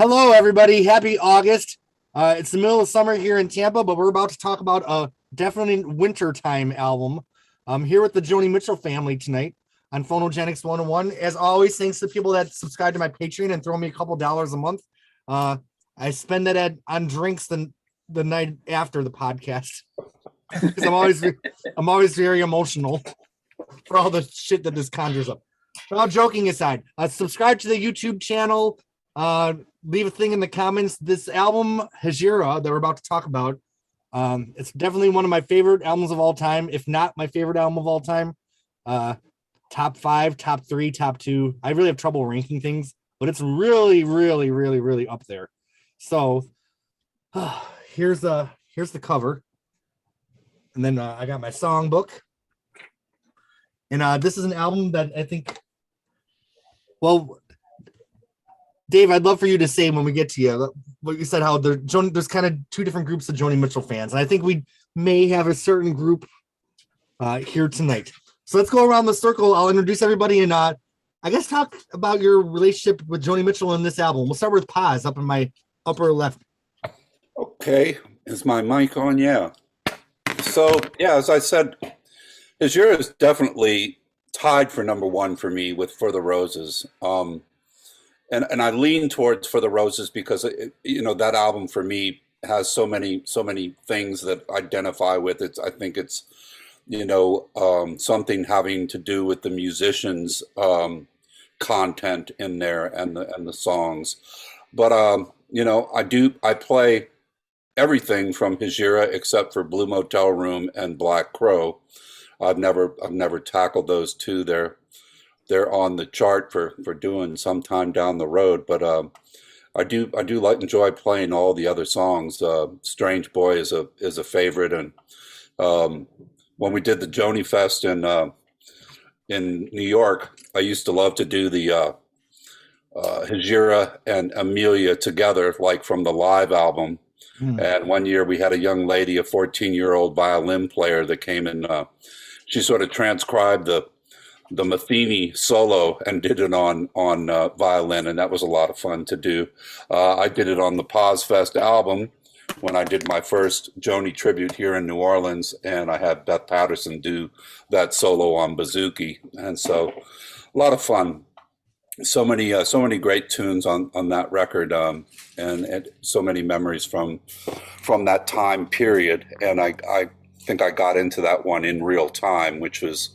Hello, everybody. Happy August. It's the middle of summer here in Tampa, but we're about to talk about a definitely wintertime album. I'm here with the Joni Mitchell family tonight on Phonogenics 101. As always, thanks to people that subscribe to my Patreon and throw me a couple dollars a month. I spend that on drinks the night after the podcast because I'm always very emotional for all the shit that this conjures up. But all joking aside, subscribe to the YouTube channel. Leave a thing in the comments. This album, Hejira, that we're about to talk about, it's definitely one of my favorite albums of all time, if not my favorite album of all time. Top 5, top 3, top 2. I really have trouble ranking things, but it's really, really, really, really up there. So here's the cover, and then I got my songbook, and this is an album that I think. Well, Dave, I'd love for you to say when we get to you what you said, how there's kind of two different groups of Joni Mitchell fans. And I think we may have a certain group here tonight. So let's go around the circle. I'll introduce everybody and I guess talk about your relationship with Joni Mitchell in this album. We'll start with Paz up in my upper left. Okay, is my mic on? Yeah. So, yeah, as I said, Hejira is definitely tied for number one for me with For the Roses. And I lean towards For the Roses because that album for me has so many things that identify with it. I think it's something having to do with the musicians' content in there and the songs. But I play everything from Hejira except for Blue Motel Room and Black Crow. I've never tackled those two. They're on the chart for doing sometime down the road, but I do enjoy playing all the other songs. Strange Boy is a favorite, and when we did the Joni Fest in New York, I used to love to do the Hejira and Amelia together, like from the live album. And one year we had a young lady, a 14-year-old violin player that came in. She sort of transcribed the Matheny solo and did it on violin, and that was a lot of fun to do. I did it on the Paz Fest album when I did my first Joni tribute here in New Orleans, and I had Beth Patterson do that solo on bouzouki, and so a lot of fun. So many great tunes on that record, and so many memories from that time period. And I think I got into that one in real time, which was,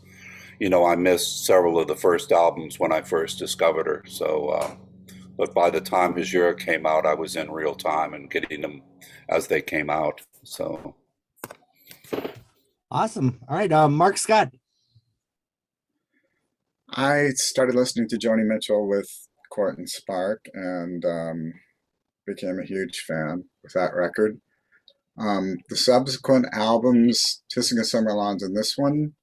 I missed several of the first albums when I first discovered her. So, but by the time Hejira came out, I was in real time and getting them as they came out. So awesome. All right, Mark Scott. I started listening to Joni Mitchell with Court and Spark and became a huge fan with that record. The subsequent albums, Kissing of Summer Lawns and this one,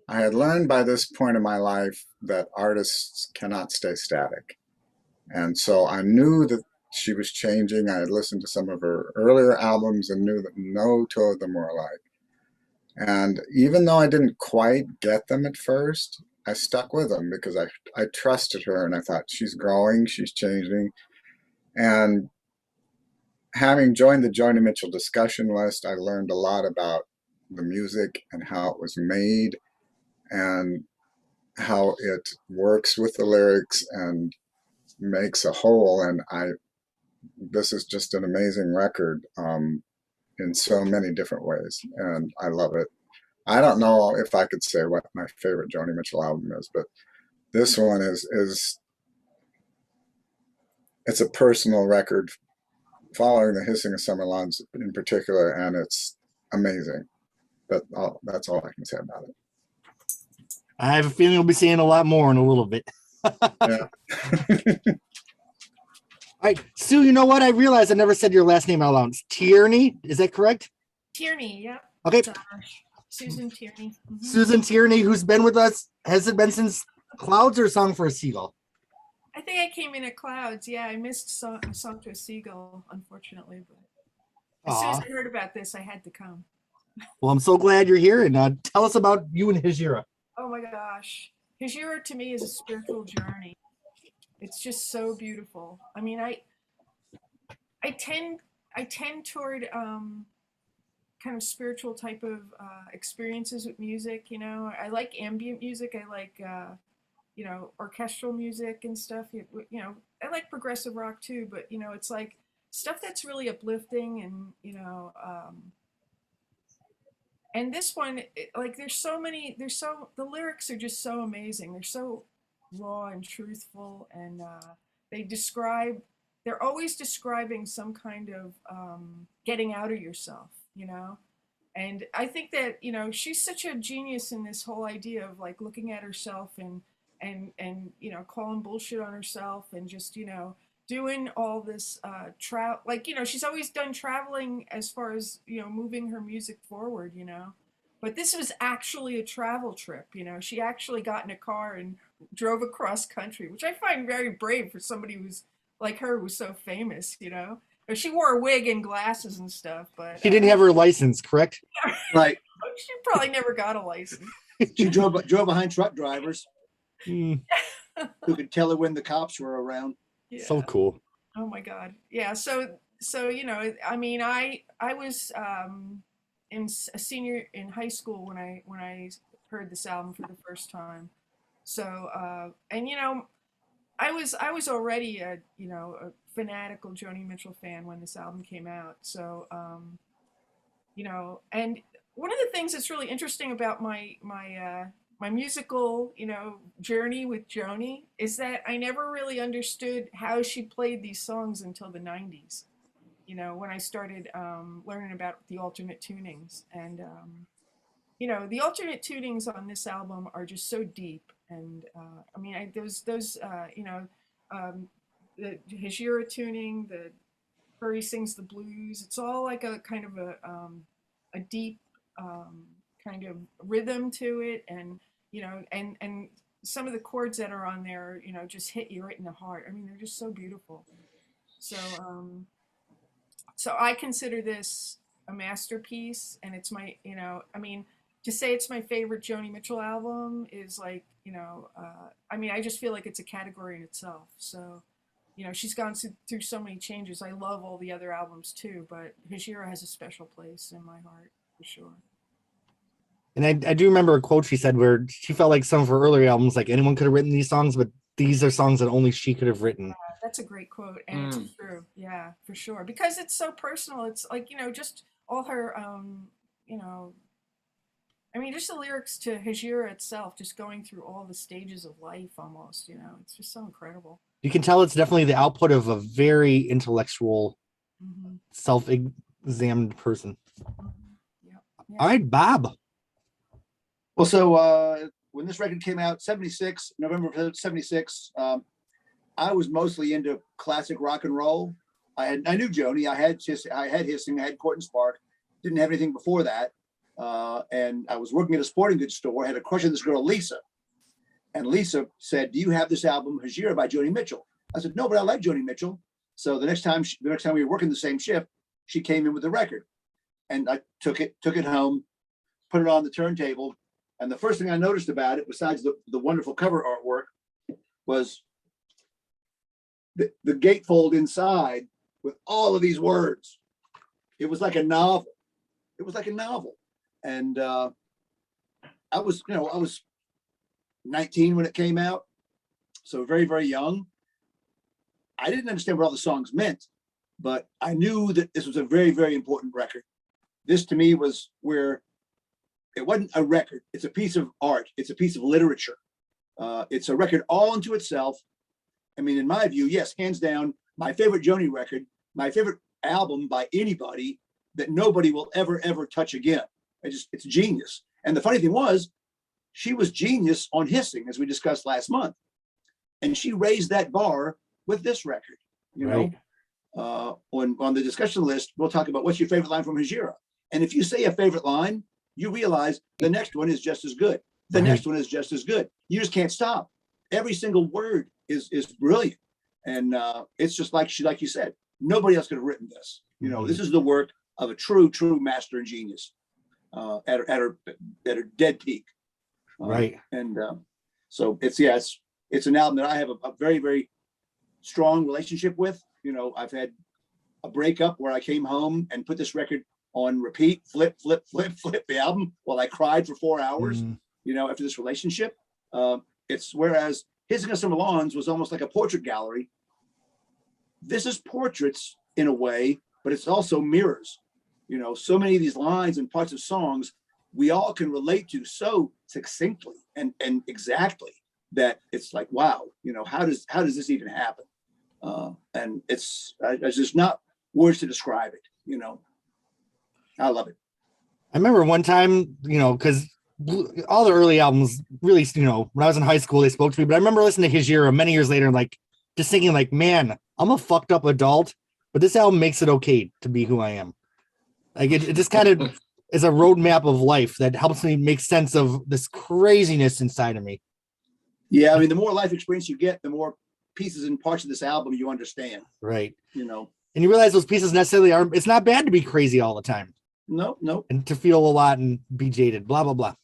I had learned by this point in my life that artists cannot stay static. And so I knew that she was changing. I had listened to some of her earlier albums and knew that no two of them were alike. And even though I didn't quite get them at first, I stuck with them because I trusted her and I thought she's growing, she's changing. And having joined the Joni Mitchell discussion list, I learned a lot about the music and how it was made and how it works with the lyrics and makes a whole. And this is just an amazing record in so many different ways, and I love it. I don't know if I could say what my favorite Joni Mitchell album is, but this one is it's a personal record following the Hissing of Summer Lawns in particular, and it's amazing. But that's all I can say about it. I have a feeling we'll be saying a lot more in a little bit. Yeah. All right, Sue, you know what? I realized I never said your last name out loud. It's Tierney, is that correct? Tierney, yeah. Okay. Susan Tierney. Mm-hmm. Susan Tierney, who's been with us. Has it been since Clouds or Song for a Seagull? I think I came in at Clouds. Yeah, I missed a song to a Seagull, unfortunately. But as soon as I heard about this, I had to come. Well, I'm so glad you're here. And tell us about you and Hejira. Oh, my gosh. Hejira, to me, is a spiritual journey. It's just so beautiful. I mean, I tend toward kind of spiritual type of experiences with music. You know, I like ambient music. I like you know, orchestral music and stuff. You know, I like progressive rock too, but you know, it's like stuff that's really uplifting and you know. And this one, like, there's so many. The lyrics are just so amazing. They're so raw and truthful, and they describe. They're always describing some kind of getting out of yourself, you know. And I think that you know she's such a genius in this whole idea of like looking at herself and you know calling bullshit on herself and just you know doing all this travel, like you know she's always done traveling as far as you know moving her music forward, you know. But this was actually a travel trip, you know. She actually got in a car and drove across country, which I find very brave for somebody who's like her, who's so famous, you know. She wore a wig and glasses and stuff, but She didn't have her license, correct? Right. she probably never got a license. She drove behind truck drivers Mm, who could tell her when the cops were around. Yeah. so cool. Oh my God. Yeah. So you know, I mean, I was a senior in high school when I heard this album for the first time. So and you know, I was already a you know a fanatical Joni Mitchell fan when this album came out. So you know, and one of the things that's really interesting about my musical, you know, journey with Joni is that I never really understood how she played these songs until the 90s. You know, when I started learning about the alternate tunings. And, you know, the alternate tunings on this album are just so deep. And I mean, you know, the Hejira tuning, the Furry sings the blues. It's all like a kind of a deep kind of rhythm to it, and you know, and some of the chords that are on there, you know, just hit you right in the heart. I mean, they're just so beautiful. So so I consider this a masterpiece, and it's my, you know, I mean, to say it's my favorite Joni Mitchell album is like, you know, I mean, I just feel like it's a category in itself. So you know, she's gone through so many changes. I love all the other albums too, but Hejira has a special place in my heart for sure. And I do remember a quote she said where she felt like some of her earlier albums, like anyone could have written these songs, but these are songs that only she could have written. That's a great quote, and it's true. Yeah, for sure. Because it's so personal. It's like, you know, just all her, you know, I mean, just the lyrics to Hejira itself, just going through all the stages of life almost, you know, it's just so incredible. You can tell it's definitely the output of a very intellectual, self-examined person. Yeah. All right, Bob. Well, so when this record came out, November of 76, I was mostly into classic rock and roll. I knew Joni. I had Hissing, I had Court and Spark. Didn't have anything before that. And I was working at a sporting goods store. I had a crush on this girl, Lisa. And Lisa said, "Do you have this album, Hejira by Joni Mitchell?" I said, "No, but I like Joni Mitchell." So the next time we were working the same shift, she came in with the record, and I took it home, put it on the turntable, and the first thing I noticed about it, besides the wonderful cover artwork, was the gatefold inside with all of these words. It was like a novel. And I was 19 when it came out, so very, very young. I didn't understand what all the songs meant, but I knew that this was a very, very important record. This to me was where it wasn't a record. It's a piece of art. It's a piece of literature. It's a record all unto itself. I mean, in my view, yes, hands down, my favorite Joni record, my favorite album by anybody that nobody will ever, ever touch again. It's genius. And the funny thing was, she was genius on Hissing, as we discussed last month. And she raised that bar with this record. You know, on the discussion list, we'll talk about what's your favorite line from Hejira. And if you say a favorite line, you realize the next one is just as good. The next one is just as good. You just can't stop. Every single word is brilliant. And it's just like you said, nobody else could have written this. You know, this is the work of a true master and genius at her dead peak. Right. And so it's an album that I have a very, very strong relationship with. You know, I've had a breakup where I came home and put this record on repeat, flip the album while I cried for 4 hours, you know, after this relationship. It's whereas Hissing of Summer Lawns was almost like a portrait gallery. This is portraits in a way, but it's also mirrors. You know, so many of these lines and parts of songs we all can relate to so succinctly and exactly that it's like, wow, you know, how does this even happen? And it's just not words to describe it, you know. I love it. I remember one time, you know, because all the early albums really, you know, when I was in high school, they spoke to me, but I remember listening to Hejira many years later and like just thinking like, man, I'm a fucked up adult, but this album makes it okay to be who I am. Like it just kind of is a roadmap of life that helps me make sense of this craziness inside of me. Yeah, I mean, the more life experience you get, the more pieces and parts of this album you understand. Right. You know. And you realize those pieces necessarily are, it's not bad to be crazy all the time. No. And to feel a lot and be jaded, blah, blah, blah.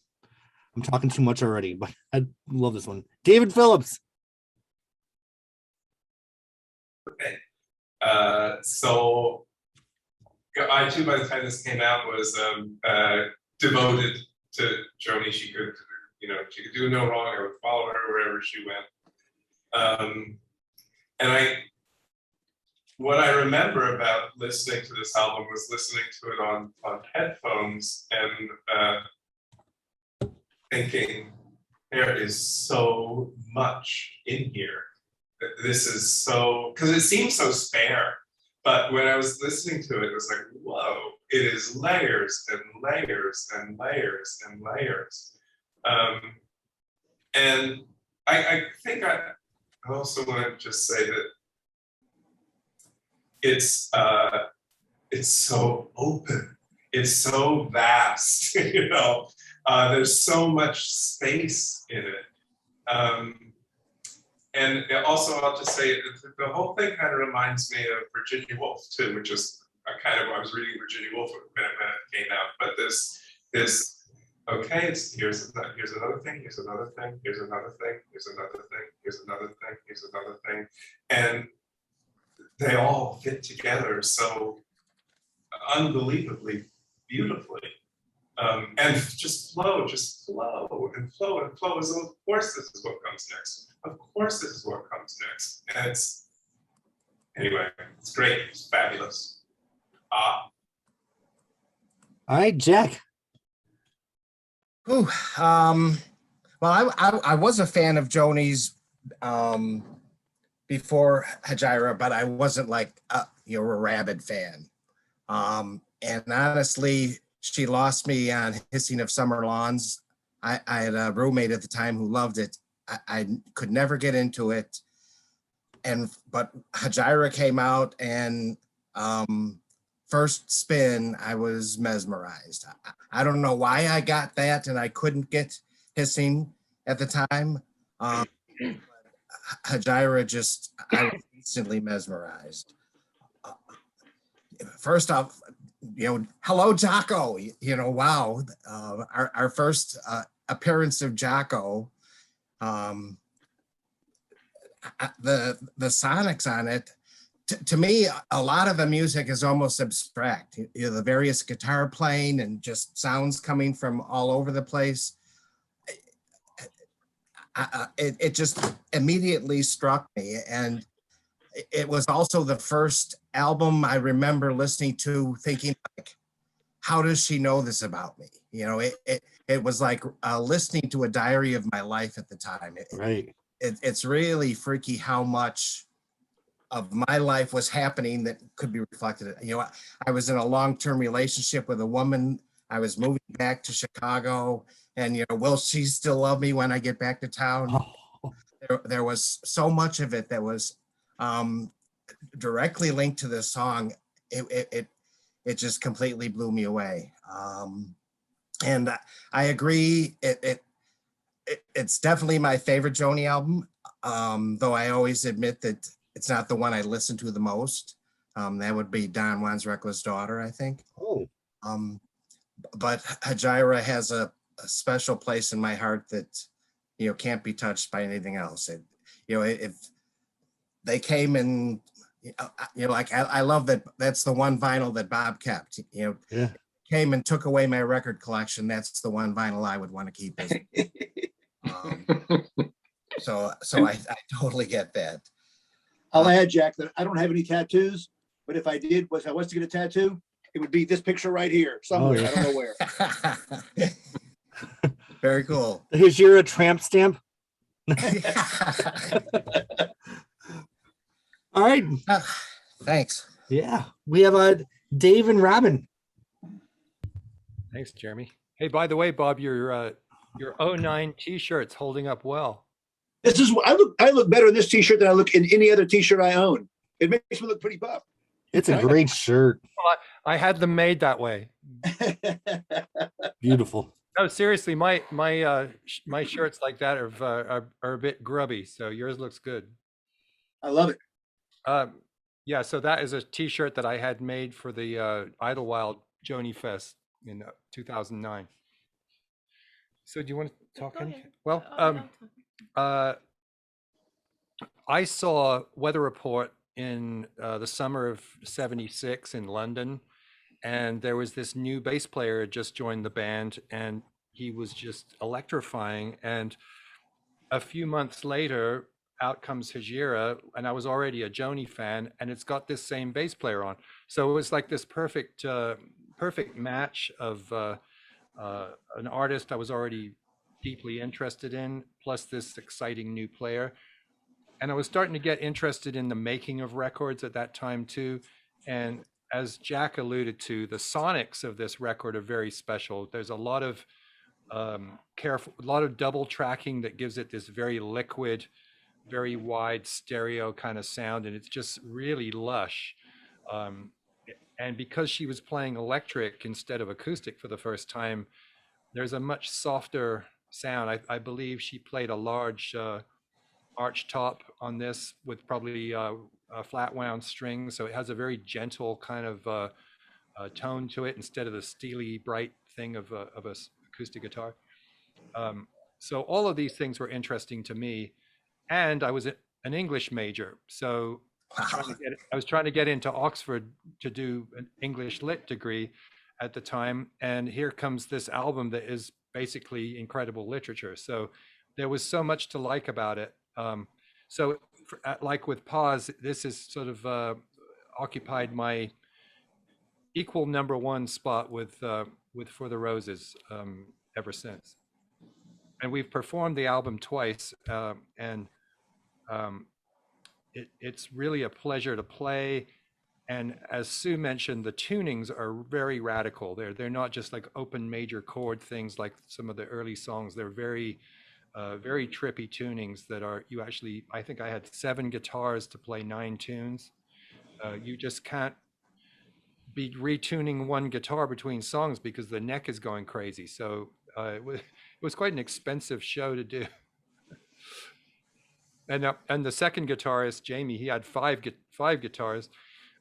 I'm talking too much already, but I love this one. David Phillips. Okay. So I too, by the time this came out, was devoted to Joni. She could, you know, she could do no wrong. I would follow her wherever she went. And what I remember about listening to this album was listening to it on headphones and thinking, there is so much in here. This is so, because it seems so spare. But when I was listening to it, it was like, whoa, it is layers and layers and layers and layers. And I think I also want to just say that it's so open, it's so vast, you know. There's so much space in it. And also, I'll just say, the whole thing kind of reminds me of Virginia Woolf too, which is I was reading Virginia Woolf when it came out. But this okay, here's another thing, here's another thing, here's another thing, here's another thing, here's another thing, here's another thing, and they all fit together so unbelievably beautifully. And just flow and flow. As of course this is what comes next. Of course this is what comes next. And anyway, it's great, it's fabulous. All right, Jack. Ooh, well, I was a fan of Joni's before Hejira, but I wasn't like a rabid fan. And honestly, she lost me on Hissing of Summer Lawns. I had a roommate at the time who loved it. I could never get into it. But Hejira came out, and first spin, I was mesmerized. I don't know why I got that, and I couldn't get Hissing at the time. Hejira I was instantly mesmerized. First off, hello, Jocko. Wow. Our first appearance of Jocko. The sonics on it, to me, a lot of the music is almost abstract. The various guitar playing and just sounds coming from all over the place. It just immediately struck me. And it was also the first album I remember listening to thinking, like, how does she know this about me? It was like listening to a diary of my life at the time. Right. It's really freaky how much of my life was happening that could be reflected. I was in a long-term relationship with a woman. I was moving back to Chicago, and will she still love me when I get back to town? Oh. There was so much of it that was directly linked to this song. It just completely blew me away. And I agree. It's definitely my favorite Joni album, though I always admit that it's not the one I listen to the most. That would be Don Juan's Reckless Daughter, I think. Oh. But Hejira has a special place in my heart that can't be touched by anything else. they came and, like I love that. That's the one vinyl that Bob kept, Yeah. came and took away my record collection. That's the one vinyl I would want to keep. Um, so I totally get that. I'll add, Jack, that I don't have any tattoos, but if I did, if I was to get a tattoo, it would be this picture right here somewhere. Oh, yeah. I don't know where. Very cool. The Hejira tramp stamp. All right. Thanks. Yeah. We have Dave and Robin. Thanks, Jeremy. Hey, by the way, Bob, your '09 T-shirt's holding up well. This is I look better in this T-shirt than I look in any other T-shirt I own. It makes me look pretty buff. It's a great shirt. Well, I had them made that way. Beautiful. No, seriously, my shirts like that are a bit grubby, so yours looks good. I love it. Yeah, so that is a T-shirt that I had made for the Idlewild Joni Fest in 2009. So do you want to talk? Well, I saw Weather Report in the summer of '76 in London, and there was this new bass player had just joined the band, and he was just electrifying. And a few months later, out comes Hejira, and I was already a Joni fan, and it's got this same bass player on. So it was like this perfect match of an artist I was already deeply interested in, plus this exciting new player. And I was starting to get interested in the making of records at that time too. And as Jack alluded to, the sonics of this record are very special. There's a lot of double tracking that gives it this very liquid, very wide stereo kind of sound, and it's just really lush. And because she was playing electric instead of acoustic for the first time, there's a much softer sound. I believe she played a large arch top on this with probably flat wound strings, so it has a very gentle kind of tone to it instead of the steely bright thing of a acoustic guitar. So all of these things were interesting to me, and I was an English major, so I was trying to get into Oxford to do an English lit degree at the time, and here comes this album that is basically incredible literature. So there was so much to like about it. Like with Pause, this is sort of occupied my equal #1 spot with For the Roses ever since. And we've performed the album twice, and it's really a pleasure to play. And as Sue mentioned, the tunings are very radical. They're not just like open major chord things like some of the early songs. They're very trippy tunings that are, I think I had 7 guitars to play 9 tunes. You just can't be retuning one guitar between songs because the neck is going crazy. So it was quite an expensive show to do. And the second guitarist, Jamie, he had 5 guitars.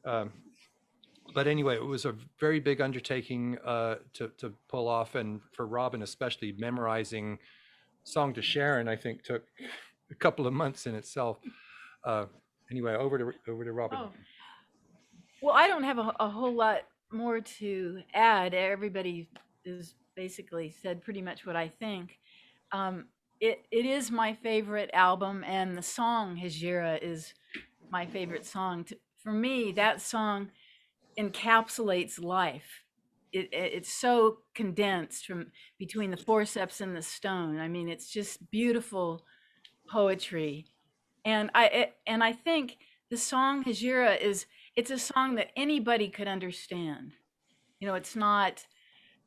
But anyway, it was a very big undertaking to pull off, and for Robin especially, memorizing Song to Sharon, I think, took a couple of months in itself. Anyway, over to Robin. Oh. Well, I don't have a whole lot more to add. Everybody has basically said pretty much what I think. It is my favorite album, and the song Hejira is my favorite song. For me, that song encapsulates life. It's so condensed from between the forceps and the stone. I mean, it's just beautiful poetry, and I think the song Hejira it's a song that anybody could understand. It's not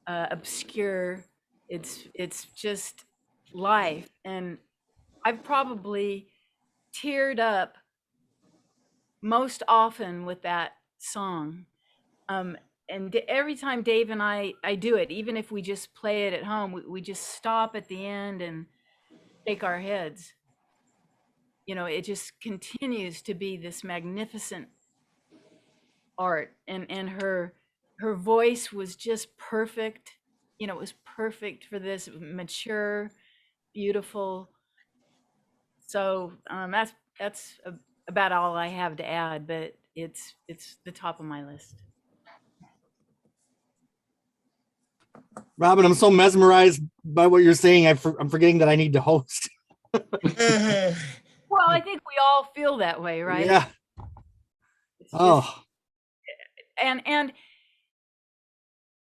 obscure. It's just life, and I've probably teared up most often with that song. And every time Dave and I do it, even if we just play it at home, we just stop at the end and shake our heads. It just continues to be this magnificent art, and her voice was just perfect. It was perfect for this, mature, beautiful. So that's about all I have to add, but it's the top of my list. Robin, I'm so mesmerized by what you're saying. I'm forgetting that I need to host. Well, I think we all feel that way, right? Yeah. It's just, Oh, and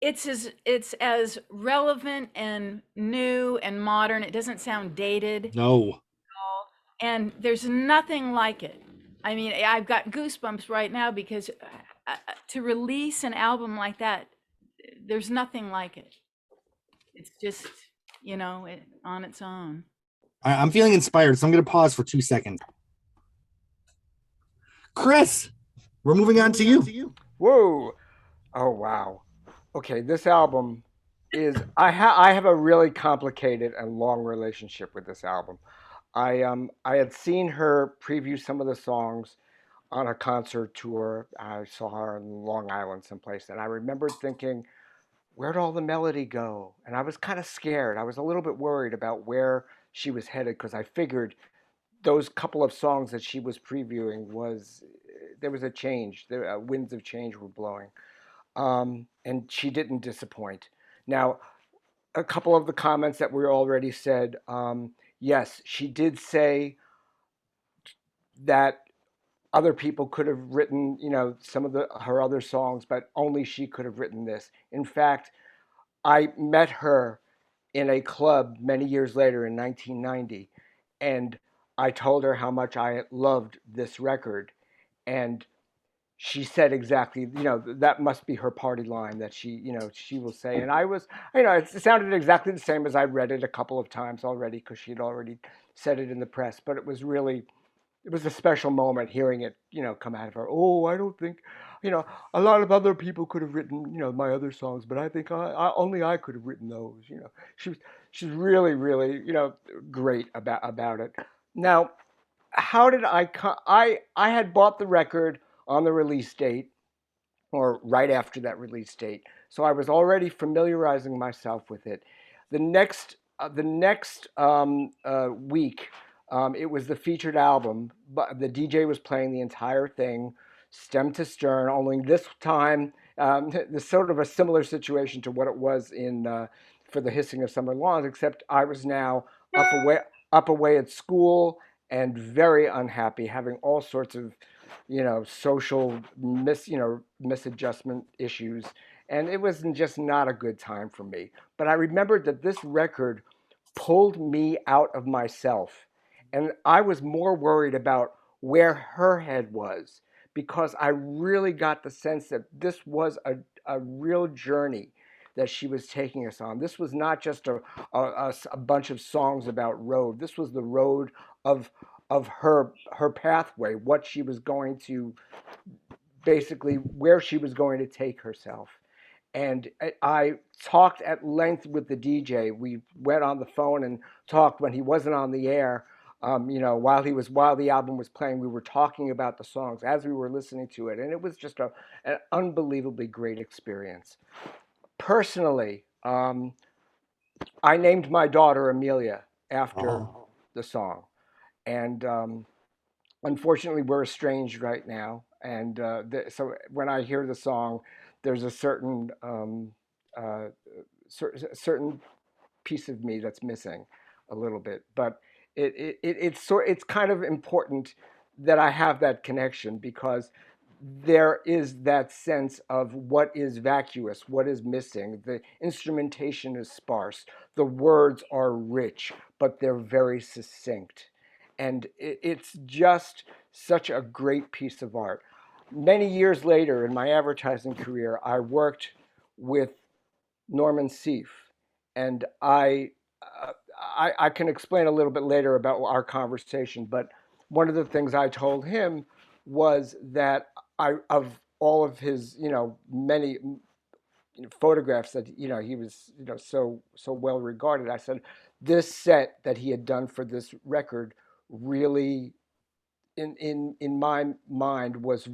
it's as relevant and new and modern. It doesn't sound dated. no. And there's nothing like it. I mean, I've got goosebumps right now because to release an album like that, there's nothing like it. It's just, on its own. I'm feeling inspired, so I'm going to pause for 2 seconds. Chris, we're moving on to you. Whoa. Oh, wow. Okay, this album is, I have a really complicated and long relationship with this album. I had seen her preview some of the songs on a concert tour. I saw her in Long Island someplace, and I remember thinking, where'd all the melody go? And I was kind of scared. I was a little bit worried about where she was headed because I figured those couple of songs that she was previewing there was a change. The winds of change were blowing, and she didn't disappoint. Now, a couple of the comments that were already said. Yes, she did say that other people could have written, some of her other songs, but only she could have written this. In fact, I met her in a club many years later in 1990, and I told her how much I loved this record, and she said exactly, that must be her party line that she will say. And I was, it sounded exactly the same as I'd read it a couple of times already because she had already said it in the press, but it was a special moment hearing it, come out of her. Oh, I don't think, a lot of other people could have written, my other songs, but I think only I could have written those. She's really, really, great about it. Now, how did I had bought the record on the release date or right after that release date, so I was already familiarizing myself with it. The next week. It was the featured album, but the DJ was playing the entire thing, stem to stern. Only this time, there's sort of a similar situation to what it was in for the Hissing of Summer Lawns, except I was now up away at school and very unhappy, having all sorts of, social misadjustment issues, and it was just not a good time for me. But I remembered that this record pulled me out of myself. And I was more worried about where her head was because I really got the sense that this was a real journey that she was taking us on. This was not just a bunch of songs about road. This was the road of her pathway, what she was going to, basically where she was going to take herself. And I talked at length with the DJ. We went on the phone and talked when he wasn't on the air. While the album was playing, we were talking about the songs as we were listening to it, and it was just an unbelievably great experience. Personally, I named my daughter Amelia after the song, and unfortunately, we're estranged right now. And so when I hear the song, there's a certain certain piece of me that's missing a little bit, but it's kind of important that I have that connection because there is that sense of what is vacuous, what is missing. The instrumentation is sparse, the words are rich, but they're very succinct, and it's just such a great piece of art. Many years later in my advertising career, I worked with Norman Seeff, and I can explain a little bit later about our conversation, but one of the things I told him was that of all of his, many photographs that, he was, so well regarded, I said, this set that he had done for this record really, in my mind, was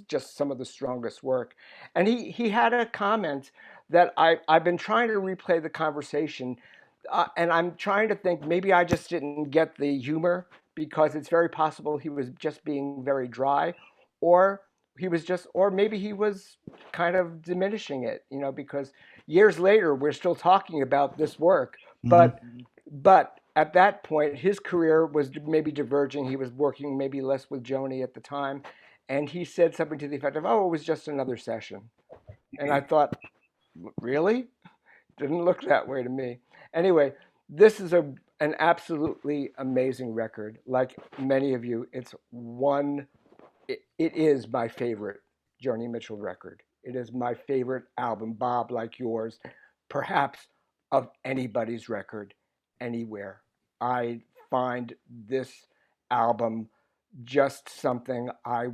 just some of the strongest work. And he had a comment that I've been trying to replay the conversation, and I'm trying to think maybe I just didn't get the humor because it's very possible he was just being very dry, or or maybe he was kind of diminishing it, because years later we're still talking about this work, but at that point his career was maybe diverging. He was working maybe less with Joni at the time, and he said something to the effect of, "Oh, it was just another session." And I thought, really? Didn't look that way to me. Anyway, this is an absolutely amazing record. Like many of you, it is my favorite Joni Mitchell record. It is my favorite album, Bob, like yours, perhaps of anybody's record anywhere. I find this album just something I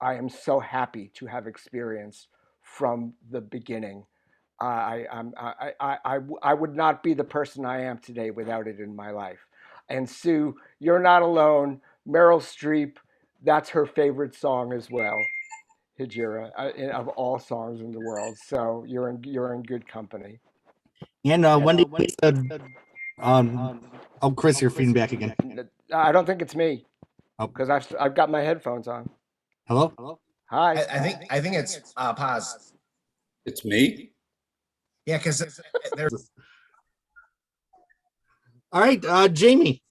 am so happy to have experienced from the beginning. I would not be the person I am today without it in my life. And Sue, you're not alone. Meryl Streep, that's her favorite song as well, Hejira, of all songs in the world. So you're in good company. And Wendy said, oh, Chris, you're feeding back again. I don't think it's me, Oh. because I've got my headphones on. Hello? Hi. I think it's pause. It's me? Yeah, because there's All right, Jamie.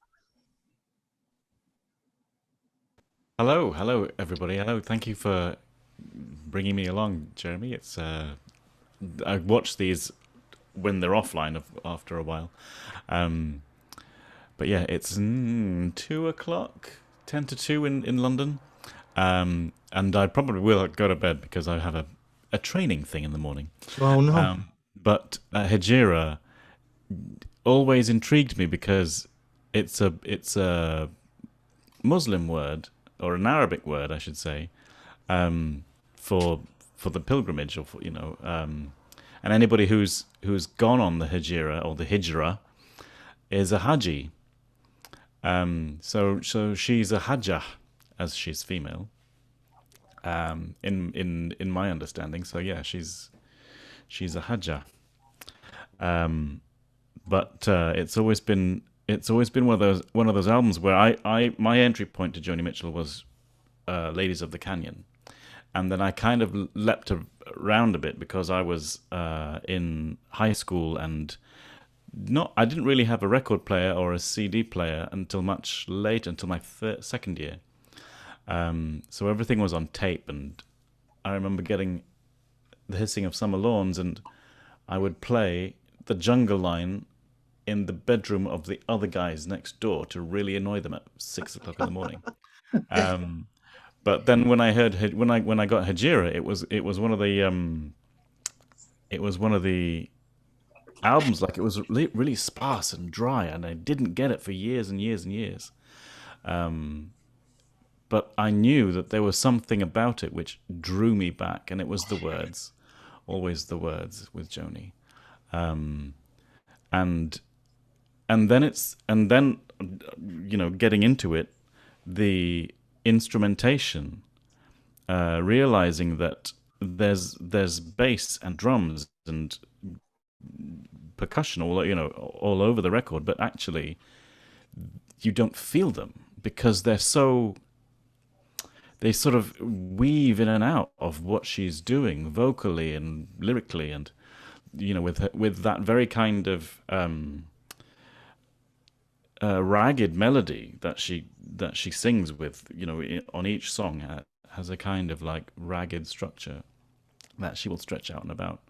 Hello, everybody. Hello, thank you for bringing me along, Jeremy. It's I watch these when they're offline after a while, but yeah, it's 2:00, 10 to 2 in London, and I probably will go to bed because I have a training thing in the morning. Oh no! But Hejira always intrigued me because it's a Muslim word, or an Arabic word, I should say, for the pilgrimage, or and anybody who's gone on the Hejira or the Hijra is a Haji. So she's a Hajjah, as she's female. In my understanding, so yeah, she's a Hajjah. But it's always been one of those albums where my entry point to Joni Mitchell was Ladies of the Canyon, and then I kind of leapt around a bit because I was in high school, and I didn't really have a record player or a CD player until much later, until my second year. So everything was on tape, and I remember getting The Hissing of Summer Lawns, and I would play the Jungle Line in the bedroom of the other guys next door to really annoy them at 6 o'clock in the morning. But then when I got Hejira, it was one of the albums, like, it was really sparse and dry, and I didn't get it for years and years and years. But I knew that there was something about it which drew me back, and it was the words, always the words with Joni. And then getting into it, the instrumentation, realizing that there's bass and drums and percussion all over the record, but actually you don't feel them because they sort of weave in and out of what she's doing vocally and lyrically, and with that very kind of ragged melody that she sings with, on each song, has a kind of like ragged structure that she will stretch out and about.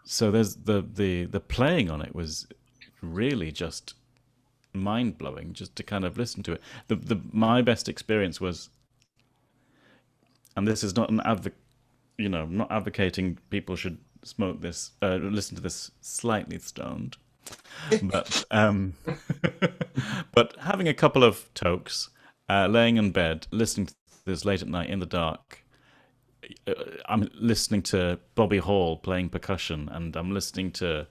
So there's the playing on it was really just mind-blowing, just to kind of listen to it. My best experience was, and this is not not advocating people should smoke this, listen to this slightly stoned, but but having a couple of tokes, laying in bed, listening to this late at night in the dark. I'm listening to Bobby Hall playing percussion, and I'm listening to,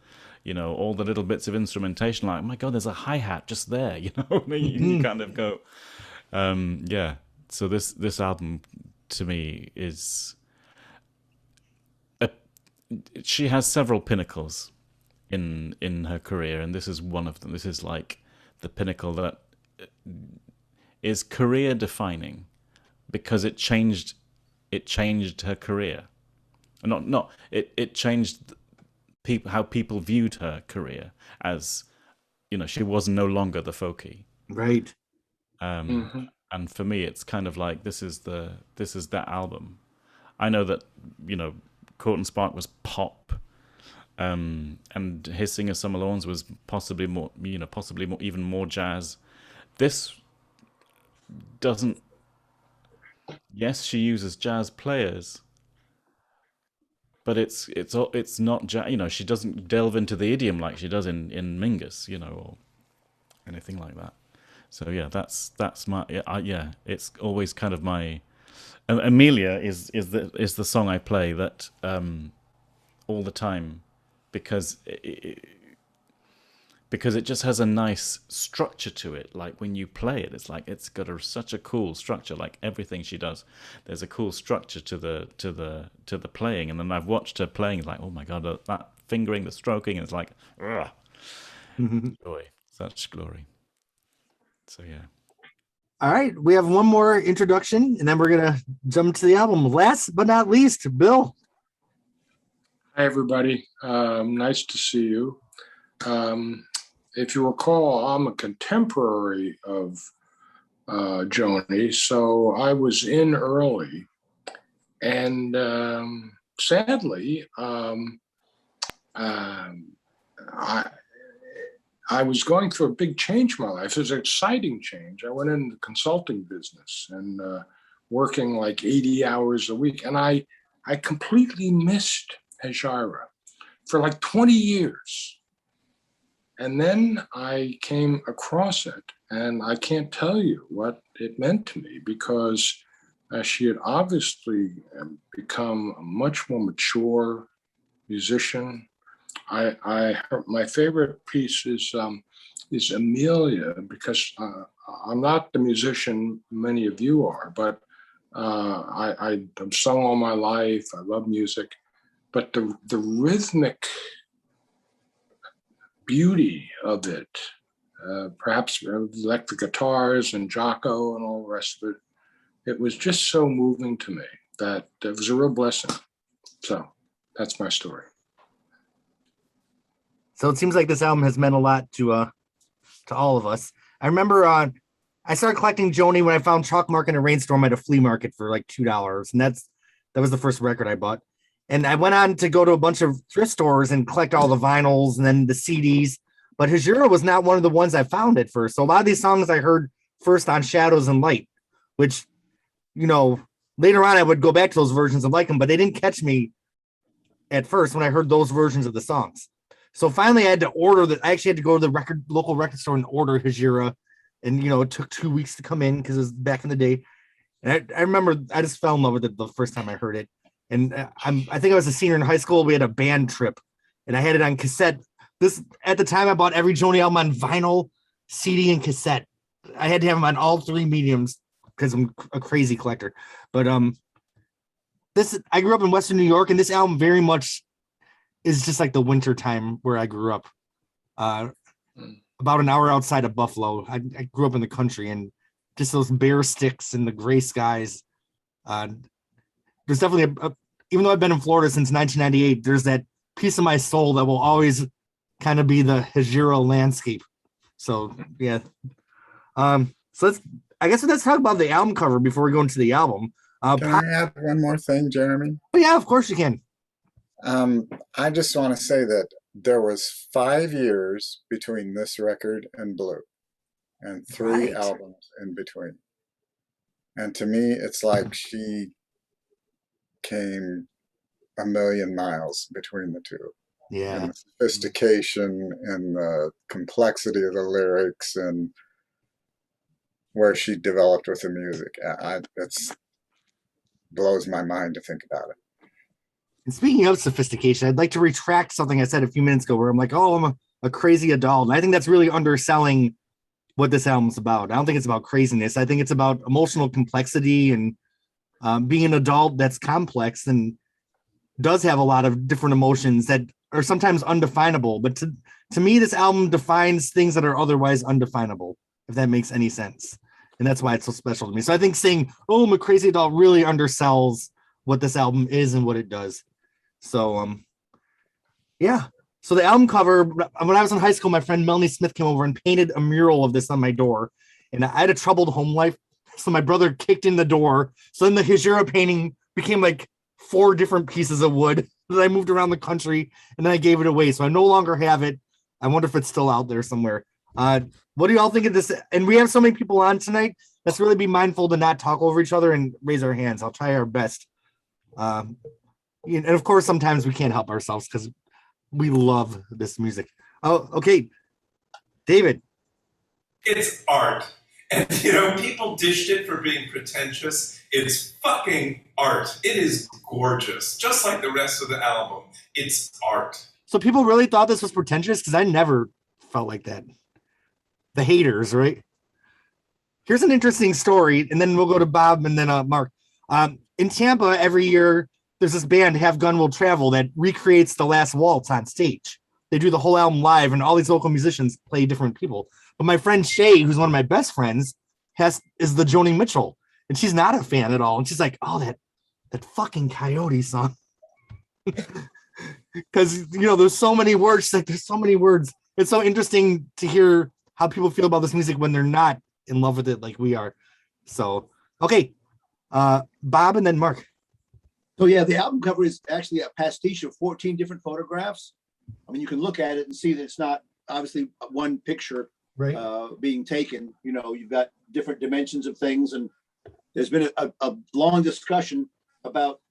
all the little bits of instrumentation. Like, oh my God, there's a hi-hat just there. You kind of go, yeah. So this album to me is, she has several pinnacles in her career, and this is one of them. This is like pinnacle that is career defining because it changed her career. It changed how people viewed her career as, she was no longer the folkie. Right. And for me, it's kind of like this is that album. I know that Court and Spark was pop, and Hissing of Summer Lawns was possibly more, even more jazz. This doesn't. Yes, she uses jazz players, but it's not jazz. She doesn't delve into the idiom like she does in Mingus, or anything like that. So yeah, that's my it's always kind of my Amelia is the song I play that all the time because it just has a nice structure to it. Like when you play it, it's like it's got such a cool structure. Like everything she does, there's a cool structure to the playing. And then I've watched her playing, it's like, oh my god, that fingering, the stroking, and it's like, joy, such glory. So yeah. All right, we have one more introduction, and then we're gonna jump to the album. Last but not least, Bill. Hi everybody, nice to see you. If you recall, I'm a contemporary of Joni, so I was in early, and sadly, I was going through a big change in my life. It was an exciting change. I went into the consulting business and working like 80 hours a week. And I completely missed Hejira for like 20 years. And then I came across it, and I can't tell you what it meant to me because she had obviously become a much more mature musician. My favorite piece is Amelia because I'm not the musician many of you are, but I've sung all my life. I love music, but the rhythmic beauty of it, perhaps electric guitars and Jocko and all the rest of it, it was just so moving to me that it was a real blessing. So that's my story. So it seems like this album has meant a lot to all of us. I remember I started collecting Joni when I found Chalk Mark in a Rainstorm at a flea market for like $2, and that was the first record I bought. And I went on to go to a bunch of thrift stores and collect all the vinyls and then the CDs. But Hejira was not one of the ones I found at first. So a lot of these songs I heard first on Shadows and Light, which, later on I would go back to those versions and like them, but they didn't catch me at first when I heard those versions of the songs. So finally I had to order that. I actually had to go to the local record store and order Hejira. And, it took 2 weeks to come in because it was back in the day. And I remember I just fell in love with it the first time I heard it. And I think I was a senior in high school. We had a band trip and I had it on cassette. At the time I bought every Joni album on vinyl, CD, and cassette. I had to have them on all three mediums because I'm a crazy collector. But I grew up in Western New York, and this album very much is just like the winter time where I grew up. About an hour outside of Buffalo. I grew up in the country, and just those bare sticks and the gray skies. There's definitely even though I've been in Florida since 1998, there's that piece of my soul that will always kind of be the Hejira landscape. So yeah. So let's talk about the album cover before we go into the album. Can I add one more thing, Jeremy? Oh yeah, of course you can. I just want to say that there was 5 years between this record and Blue, and 3 albums in between. And to me, it's like she came a million miles between the two. Yeah. And the sophistication and the complexity of the lyrics and where she developed with the music. It's blows my mind to think about it. And speaking of sophistication, I'd like to retract something I said a few minutes ago where I'm like, oh, I'm a crazy adult. And I think that's really underselling what this album's about. I don't think it's about craziness. I think it's about emotional complexity and being an adult that's complex and does have a lot of different emotions that are sometimes undefinable, but to me, this album defines things that are otherwise undefinable, if that makes any sense. And that's why it's so special to me. So I think saying, oh, I'm a crazy adult really undersells what this album is and what it does. So, yeah. So the album cover, when I was in high school, my friend Melanie Smith came over and painted a mural of this on my door. And I had a troubled home life. So my brother kicked in the door. So then the Hejira painting became like 4 different pieces of wood that I moved around the country, and then I gave it away. So I no longer have it. I wonder if it's still out there somewhere. What do y'all think of this? And we have so many people on tonight. Let's really be mindful to not talk over each other and raise our hands. I'll try our best. And of course, sometimes we can't help ourselves because we love this music. Oh, okay. David. It's art. And, people dished it for being pretentious. It's fucking art. It is gorgeous. Just like the rest of the album. It's art. So people really thought this was pretentious? Because I never felt like that. The haters, right? Here's an interesting story, and then we'll go to Bob and then Mark. In Tampa, every year, there's this band, Have Gun Will Travel, that recreates The Last Waltz on stage. They do the whole album live, and all these local musicians play different people. But my friend Shay, who's one of my best friends, is the Joni Mitchell, and she's not a fan at all. And she's like, "Oh, that fucking Coyote song," because there's so many words. She's like, there's so many words. It's so interesting to hear how people feel about this music when they're not in love with it like we are. So, okay, Bob and then Mark. So yeah, the album cover is actually a pastiche of 14 different photographs. I mean, you can look at it and see that it's not obviously one picture being taken. You've got different dimensions of things, and there's been a long discussion about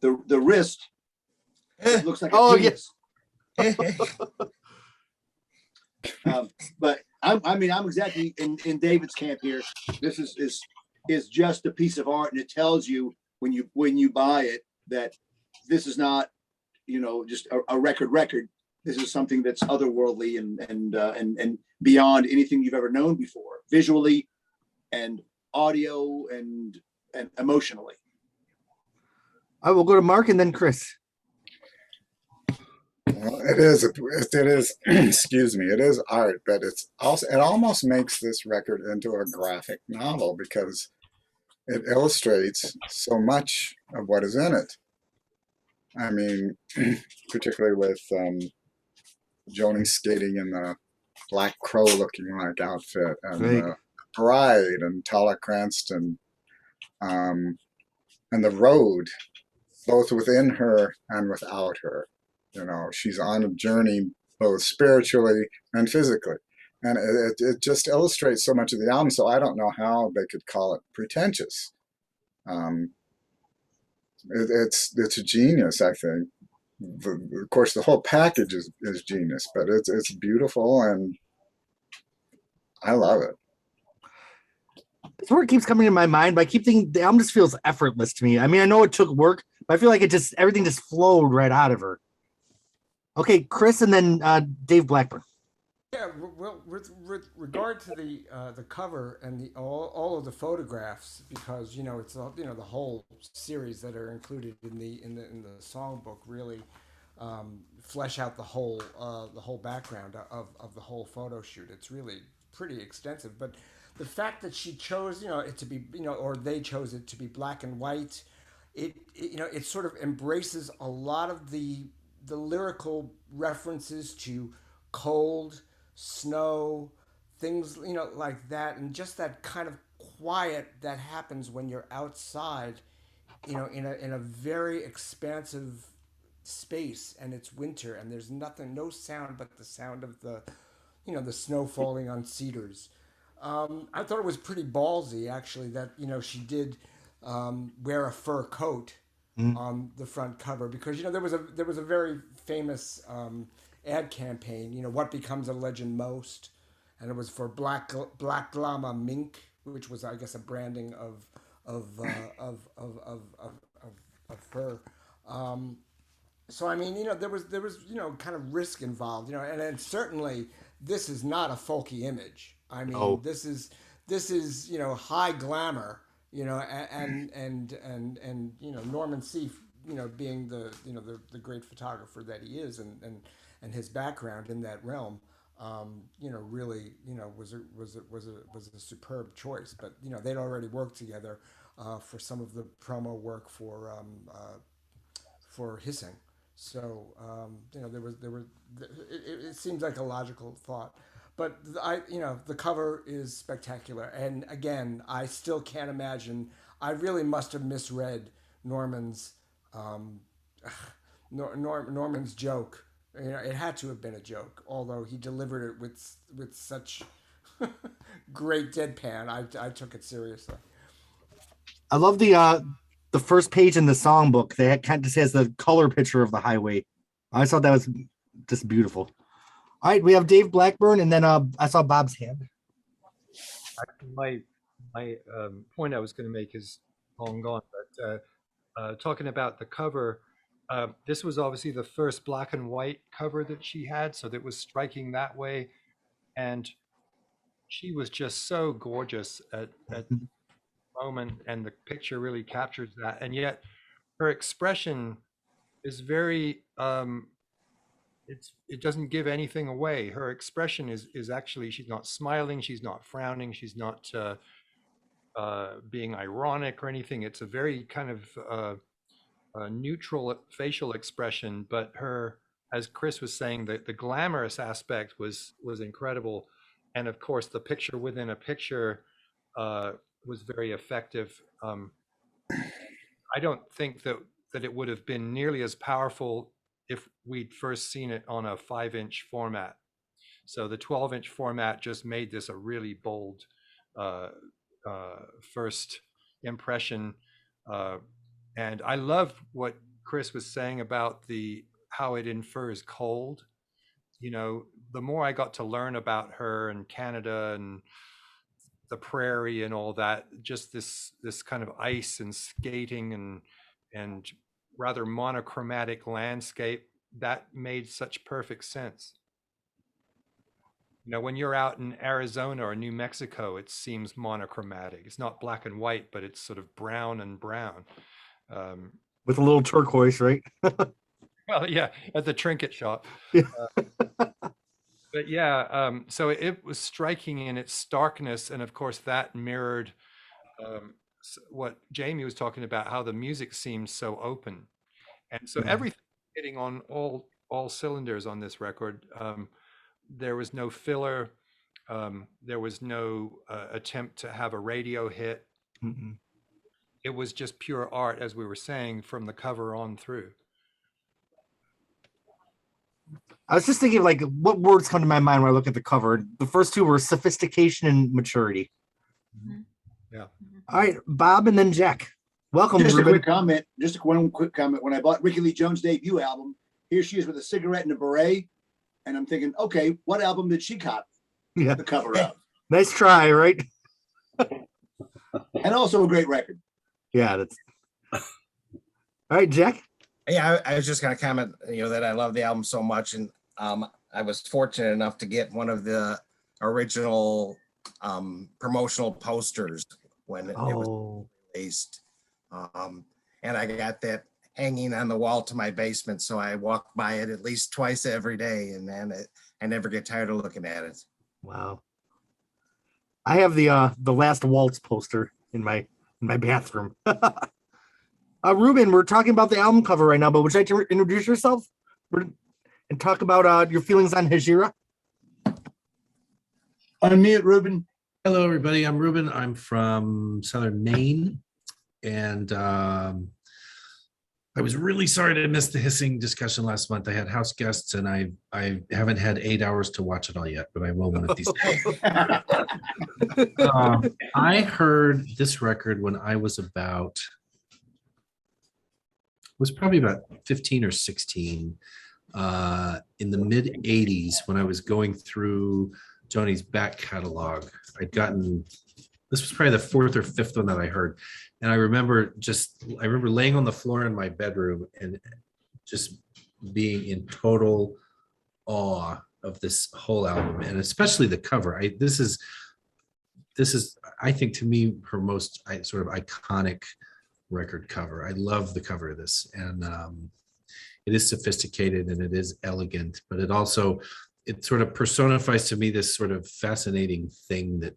the wrist. It looks like a penis. But I'm exactly in David's camp here. This is just a piece of art, and it tells you when you buy it that this is not just a record. This is something that's otherworldly and beyond anything you've ever known before, visually and audio and emotionally. I will go to Mark and then Chris. Well, it is excuse me, it is art, but it almost makes this record into a graphic novel because it illustrates so much of what is in it. I mean, particularly with Joni skating in the Black Crow looking like outfit, and Bride and Tala Cranston, and the road, both within her and without her. She's on a journey both spiritually and physically. And it just illustrates so much of the album, so I don't know how they could call it pretentious. It's a genius, I think. Of course, the whole package is genius, but it's beautiful, and I love it. This word keeps coming to my mind, but I keep thinking the album just feels effortless to me. I mean, I know it took work, but I feel like everything just flowed right out of her. Okay, Chris, and then Dave Blackburn. Yeah, well, with regard to the cover and all of the photographs, because it's the whole series that are included in the songbook really flesh out the whole background of the whole photo shoot. It's really pretty extensive, but the fact that she chose it to be or they chose it to be black and white, it sort of embraces a lot of the lyrical references to cold, snow, things like that, and just that kind of quiet that happens when you're outside in a very expansive space, and it's winter and there's no sound but the sound of the snow falling on cedars. I thought it was pretty ballsy actually that she did wear a fur coat on the front cover, because there was a very famous ad campaign, what becomes a legend most, and it was for Black Llama Mink, which was, I guess, a branding of fur. So I mean, there was kind of risk involved, and certainly this is not a folky image. I mean, this is high glamour, and Norman Seeff being the great photographer that he is, and his background in that realm, really, was a superb choice. But they'd already worked together for some of the promo work for Hissing. So it seems like a logical thought. But the cover is spectacular, and again, I still can't imagine. I really must have misread Norman's Norman's joke. It had to have been a joke, although he delivered it with such great deadpan. I took it seriously. I love the first page in the songbook. They kind of just has the color picture of the highway. I thought that was just beautiful. All right, we have Dave Blackburn, and then I saw Bob's hand. My point I was going to make is long gone, but talking about the cover, this was obviously the first black and white cover that she had, so that was striking that way, and she was just so gorgeous at the moment, and the picture really captures that, and yet her expression is very it doesn't give anything away. Her expression is actually, she's not smiling, she's not frowning, she's not being ironic or anything. It's a very kind of neutral facial expression, but her, as Chris was saying, the glamorous aspect was incredible, and of course the picture within a picture was very effective. I don't think that it would have been nearly as powerful if we'd first seen it on a 5-inch format. So the 12-inch format just made this a really bold first impression. And I love what Chris was saying about how it infers cold. The more I got to learn about her and Canada and the prairie and all that, just this kind of ice and skating and rather monochromatic landscape, that made such perfect sense. When you're out in Arizona or New Mexico, it seems monochromatic. It's not black and white, but it's sort of brown and brown. With a little turquoise, right? Well, yeah, at the trinket shop. Yeah. But yeah, so it was striking in its starkness, and of course that mirrored what Jamie was talking about, how the music seemed so open, and so everything hitting on all cylinders on this record. There was no filler. There was no attempt to have a radio hit. Mm-mm. It was just pure art, as we were saying, from the cover on through. I was just thinking, like, what words come to my mind when I look at the cover? The first two were sophistication and maturity. Mm-hmm. Yeah. All right, Bob, and then Jack. Welcome, Just Ruben. a quick comment. One quick comment. When I bought Ricky Lee Jones' debut album, here she is with a cigarette and a beret, and I'm thinking, okay, what album did she cop the cover of? Nice try, right? And also a great record. Yeah, that's all right, Jack. Yeah, I was just going to comment, that I love the album so much, and I was fortunate enough to get one of the original promotional posters when it was released, and I got that hanging on the wall to my basement, so I walk by it at least twice every day, and then I never get tired of looking at it. Wow. I have the Last Waltz poster in my bathroom. Ruben, we're talking about the album cover right now, but would you like to introduce yourself and talk about your feelings on Hejira? Unmute, Ruben. Hello, everybody. I'm Ruben. I'm from Southern Maine, and I was really sorry to miss the Hissing discussion last month. I had house guests, and I haven't had 8 hours to watch it all yet, but I will one of these days. I heard this record when I was probably about 15 or 16 in the mid 80s, when I was going through Joni's back catalog. This was probably the 4th or 5th one that I heard. And I remember laying on the floor in my bedroom and just being in total awe of this whole album, and especially the cover. This is, I think, to me, her most sort of iconic record cover. I love the cover of this, and it is sophisticated and it is elegant, but it sort of personifies to me this sort of fascinating thing that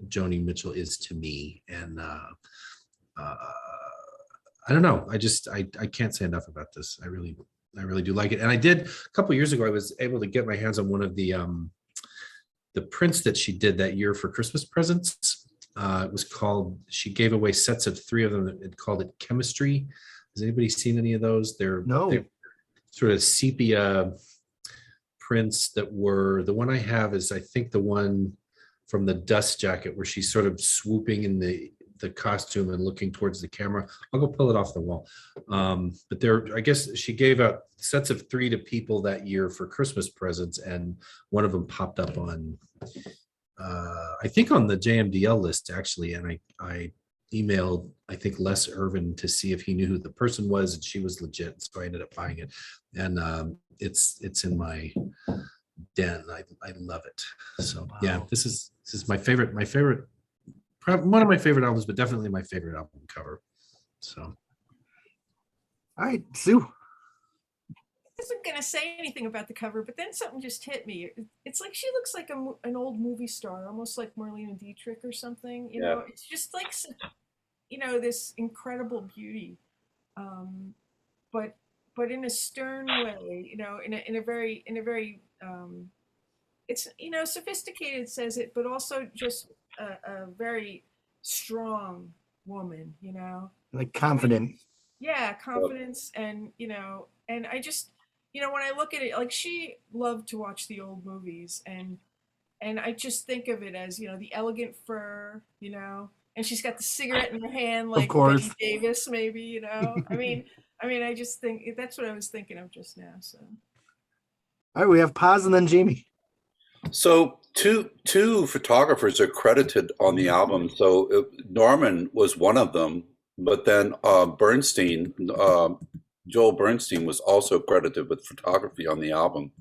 Joni Mitchell is to me. And I don't know. I can't say enough about this. I really do like it. And I did a couple years ago, I was able to get my hands on one of the prints that she did that year for Christmas presents. It was called, she gave away sets of 3 of them. It called it Chemistry. Has anybody seen any of those? They're sort of sepia prints that were, the one I have is, I think, the one from the Dust Jacket where she's sort of swooping in the costume and looking towards the camera. I'll go pull it off the wall. But I guess she gave out sets of 3 to people that year for Christmas presents, and one of them popped up on, I think, on the JMDL list actually. And I emailed, I think, Les Irvin to see if he knew who the person was, and she was legit. So I ended up buying it, and it's in my den. I love it. So yeah, this is my favorite, one of my favorite albums, but definitely my favorite album cover. So, all right, Sue. I wasn't gonna say anything about the cover, but then something just hit me. It's like she looks like an old movie star, almost like Marlene Dietrich or something. You know, it's just like, you know, this incredible beauty, but in a stern way. You know, in a very it's, you know, sophisticated, says it, but also just a very strong woman, you know, like confident. Yeah, confidence. And, you know, and I just, you know, when I look at it, like, she loved to watch the old movies, and I just think of it as, you know, the elegant fur, you know, and she's got the cigarette in her hand, like Betty Davis, maybe, you know. I mean, I just think that's what I was thinking of just now. So, all right, we have Paz and then Jamie. So two photographers are credited on the album. So Norman was one of them, but then Bernstein, Joel Bernstein, was also credited with photography on the album.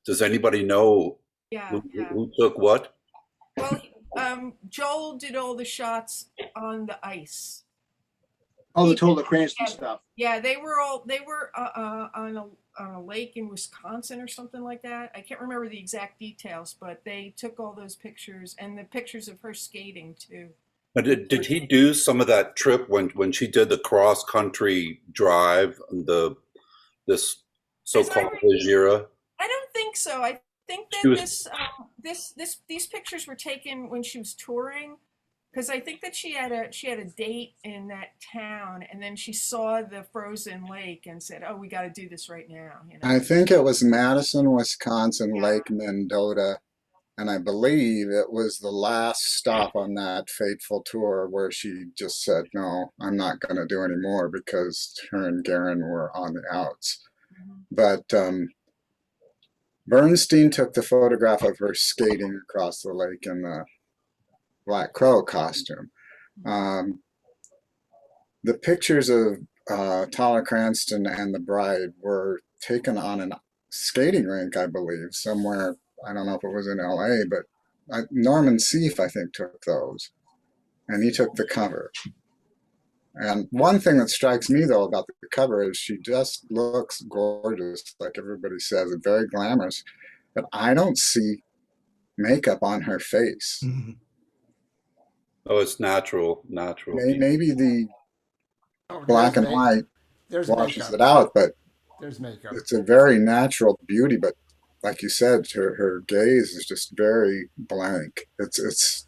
Does anybody know who took what? Well, Joel did all the shots on the ice. Oh, the Tola Cranston stuff. Yeah, they were on a lake in Wisconsin or something like that. I can't remember the exact details, but they took all those pictures, and the pictures of her skating too. But did he do some of that trip when she did the cross country drive, this so-called Hejira? I don't think so. I think that these pictures were taken when she was touring, because I think that she had a date in that town, and then she saw the frozen lake and said, "Oh, we got to do this right now." You know? I think it was Madison, Wisconsin, Lake Mendota, and I believe it was the last stop on that fateful tour where she just said, "No, I'm not going to do any more," because her and Garen were on the outs. But Bernstein took the photograph of her skating across the lake in the Black Crow costume. The pictures of Tala Cranston and the bride were taken on a skating rink, I believe, somewhere. I don't know if it was in LA, but Norman Seeff, I think, took those, and he took the cover. And one thing that strikes me, though, about the cover is she just looks gorgeous, like everybody says, and very glamorous, but I don't see makeup on her face. Mm-hmm. Oh, it's natural. Maybe the black and white washes it out, but there's makeup. It's a very natural beauty. But like you said, her gaze is just very blank. There's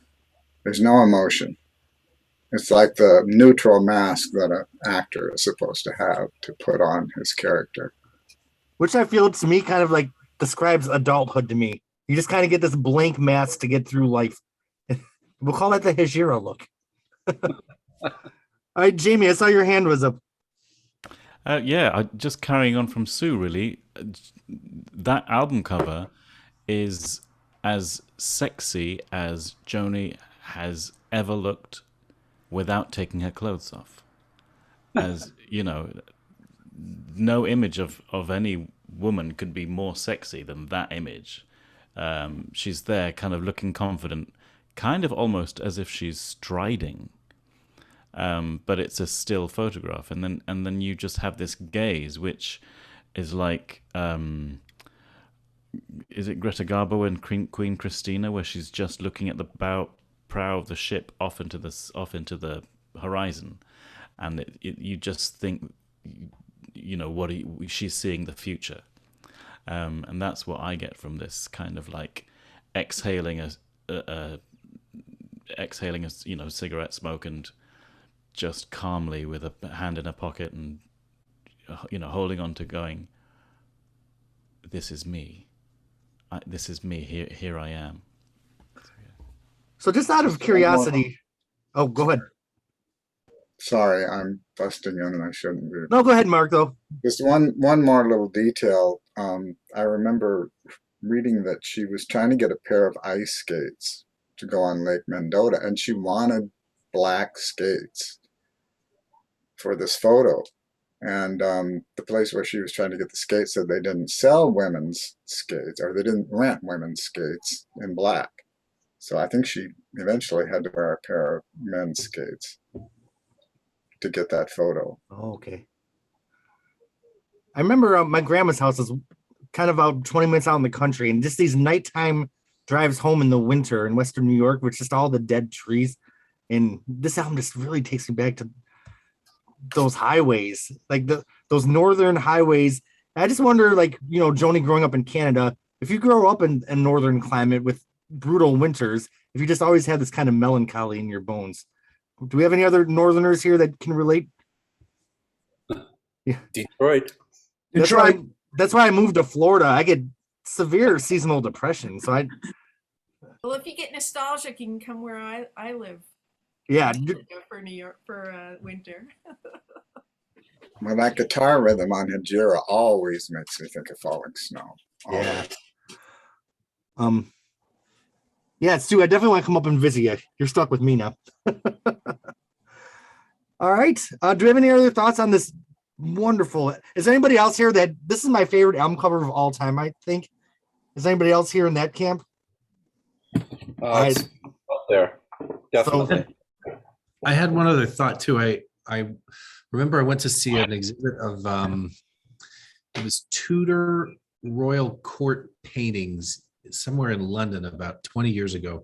no emotion. It's like the neutral mask that an actor is supposed to have to put on his character. Which I feel, to me, kind of like describes adulthood to me. You just kind of get this blank mask to get through life. We'll call that the Hejira look. All right, Jamie, I saw your hand was up. Just carrying on from Sue, really. That album cover is as sexy as Joni has ever looked without taking her clothes off. As, you know, no image of any woman could be more sexy than that image. She's there kind of looking confident, kind of almost as if she's striding. but it's a still photograph, and then you just have this gaze, which is like, is it Greta Garbo and Queen Christina, where she's just looking at the prow of the ship off into the horizon, and you just think, she's seeing the future, and that's what I get from this kind of like exhaling a cigarette smoke, and just calmly with a hand in her pocket and holding on to, going, this is me. This is me. Here I am. So just out of curiosity, oh, go ahead. Sorry, I'm busting in and I shouldn't be. No, go ahead, Mark, though. Just one more little detail. I remember reading that she was trying to get a pair of ice skates to go on Lake Mendota, and she wanted black skates for this photo. And the place where she was trying to get the skates said they didn't sell women's skates, or they didn't rent women's skates in black. So I think she eventually had to wear a pair of men's skates to get that photo. Oh, okay. I remember my grandma's house is kind of about 20 minutes out in the country, and just these nighttime drives home in the winter in Western New York with just all the dead trees. And this album just really takes me back to those highways, like those northern highways. And I just wonder, like, Joni growing up in Canada, if you grow up in northern climate with brutal winters, if you just always have this kind of melancholy in your bones. Do we have any other northerners here that can relate? Yeah. Detroit. That's why I moved to Florida. I get severe seasonal depression. So well, if you get nostalgic, you can come where I live. Yeah. For New York for winter. Well, that guitar rhythm on Hejira always makes me think of falling snow. Always. Yeah. Yeah, Stu, I definitely want to come up and visit you. You're stuck with me now. All right. Do we have any other thoughts on this wonderful? Is anybody else here that this is my favorite album cover of all time, I think? Is anybody else here in that camp? It's up there. Definitely. So, I had one other thought too. I remember I went to see an exhibit of it was Tudor Royal Court paintings somewhere in London about 20 years ago.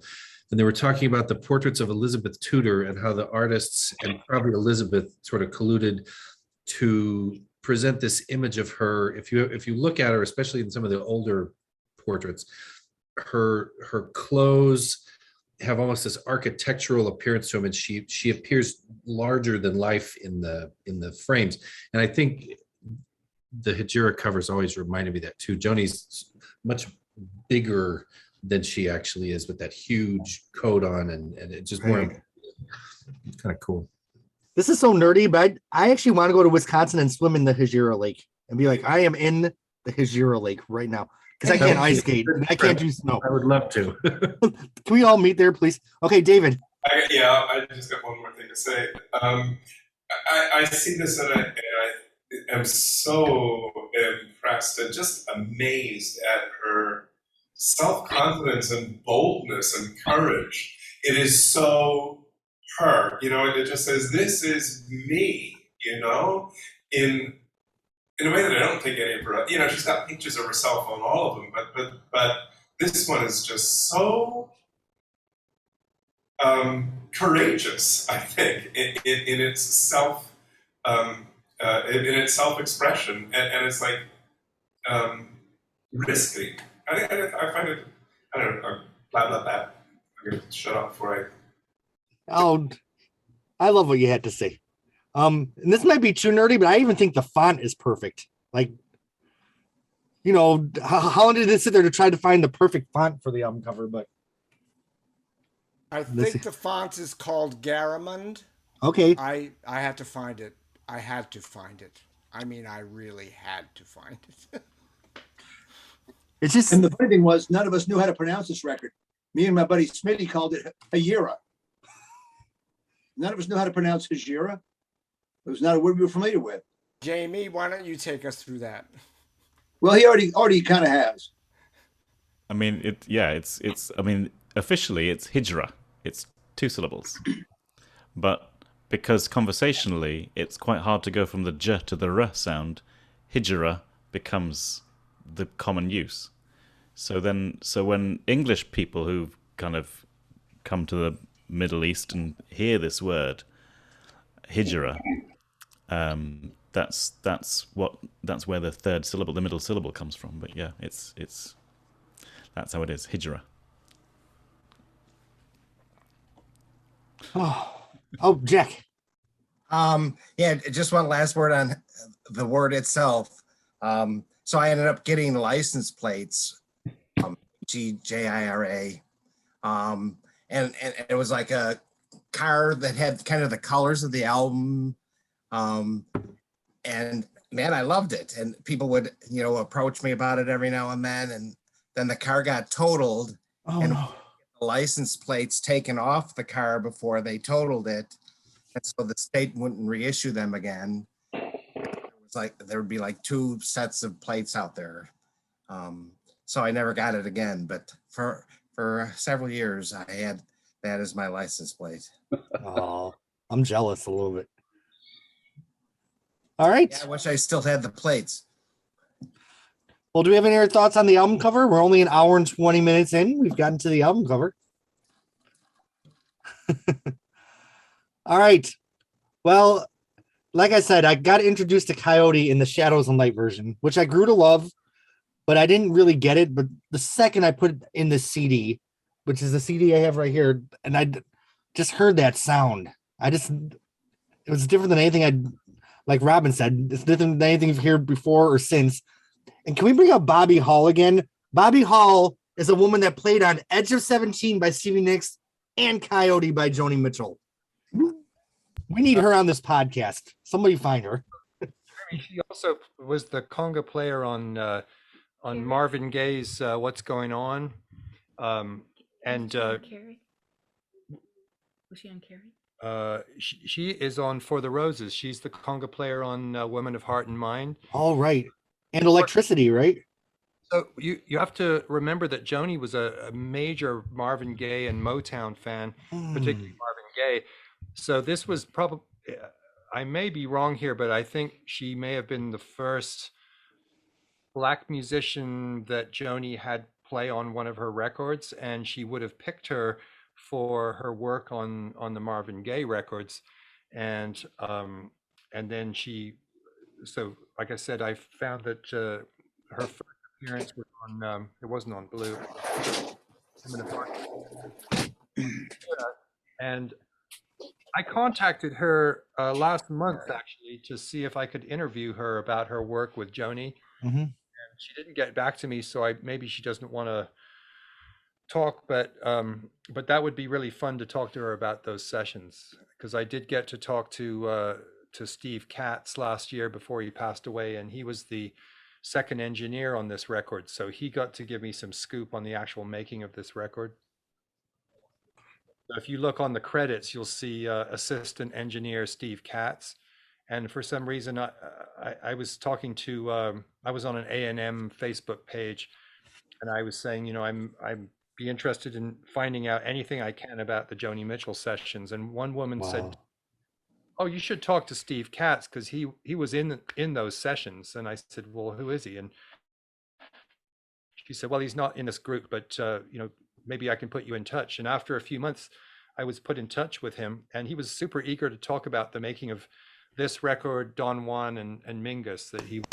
And they were talking about the portraits of Elizabeth Tudor and how the artists and probably Elizabeth sort of colluded to present this image of her. If you look at her, especially in some of the older portraits, her clothes have almost this architectural appearance to them, and she appears larger than life in the frames. And I think the Hejira covers always reminded me of that too. Joni's much bigger than she actually is with that huge coat on, and it's just more kind of cool. This is so nerdy, but I actually want to go to Wisconsin and swim in the Hejira Lake and be like, I am in the Hejira Lake right now. Because I can't ice skate. I can't do snow. I would love to. Can we all meet there, please? Okay, David. I just got one more thing to say. I see this and I am so impressed and just amazed at her self-confidence and boldness and courage. It is so her, it just says, this is me, in a way that I don't think any of her, she's got pictures of herself on all of them, but this one is just so courageous, I think, in its self-expression, and it's like risky. I find it. I don't know. Blah blah blah. I'm gonna shut up before I. Oh, I love what you had to say. And this might be too nerdy, but I even think the font is perfect. Like, how long did they sit there to try to find the perfect font for the album cover? But I think the font is called Garamond. Okay. I had to find it. I had to find it. I mean, I really had to find it. It's just, and the funny thing was, none of us knew how to pronounce this record. Me and my buddy Smitty called it Hejira. None of us knew how to pronounce Hejira. It was not a word we were familiar with. Jamie, why don't you take us through that? Well, he already kind of has. I mean, it's. I mean, officially, it's Hejira. It's 2 syllables, but because conversationally, it's quite hard to go from the j to the r sound. Hejira becomes the common use. So when English people who've kind of come to the Middle East and hear this word, Hejira, that's where the third syllable, the middle syllable, comes from. But yeah, it's that's how it is, Hejira. Oh, Jack. Yeah, just one last word on the word itself. So I ended up getting license plates, Hejira, and it was like a car that had kind of the colors of the album, and man, I loved it. And people would, approach me about it every now and then the car got totaled, and the license plates taken off the car before they totaled it, and so the state wouldn't reissue them again. It was like there would be like 2 sets of plates out there, so I never got it again. But for several years, I had that as my license plate. Oh, I'm jealous a little bit. All right. Yeah, I wish I still had the plates. Well, do we have any other thoughts on the album cover? We're only an hour and 20 minutes in. We've gotten to the album cover. All right. Well, like I said, I got introduced to Coyote in the Shadows and Light version, which I grew to love, but I didn't really get it. But the second I put it in the CD, which is the CD I have right here, and I just heard that sound. It was different than anything like Robin said, it's different than anything you've heard before or since. And can we bring up Bobby Hall again? Bobby Hall is a woman that played on Edge of 17 by Stevie Nicks and Coyote by Joni Mitchell. We need her on this podcast. Somebody find her. She also was the conga player on Marvin Gaye's "What's Going On," and Carrie? Was she on Carrie? she is on For the Roses. She's the conga player on Women of Heart and Mind. All right. And Electricity, right? So you have to remember that Joni was a major Marvin Gaye and Motown fan, particularly Marvin Gaye. So this was probably, I may be wrong here, but I think she may have been the first Black musician that Joni had play on one of her records, and she would have picked her for her work on the Marvin Gaye records, and then so like I said, I found that her first appearance was on it wasn't on Blue, and I contacted her last month actually to see if I could interview her about her work with Joni. Mm-hmm. She didn't get back to me, so maybe she doesn't want to talk, but that would be really fun to talk to her about those sessions, because I did get to talk to Steve Katz last year before he passed away, and he was the second engineer on this record, so he got to give me some scoop on the actual making of this record. So if you look on the credits, you'll see assistant engineer Steve Katz. And for some reason, I was talking to, I was on an A&M Facebook page, and I was saying, I'm be interested in finding out anything I can about the Joni Mitchell sessions. And one woman said, "Oh, you should talk to Steve Katz because he was in those sessions." And I said, "Well, who is he?" And she said, "Well, he's not in this group, but maybe I can put you in touch." And after a few months, I was put in touch with him, and he was super eager to talk about the making of this record, Don Juan and Mingus, that he was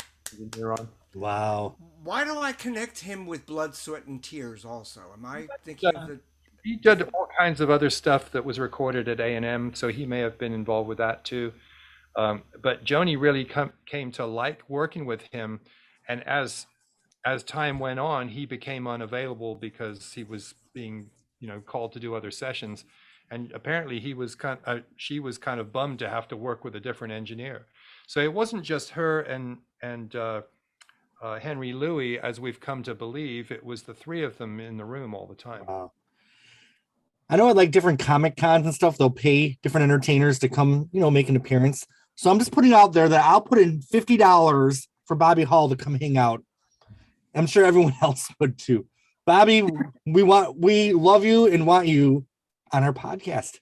there on. Wow. Why don't I connect him with Blood, Sweat, and Tears also? Am I thinking of the... He did all kinds of other stuff that was recorded at A&M, so he may have been involved with that too. But Joni really came to like working with him, and as time went on, he became unavailable because he was being called to do other sessions. And apparently she was kind of bummed to have to work with a different engineer. So it wasn't just her and Henry Louis, as we've come to believe. It was the three of them in the room all the time. Wow. I know at like different Comic Cons and stuff, they'll pay different entertainers to come, make an appearance. So I'm just putting out there that I'll put in $50 for Bobby Hall to come hang out. I'm sure everyone else would too. Bobby, we love you and want you on our podcast.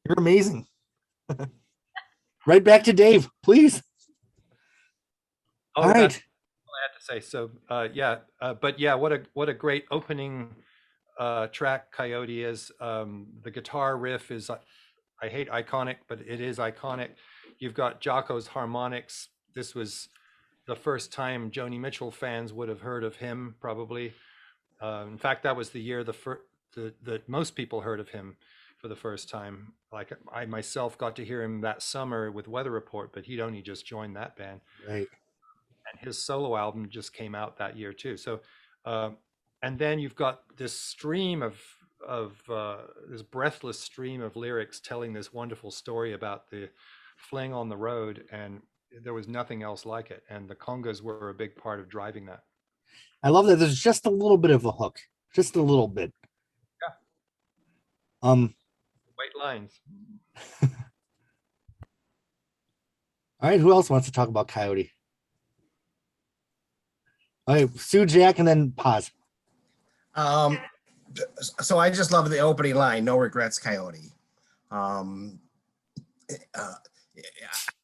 You're amazing. right back to Dave, please. Oh, All that's right. all I had to say. So but yeah, what a great opening track Coyote is. The guitar riff is, I hate iconic, but it is iconic. You've got Jocko's harmonics. This was the first time Joni Mitchell fans would have heard of him, probably. In fact, that was the year that most people heard of him for the first time. Like I myself got to hear him that summer with Weather Report, but he'd only just joined that band. Right. And his solo album just came out that year too. So, and then you've got this stream of this breathless stream of lyrics telling this wonderful story about the fling on the road, and there was nothing else like it. And the congas were a big part of driving that. I love that there's just a little bit of a hook, just a little bit. Yeah. White lines. All right, who else wants to talk about Coyote? All right, Sue, Jack, and then pause. So I just love the opening line, "No regrets, Coyote." On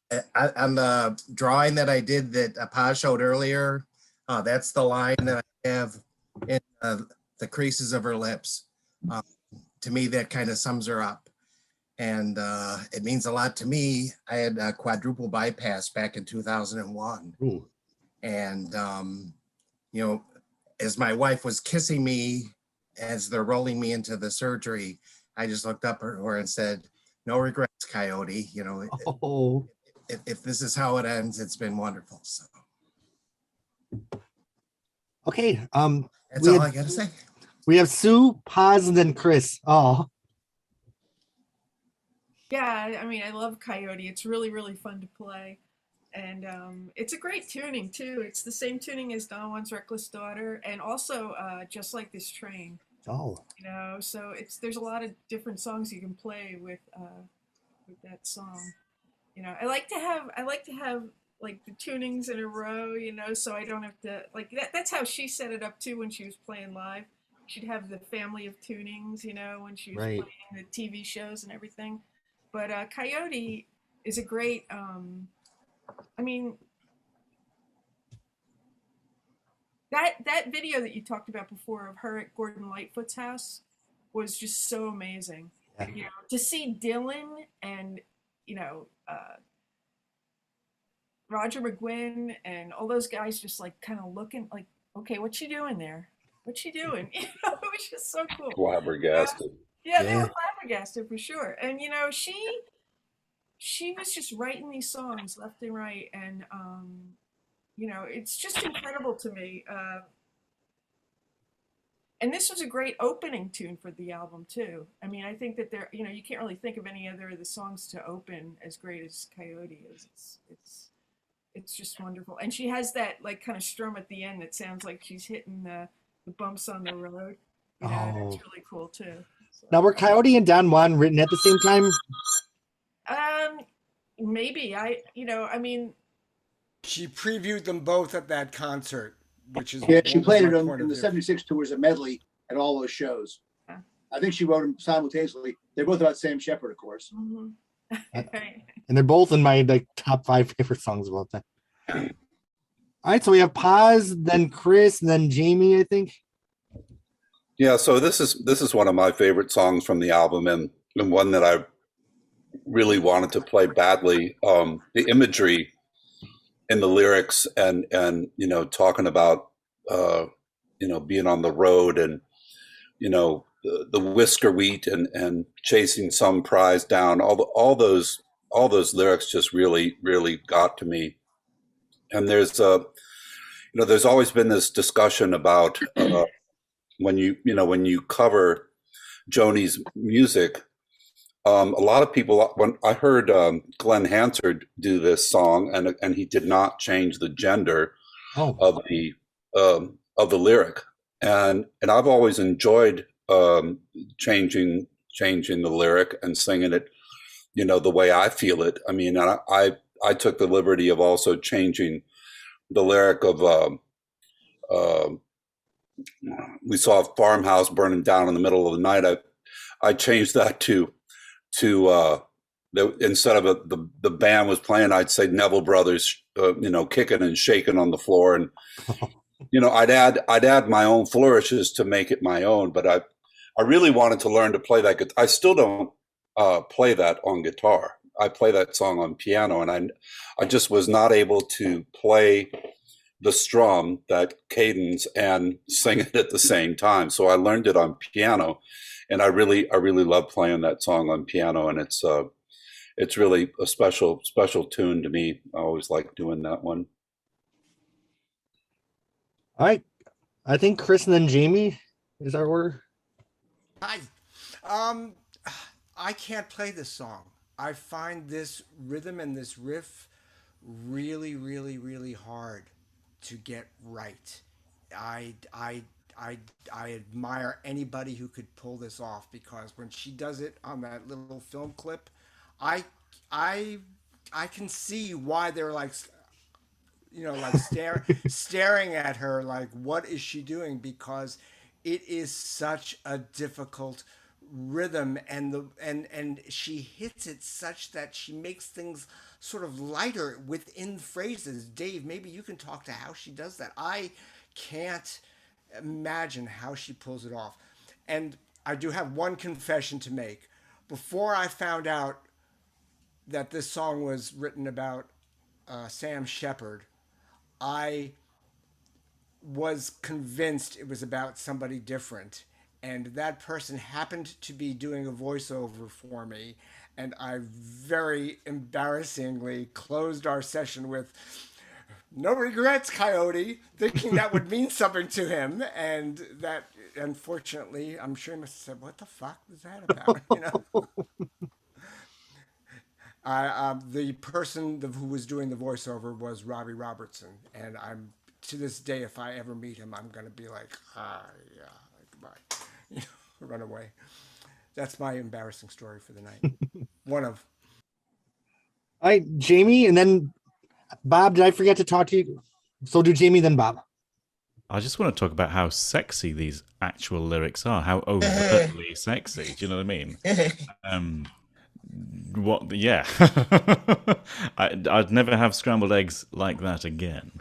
the drawing that I did that Paz showed earlier, that's the line that I have in the creases of her lips. To me, that kind of sums her up. And it means a lot to me. I had a quadruple bypass back in 2001. Ooh. And, you know, as my wife was kissing me as they're rolling me into the surgery, I just looked up at her and said, "No regrets, Coyote. You know, Oh. if this is how it ends, it's been wonderful." So. Okay. That's all I got to say. We have Sue, Paz, and then Chris. Oh. Yeah, I mean, I love Coyote. It's really, really fun to play. And it's a great tuning, too. It's the same tuning as Don Juan's Reckless Daughter, and also Just Like This Train. Oh. You know, so there's a lot of different songs you can play with that song. You know, I like to have like the tunings in a row, you know, so I don't have to, like, that's how she set it up, too, when she was playing live. She'd have the family of tunings, you know, when she was Right. playing the TV shows and everything. But Coyote is a great, I mean, that video that you talked about before of her at Gordon Lightfoot's house was just so amazing. Yeah. You know, to see Dylan and, you know, Roger McGuinn and all those guys just like kind of looking like, okay, what's she doing there? What's she doing? You know, it was just so cool. Flabbergasted. Yeah, they were flabbergasted for sure. And you know, she was just writing these songs left and right, and you know, it's just incredible to me. And this was a great opening tune for the album too. I mean, I think that you know, you can't really think of any other of the songs to open as great as Coyote is. It's just wonderful. And she has that like kind of strum at the end that sounds like she's hitting the bumps on the road. You know, Oh. it's really cool too. So. Now, were Coyote and Don Juan written at the same time? Maybe. You know, I mean, She previewed them both at that concert, which is Yeah, she what was played my it on, point in of the view. 76 tours, a medley at all those shows. Yeah. I think she wrote them simultaneously. They're both about Sam Shepard, of course. mhm. Right. And they're both in my like top 5 favorite songs about that. All right, so we have Paz, then Chris, and then Jamie, I think. Yeah, so this is one of my favorite songs from the album, and one that I really wanted to play badly. The imagery in the lyrics, and you know, talking about you know, being on the road, and you know, the whisker wheat, and chasing some prize down. All those lyrics just really got to me. And there's you know, there's always been this discussion about when you cover Joni's music. A lot of people, when I heard Glenn Hansard do this song, and he did not change the gender of the lyric, and I've always enjoyed changing the lyric and singing it, you know, the way I feel it. I mean, I took the liberty of also changing the lyric of we saw a farmhouse burning down in the middle of the night. I changed that to instead of the band was playing, I'd say Neville Brothers, kicking and shaking on the floor, and I'd add my own flourishes to make it my own. But I really wanted to learn to play that. I still don't play that on guitar. I play that song on piano, and I just was not able to play the strum, that cadence, and sing it at the same time. So I learned it on piano, and I really love playing that song on piano, and it's really a special tune to me. I always like doing that one. All right, I think Chris and then Jamie is our order. Hi. I can't play this song. I find this rhythm and this riff really, really, really hard to get right. I admire anybody who could pull this off, because when she does it on that little film clip, I can see why they're like, staring at her like, what is she doing? Because it is such a difficult rhythm, and she hits it such that she makes things sort of lighter within phrases. Dave, maybe you can talk to how she does that. I can't imagine how she pulls it off. And I do have one confession to make. Before I found out that this song was written about Sam Shepard, I was convinced it was about somebody different, and that person happened to be doing a voiceover for me, and I very embarrassingly closed our session with "No regrets, Coyote," thinking that would mean something to him, and that, unfortunately, I'm sure he must have said, "What the fuck was that about?" The person who was doing the voiceover was Robbie Robertson, and I'm, to this day, if I ever meet him, I'm gonna be like, yeah, goodbye, run away. That's my embarrassing story for the night. One of. All right, Jamie, and then Bob. Did I forget to talk to you? So do Jamie, then Bob. I just want to talk about how sexy these actual lyrics are, how overtly sexy. Do you know what I mean? Yeah. I'd never have scrambled eggs like that again.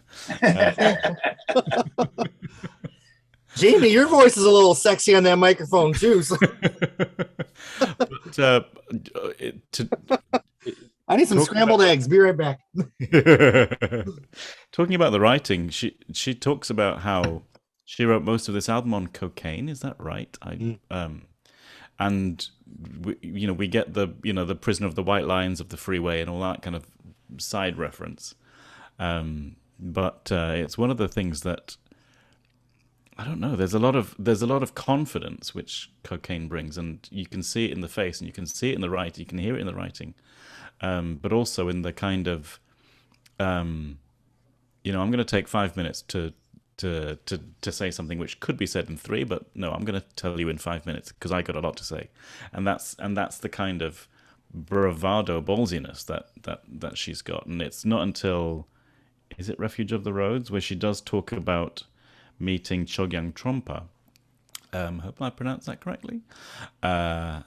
Jamie, your voice is a little sexy on that microphone too. So. But, I need some scrambled eggs. Be right back. Talking about the writing, she talks about how she wrote most of this album on cocaine. Is that right? And we get the Prisoner of the White Lines of the Freeway and all that kind of side reference. But it's one of the things that, I don't know. There's a lot of confidence which cocaine brings, and you can see it in the face, and you can see it in the writing, you can hear it in the writing, but also in the kind of, I'm going to take 5 minutes to say something which could be said in 3, but no, I'm going to tell you in 5 minutes because I got a lot to say, and that's the kind of bravado ballsiness that she's got, and it's not until, is it Refuge of the Roads, where she does talk about meeting Chogyam Trungpa, hope I pronounced that correctly, that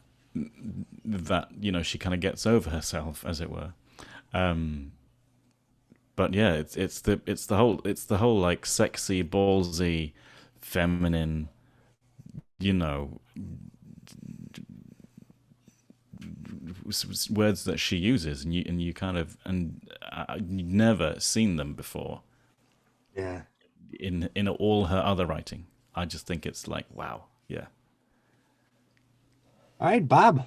she kind of gets over herself, as it were. But yeah, it's the whole like sexy, ballsy, feminine, words that she uses, and you kind of, and I've never seen them before. Yeah. In all her other writing, I just think it's like, wow, yeah. All right, Bob.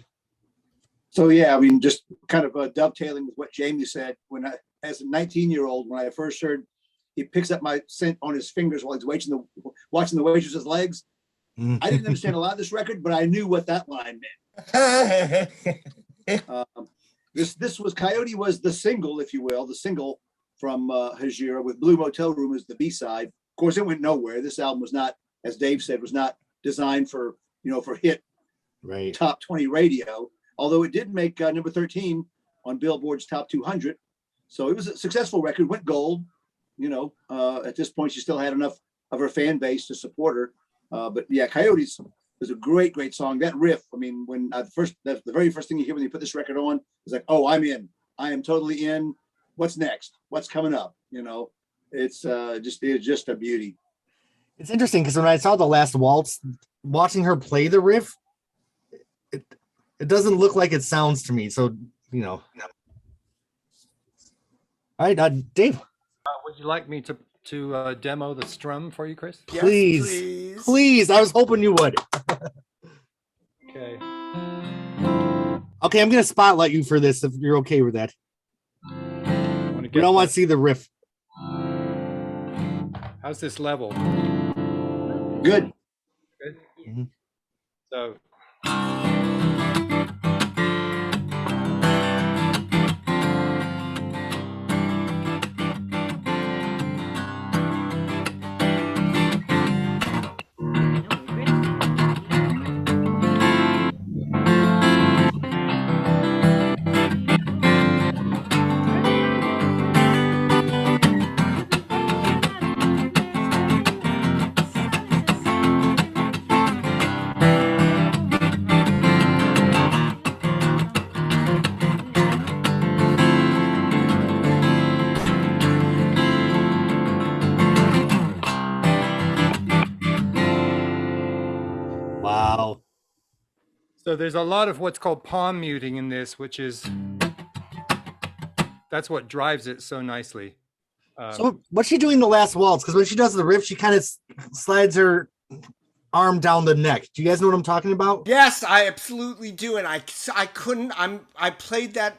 So yeah, I mean, just kind of dovetailing with what Jamie said. As a 19-year-old, when I first heard he picks up my scent on his fingers while he's watching the waitress's legs, I didn't understand a lot of this record, but I knew what that line meant. This was Coyote was the single, if you will, the single from Hejira, with Blue Motel Room as the B-side. Of course, it went nowhere. This album was not, as Dave said, was not designed for hit top 20 radio, although it did make number 13 on Billboard's Top 200. So it was a successful record, went gold. At this point, she still had enough of her fan base to support her. But yeah, Coyote's was a great, great song. That riff, I mean, when the very first thing you hear when you put this record on is like, oh, I'm in. I am totally in. What's next? What's coming up? You know, it's just a beauty. It's interesting because when I saw The Last Waltz, watching her play the riff, it doesn't look like it sounds to me. So, you know. All right, Dave. Would you like me to demo the strum for you, Chris? Please, please. I was hoping you would. Okay. Okay, I'm gonna spotlight you for this if you're okay with that. We don't want to see the riff. How's this level? Good. Good. Mm-hmm. So. Wow. So there's a lot of what's called palm muting in this, which is, that's what drives it so nicely. So what's she doing The Last Waltz? Because when she does the riff, she kind of slides her arm down the neck. Do you guys know what I'm talking about? Yes, I absolutely do. And I couldn't, I played that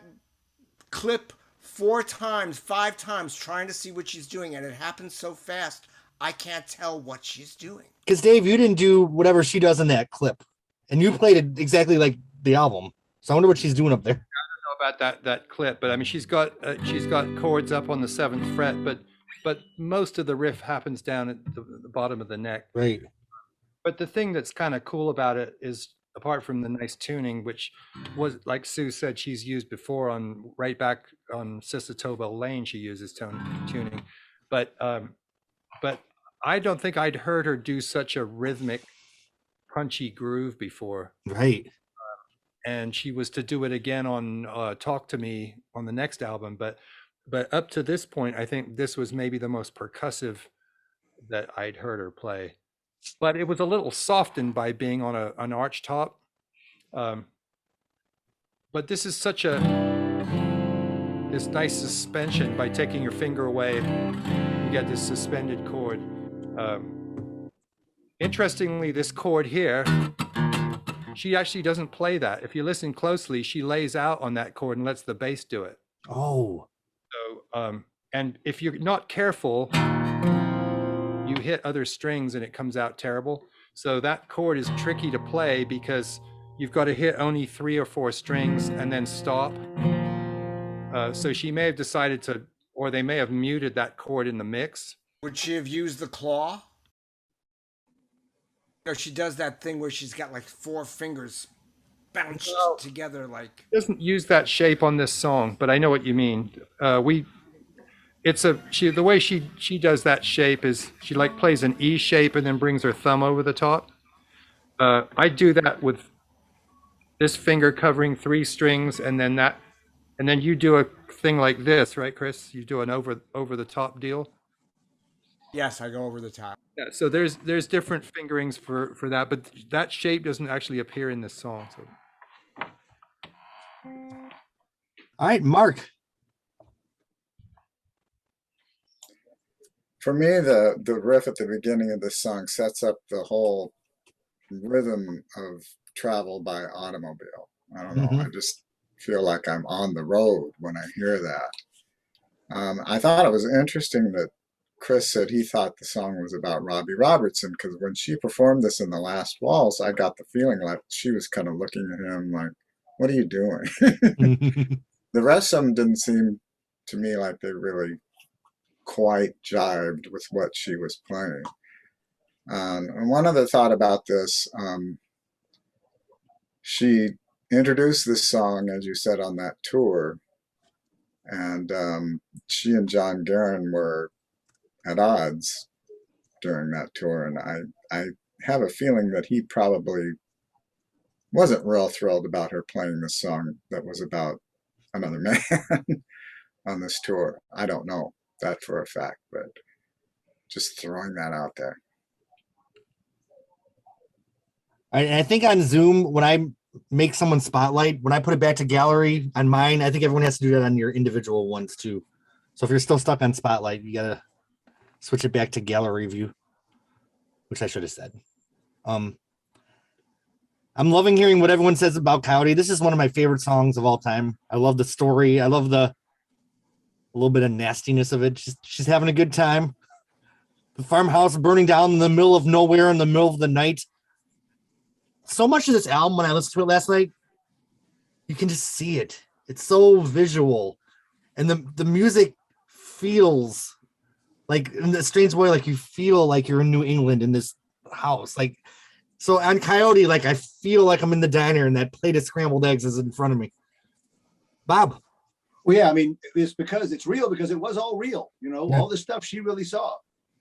clip 4 times, 5 times, trying to see what she's doing. And it happens so fast, I can't tell what she's doing. Because Dave, you didn't do whatever she does in that clip. And you played it exactly like the album. So I wonder what she's doing up there. I don't know about that clip, but I mean, she's got chords up on the 7th fret, but most of the riff happens down at the bottom of the neck. Right. But the thing that's kind of cool about it is, apart from the nice tuning, which was, like Sue said, she's used before on right back on Sister Tobel Lane, she uses tuning, but I don't think I'd heard her do such a rhythmic, punchy groove before. Right. And she was to do it again on Talk to Me on the next album, but up to this point, I think this was maybe the most percussive that I'd heard her play. But it was a little softened by being on an arch top. But this is this nice suspension. By taking your finger away, you get this suspended chord. Interestingly, this chord here, she actually doesn't play that. If you listen closely, she lays out on that chord and lets the bass do it. Oh. So, and if you're not careful, you hit other strings and it comes out terrible. So that chord is tricky to play because you've got to hit only 3 or 4 strings and then stop. So she may have decided to, or they may have muted that chord in the mix. Would she have used the claw? No, she does that thing where she's got like 4 fingers bounced together like. She doesn't use that shape on this song, but I know what you mean. The way she does that shape is she like plays an E shape and then brings her thumb over the top. I do that with this finger covering 3 strings and then you do a thing like this, right, Chris? You do an over the top deal. Yes, I go over the top. Yeah, so there's different fingerings for that, but that shape doesn't actually appear in this song. So. All right, Mark. For me, the riff at the beginning of this song sets up the whole rhythm of travel by automobile. I don't know. Mm-hmm. I just feel like I'm on the road when I hear that. I thought it was interesting that Chris said he thought the song was about Robbie Robertson, because when she performed this in The Last Waltz, I got the feeling like she was kind of looking at him like, what are you doing? The rest of them didn't seem to me like they really quite jived with what she was playing. And one other thought about this, she introduced this song, as you said, on that tour, and she and John Guerin were at odds during that tour, and I have a feeling that he probably wasn't real thrilled about her playing this song that was about another man on this tour. I don't know that for a fact, but just throwing that out there. I think on Zoom, when I make someone spotlight, when I put it back to gallery on mine, I think everyone has to do that on your individual ones too. So if you're still stuck on spotlight, you gotta switch it back to gallery view, which I should have said. I'm loving hearing what everyone says about Coyote. This is one of my favorite songs of all time. I love the story. I love a little bit of nastiness of it. She's having a good time. The farmhouse burning down in the middle of nowhere in the middle of the night. So much of this album, when I listened to it last night, you can just see it. It's so visual. And the music feels like, in a strange way, like you feel like you're in New England in this house. Like, so on Coyote, like I feel like I'm in the diner and that plate of scrambled eggs is in front of me. Bob. Well, yeah, I mean, it's because it's real, because it was all real. You know, Yeah. all the stuff she really saw.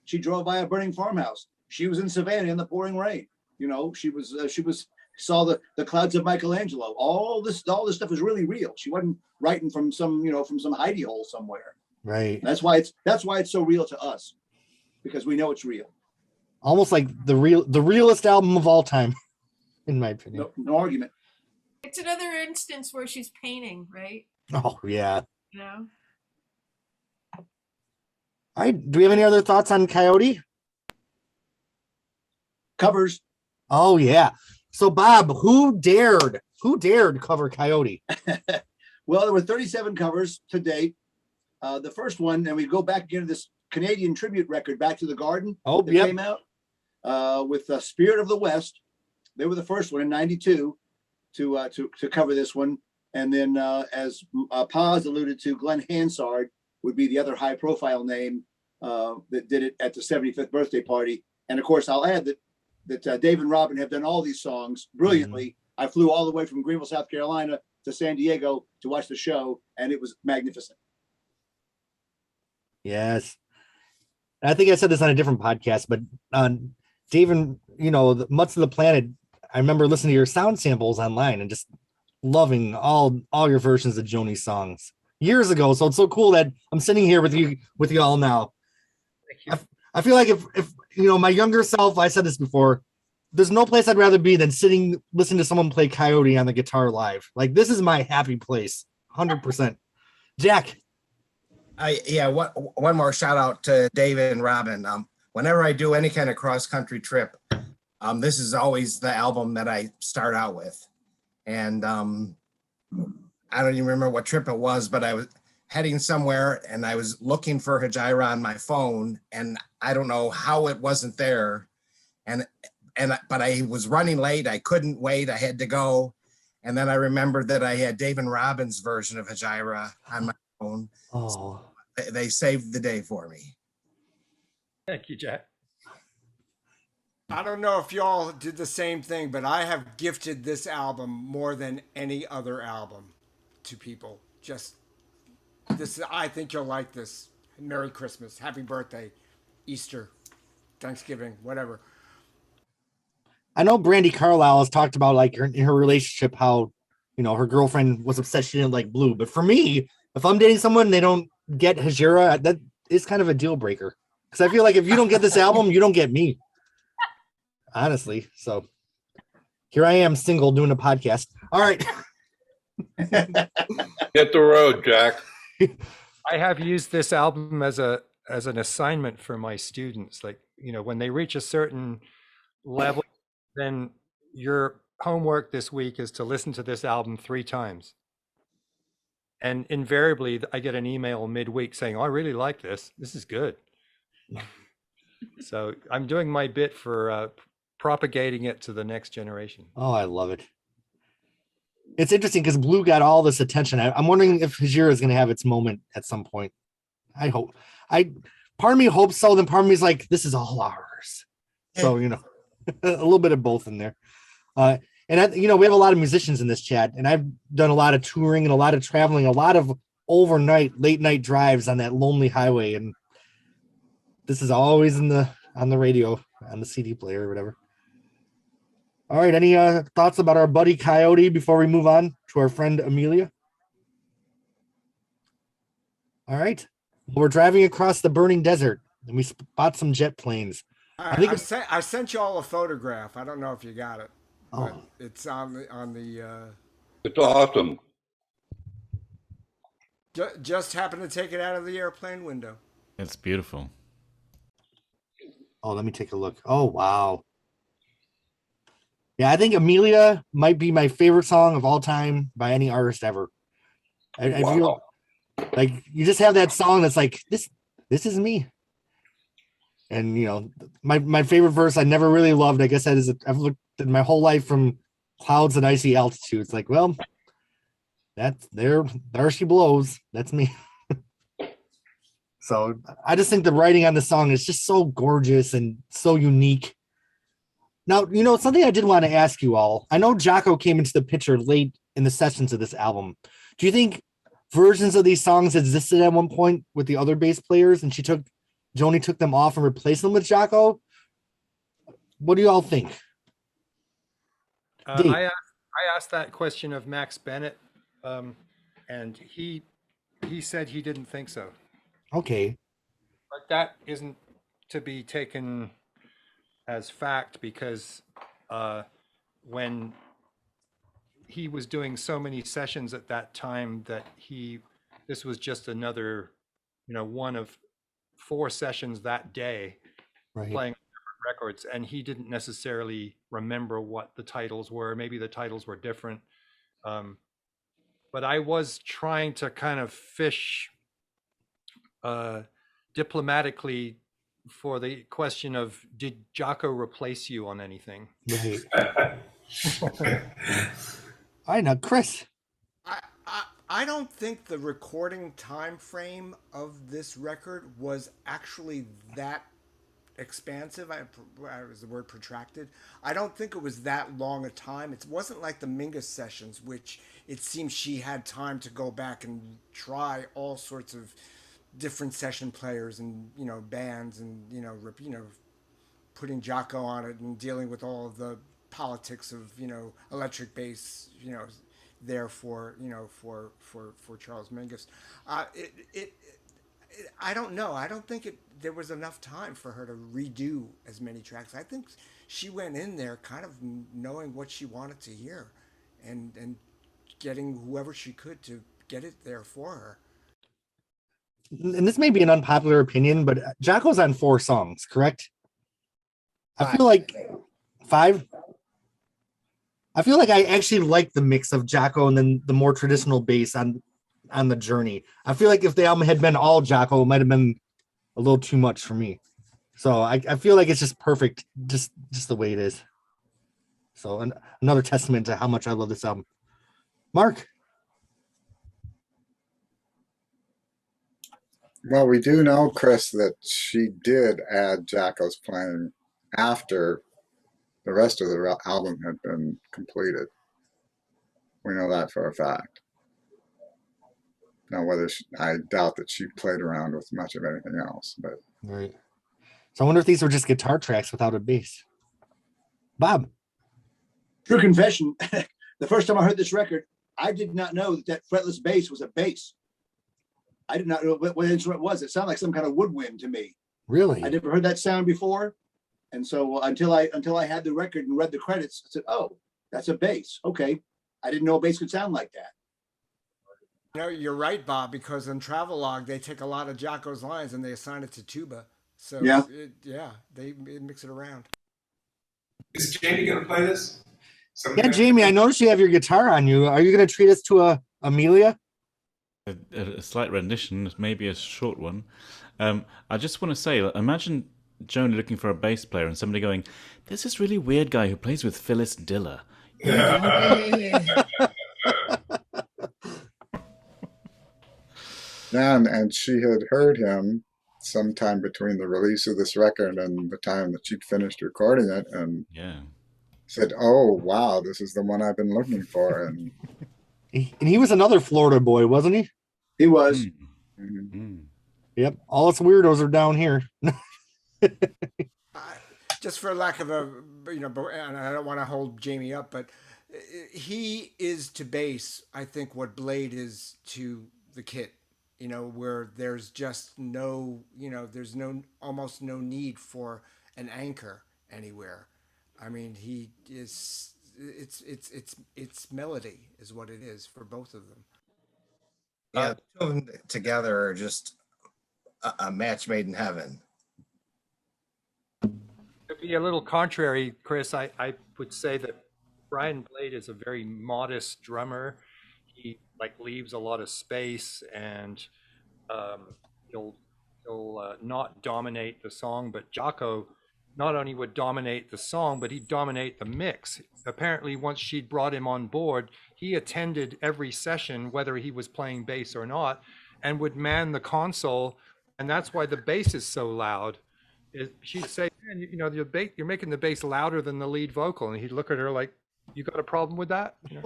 She drove by a burning farmhouse. She was in Savannah in the pouring rain. You know, she saw the clouds of Michelangelo. All this stuff is really real. She wasn't writing from some hidey hole somewhere. Right. That's why it's so real to us, because we know it's real. Almost like the realest album of all time, in my opinion. No argument. It's another instance where she's painting, right? Oh yeah. You know? All right. Do we have any other thoughts on Coyote? Covers. Oh yeah. So Bob, who dared cover Coyote? Well, there were 37 covers to date. The first one, and we go back again to this Canadian tribute record, Back to the Garden, that came out with Spirit of the West. They were the first one in '92 to cover this one. And then, as Paz alluded to, Glenn Hansard would be the other high-profile name that did it at the 75th birthday party. And of course, I'll add that Dave and Robin have done all these songs brilliantly. Mm-hmm. I flew all the way from Greenville, South Carolina to San Diego to watch the show, and it was magnificent. Yes. I think I said this on a different podcast, but Dave and, the Mutts of the Planet, I remember listening to your sound samples online and just loving all your versions of Joni's songs years ago. So it's so cool that I'm sitting here with you all now. I feel like if my younger self, I said this before, there's no place I'd rather be than listening to someone play Coyote on the guitar live. Like, this is my happy place, 100%. Jack. One more shout out to David and Robin. Whenever I do any kind of cross country trip, this is always the album that I start out with. And I don't even remember what trip it was, but I was heading somewhere and I was looking for Hejira on my phone, and I don't know how it wasn't there. But I was running late. I couldn't wait. I had to go. And then I remembered that I had Dave and Robin's version of Hejira on my phone. Oh, they saved the day for me. Thank you, Jack. I don't know if y'all did the same thing, but I have gifted this album more than any other album to people. Just this, I think you'll like this. Merry Christmas, Happy Birthday, Easter, Thanksgiving, whatever. I know Brandy Carlisle has talked about, like, in her relationship, how, her girlfriend was upset she didn't like Blue. But for me, if I'm dating someone and they don't get Hejira, that is kind of a deal breaker. Because I feel like if you don't get this album, you don't get me. Honestly. So here I am, single, doing a podcast. All right. Hit the road, Jack. I have used this album as an assignment for my students. Like, when they reach a certain level, then your homework this week is to listen to this album 3 times. And invariably, I get an email midweek saying, "Oh, I really like this. This is good." So I'm doing my bit for propagating it to the next generation. Oh, I love it. It's interesting because Blue got all this attention. I'm wondering if Hejira is going to have its moment at some point. I hope. Part of me hopes so. Then part of me is like, this is all ours. So, a little bit of both in there. And we have a lot of musicians in this chat, and I've done a lot of touring and a lot of traveling, a lot of overnight, late night drives on that lonely highway. And this is always on the radio, on the CD player or whatever. All right. Any thoughts about our buddy Coyote before we move on to our friend Amelia? All right. Well, we're driving across the burning desert and we spot some jet planes. I sent you all a photograph. I don't know if you got it, but Oh. it's on the. It's awesome. Just happened to take it out of the airplane window. It's beautiful. Oh, let me take a look. Oh, wow. Yeah, I think Amelia might be my favorite song of all time by any artist ever. I feel like you just have that song that's like, this is me. And, you know, my favorite verse I never really loved, I guess I've looked at my whole life from clouds and icy altitudes. Like, well, that's there she blows. That's me. So I just think the writing on the song is just so gorgeous and so unique. Now, you know, something I did want to ask you all. I know Jocko came into the picture late in the sessions of this album. Do you think versions of these songs existed at one point with the other bass players and Joni took them off and replaced them with Jocko? What do you all think? I asked that question of Max Bennett, and he said he didn't think so. Okay. But that isn't to be taken as fact because when he was doing so many sessions at that time that this was just another, you know, one of 4 sessions that day, right, playing different records, and he didn't necessarily remember what the titles were. Maybe the titles were different. But I was trying to kind of fish diplomatically for the question of, did Jocko replace you on anything? Right. I know, Chris. I don't think the recording time frame of this record was actually that expansive. Was the word protracted? I don't think it was that long a time. It wasn't like the Mingus sessions, which it seems she had time to go back and try all sorts of different session players and, you know, bands and, you know, putting Jocko on it and dealing with all of the politics of, you know, electric bass, you know, there for, you know, for Charles Mingus. I don't know. I don't think there was enough time for her to redo as many tracks. I think she went in there kind of knowing what she wanted to hear and getting whoever she could to get it there for her. And this may be an unpopular opinion, but Jocko's on 4 songs, correct? 5. I feel like 5. I feel like I actually like the mix of Jocko and then the more traditional bass on the Journey. I feel like if the album had been all Jocko, it might have been a little too much for me. So I feel like it's just perfect, just the way it is. So another testament to how much I love this album. Mark? Well, we do know, Chris, that she did add Jocko's playing after the rest of the album had been completed. We know that for a fact. Now, I doubt that she played around with much of anything else, but right. So I wonder if these were just guitar tracks without a bass. Bob? True confession. The first time I heard this record, I did not know that fretless bass was a bass. I did not know what instrument it was. It sounded like some kind of woodwind to me. Really? I never heard that sound before. And so until I had the record and read the credits, I said, oh, that's a bass. Okay. I didn't know a bass could sound like that. You know, you're right, Bob, because in Travelogue, they take a lot of Jocko's lines and they assign it to tuba. So they mix it around. Is Jamie going to play this? Yeah, Jamie, I noticed you have your guitar on you. Are you going to treat us to a Amelia? A slight rendition, maybe a short one. I just want to say, imagine Joni looking for a bass player and somebody going, there's this really weird guy who plays with Phyllis Diller. Yeah, and she had heard him sometime between the release of this record and the time that she'd finished recording it, and said, oh, wow, this is the one I've been looking for. And he was another Florida boy, wasn't he? He was. Mm-hmm. Yep. All us weirdos are down here. just for lack of a, and I don't want to hold Jamie up, but he is to bass, I think, what Blade is to the Kit, where there's just no, there's almost no need for an anchor anywhere. I mean, he is, it's melody is what it is for both of them. Yeah, the two of them together are just a match made in heaven. To be a little contrary, Chris, I would say that Brian Blade is a very modest drummer. He leaves a lot of space, and he'll not dominate the song. But Jaco not only would dominate the song, but he'd dominate the mix. Apparently, once she'd brought him on board, he attended every session, whether he was playing bass or not, and would man the console. And that's why the bass is so loud. She'd say, "Man, you're making the bass louder than the lead vocal," and he'd look at her like, "You got a problem with that?" He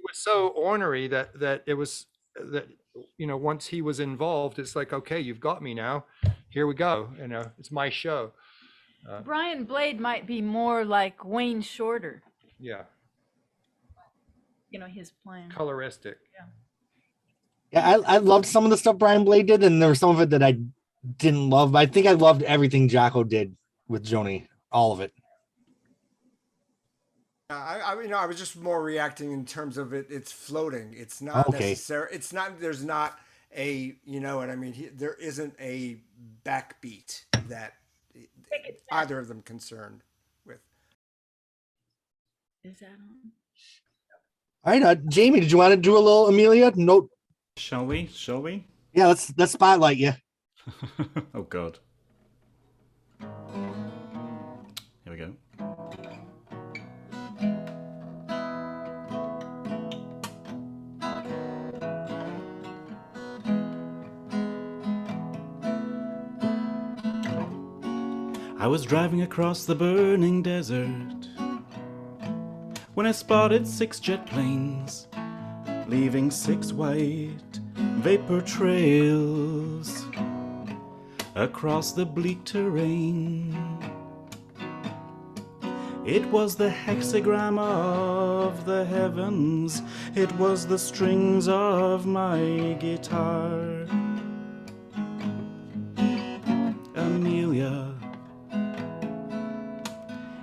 was so ornery that it was that once he was involved, it's like, okay, you've got me now. Here we go. It's my show. Brian Blade might be more like Wayne Shorter. Yeah. His playing. Coloristic. Yeah, I loved some of the stuff Brian Blade did, and there was some of it that I didn't love. But I think I loved everything Jaco did with Joni, all of it. I was just more reacting in terms of it. It's floating. It's not necessary. It's not. There's not a. You know what I mean? There isn't a backbeat that either of them concerned with. Is that on? All right, Jamie, did you want to do a little Amelia? No. Shall we? Yeah, let's spotlight you. Oh God. Here we go. I was driving across the burning desert when I spotted 6 jet planes, leaving 6 white vapor trails across the bleak terrain. It was the hexagram of the heavens, it was the strings of my guitar. Amelia,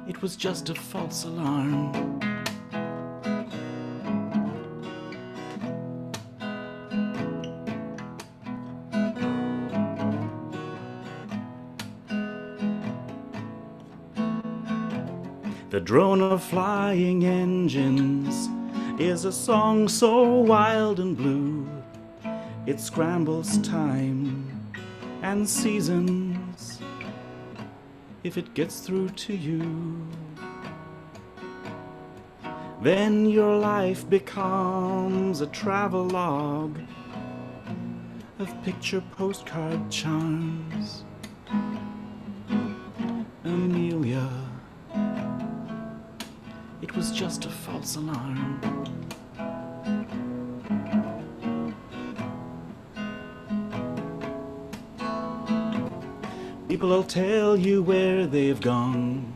it was just a false alarm. The drone of flying engines is a song so wild and blue. It scrambles time and seasons if it gets through to you. Then your life becomes a travelogue of picture postcard charms. Amelia, it was just a false alarm. People will tell you where they've gone.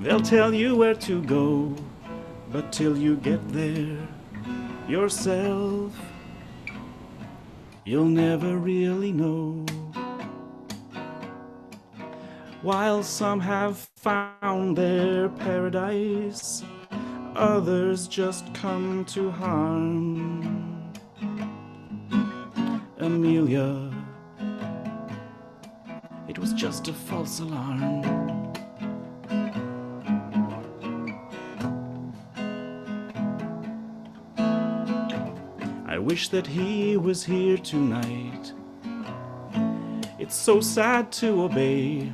They'll tell you where to go. But till you get there yourself, you'll never really know. While some have found their paradise, others just come to harm. Amelia, it was just a false alarm. I wish that he was here tonight. It's so sad to obey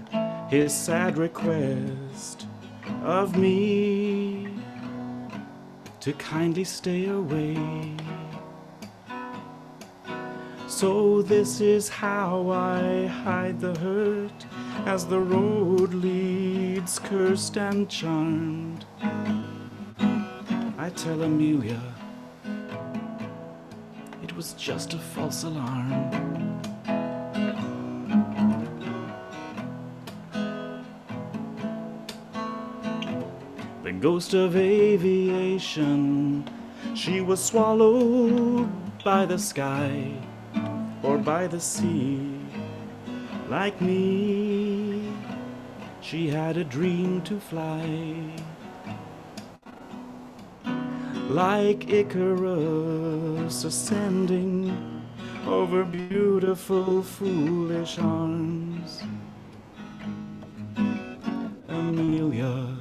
his sad request of me to kindly stay away. So this is how I hide the hurt, as the road leads cursed and charmed. I tell Amelia, it was just a false alarm. the ghost of aviation. She was swallowed by the sky or by the sea. Like me, she had a dream to fly. Like Icarus ascending over beautiful, foolish arms. Amelia,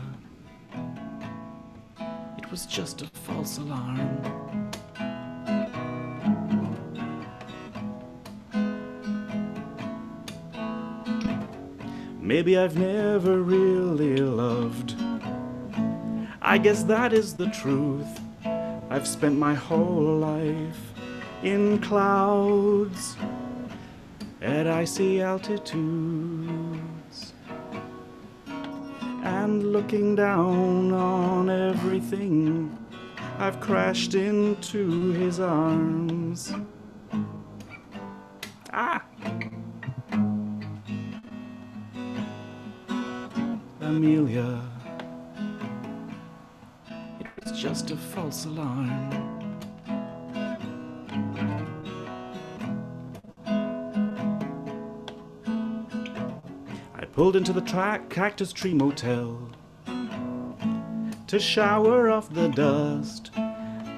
it was just a false alarm. Maybe I've never really loved. I guess that is the truth. I've spent my whole life in clouds at icy altitudes and looking down on everything. I've crashed into his arms. Ah! Amelia, it was just a false alarm. I pulled into the Cactus Tree Motel to shower off the dust,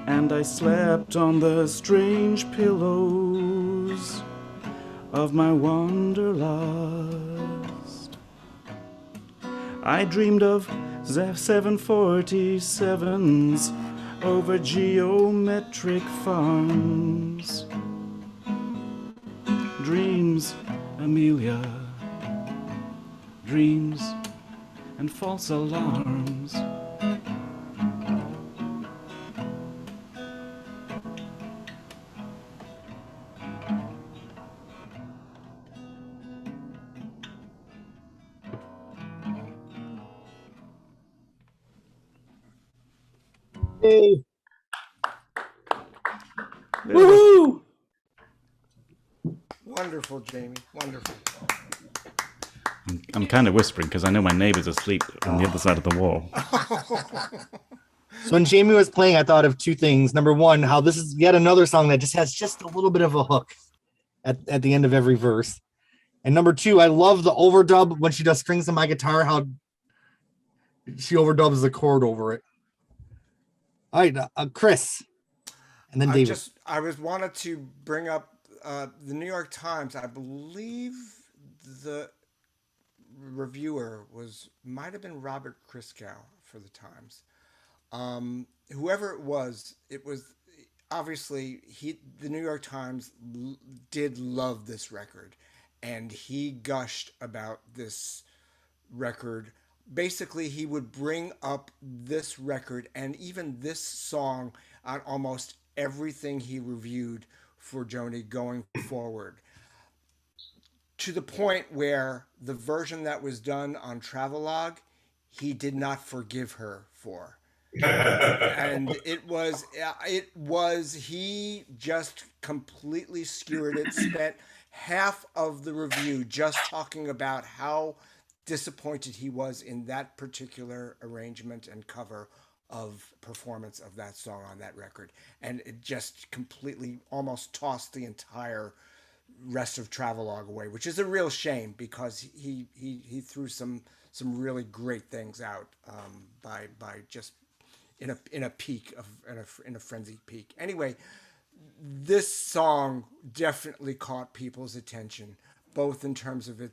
and I slept on the strange pillows of my wanderlust. I dreamed of 747s over geometric farms. Dreams, Amelia, dreams and false alarms. Hey. Woohoo! Wonderful, Jamie. Wonderful. I'm kind of whispering because I know my neighbor's asleep on the other side of the wall. So when Jamie was playing, I thought of two things. Number one, how this is yet another song that just has just a little bit of a hook at the end of every verse. And number two, I love the overdub when she does strings on my guitar, how she overdubs the chord over it. All right, Chris, and then David. I wanted to bring up the New York Times. I believe the reviewer might have been Robert Christgau for the Times. Whoever it was obviously the New York Times did love this record, and he gushed about this record. Basically, he would bring up this record and even this song on almost everything he reviewed for Joni going forward, to the point where the version that was done on Travelogue, he did not forgive her for. And he just completely skewered it, spent half of the review just talking about how disappointed he was in that particular arrangement and cover of performance of that song on that record. And it just completely almost tossed the entire rest of Travelogue away, which is a real shame because he threw some really great things out by just in a peak in a frenzied peak. Anyway, this song definitely caught people's attention, both in terms of the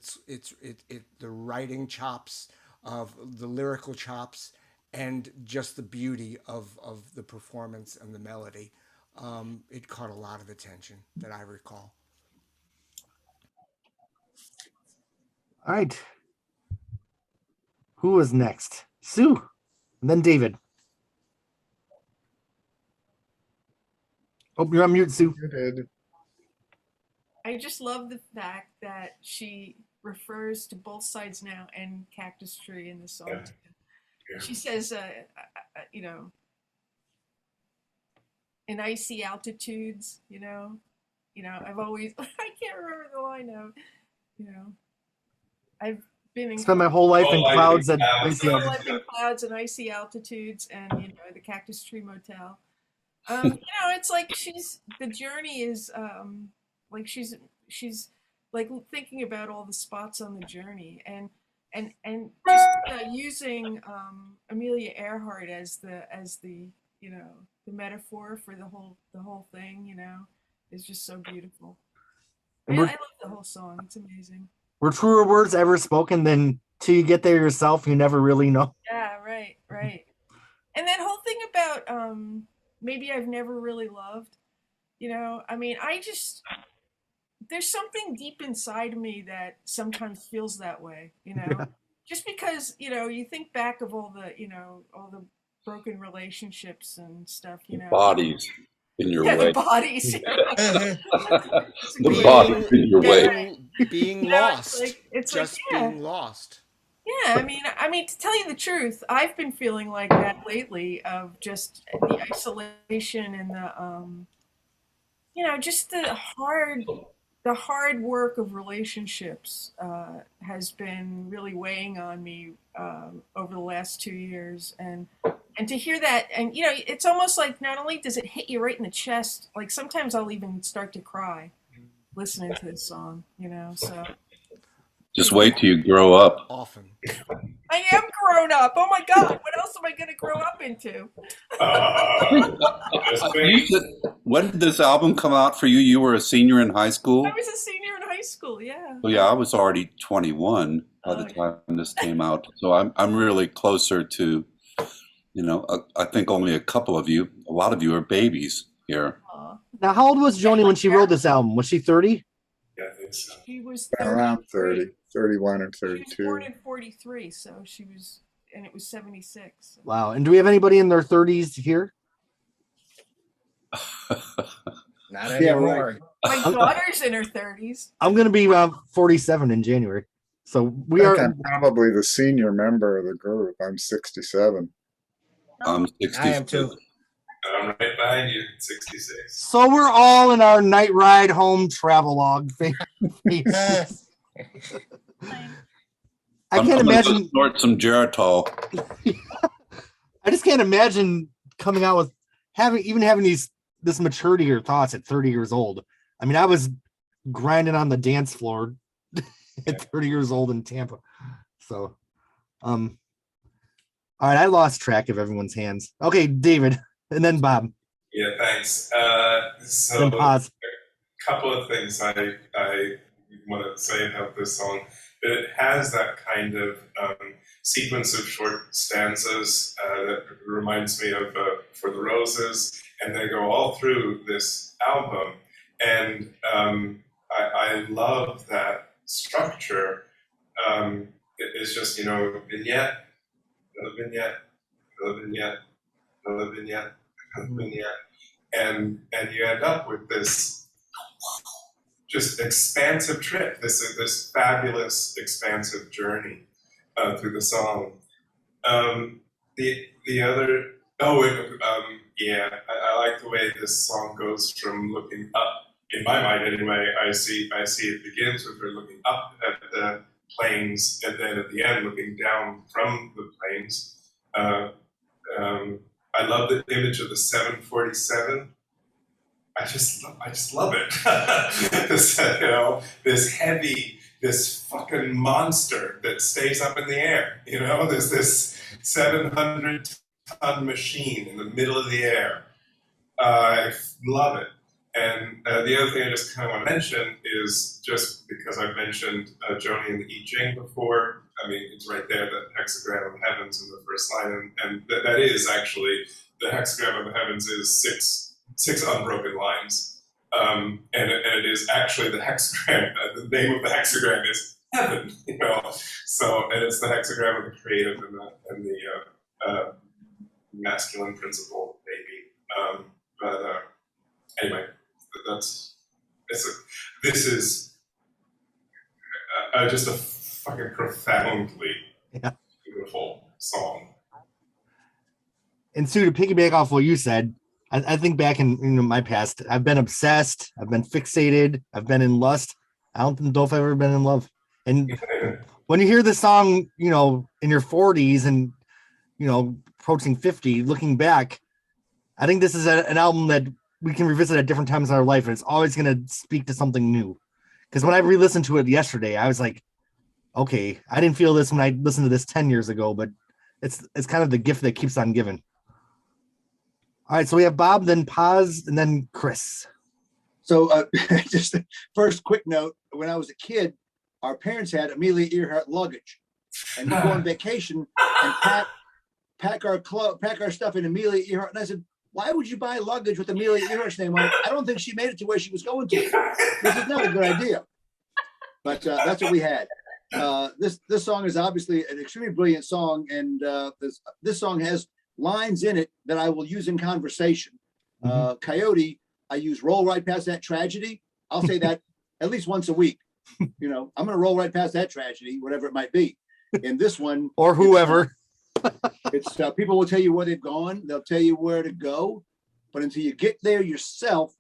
writing chops, of the lyrical chops, and just the beauty of the performance and the melody. It caught a lot of attention that I recall. All right. Who was next? Sue, and then David. Oh, you're on mute, Sue. You did. I just love the fact that she refers to Both Sides Now and Cactus Tree in the song. Yeah. Yeah. She says, in icy altitudes, I've always, I can't remember the line now, I've been in Spent my whole life in Whole life in clouds at clouds. icy whole life altitude. in clouds and icy altitudes, and the Cactus Tree Motel. It's like the journey is like she's like thinking about all the spots on the journey, and just using Amelia Earhart as the the metaphor for the whole thing, is just so beautiful. And I we're, love the whole song. It's amazing. were truer words ever spoken than till you get there yourself, you never really know. Yeah, right. And that whole thing about maybe I've never really loved, I mean, there's something deep inside me that sometimes feels that way, Yeah. just because, you think back of all the broken relationships and stuff, Bodies in your Yeah, the way. bodies. The bodies in your way. Being It's lost. it's Just like, being lost. yeah, I mean, to tell you the truth, I've been feeling like that lately, of just the isolation and just the hard work of relationships has been really weighing on me over the last 2 years, and to hear that, and it's almost like not only does it hit you right in the chest, like sometimes I'll even start to cry listening to this song, so. Just wait till you grow up. Often. I am grown up. Oh my God, what else am I going to grow up into? When did this album come out for you? You were a senior in high school? I was a senior in high school, yeah. Well, yeah, I was already 21 by the time this came out. So I'm really closer to, I think only a lot of you are babies here. Now, how old was Joni when she wrote this album? Was she 30? Yeah, I think so. She was Around 30, 31 or She was 32. born in 43, so and it was 76. So. Wow. And do we have anybody in their 30s here? Not anymore. My daughter's in her 30s. I'm going to be 47 in January. So we I think are. I'm probably the senior member of the group. I'm 67. I'm 66. I am too. I'm right behind you, 66. So we're all in our night ride home travelogue phase. I can't imagine. Snort some Geritol. I just can't imagine coming out with having this maturity of your thoughts at 30 years old. I mean, I was grinding on the dance floor at 30 years old in Tampa. So, all right, I lost track of everyone's hands. Okay, David, and then Bob. Yeah, thanks. So Then pause. a couple of things I want to say about this song. It has that kind of sequence of short stanzas that reminds me of For the Roses, and they go all through this album. And I love that structure. It's just, vignette, another vignette, another vignette, another vignette, another vignette. And you end up with this just expansive trip, this fabulous expansive journey through the song. The other, I like the way this song goes from looking up. In my mind, anyway, I see it begins with her looking up at the plains, and then at the end looking down from the plains. I love the image of the 747. I just love it. this fucking monster that stays up in the air. There's this 700-ton machine in the middle of the air. I love it. And the other thing I just kind of want to mention is, just because I've mentioned Joni and the I Ching before, I mean, it's right there, the hexagram of the heavens in the first line, and that is actually, the hexagram of the heavens is six unbroken lines. And it is actually the hexagram, the name of the hexagram is heaven, So, and it's the hexagram of the creative and the masculine principle, maybe. Anyway, this is just a fucking profoundly beautiful song. And Sue, to piggyback off what you said, I think back in my past, I've been obsessed, I've been fixated, I've been in lust. I don't know if I've ever been in love. And when you hear this song, you know, in your 40s and, you know, approaching 50, looking back, I think this is an album that we can revisit at different times in our life, and it's always going to speak to something new. Because when I re-listened to it yesterday, I was like, okay, I didn't feel this when I listened to this 10 years ago, but it's kind of the gift that keeps on giving. All right, so we have Bob, then Paz, and then Chris. So just the first quick note, when I was a kid, our parents had Amelia Earhart luggage, and we'd go on vacation and pack our stuff in Amelia Earhart. And I said, why would you buy luggage with Amelia Earhart's name on it? I don't think she made it to where she was going to. This is not a good idea. But that's what we had. This song is obviously an extremely brilliant song, and this song has lines in it that I will use in conversation. Coyote, I use roll right past that tragedy. I'll say that at least once a week. You know, I'm going to roll right past that tragedy, whatever it might be. In this one, or whoever, it's people will tell you where they've gone. They'll tell you where to go, but until you get there yourself,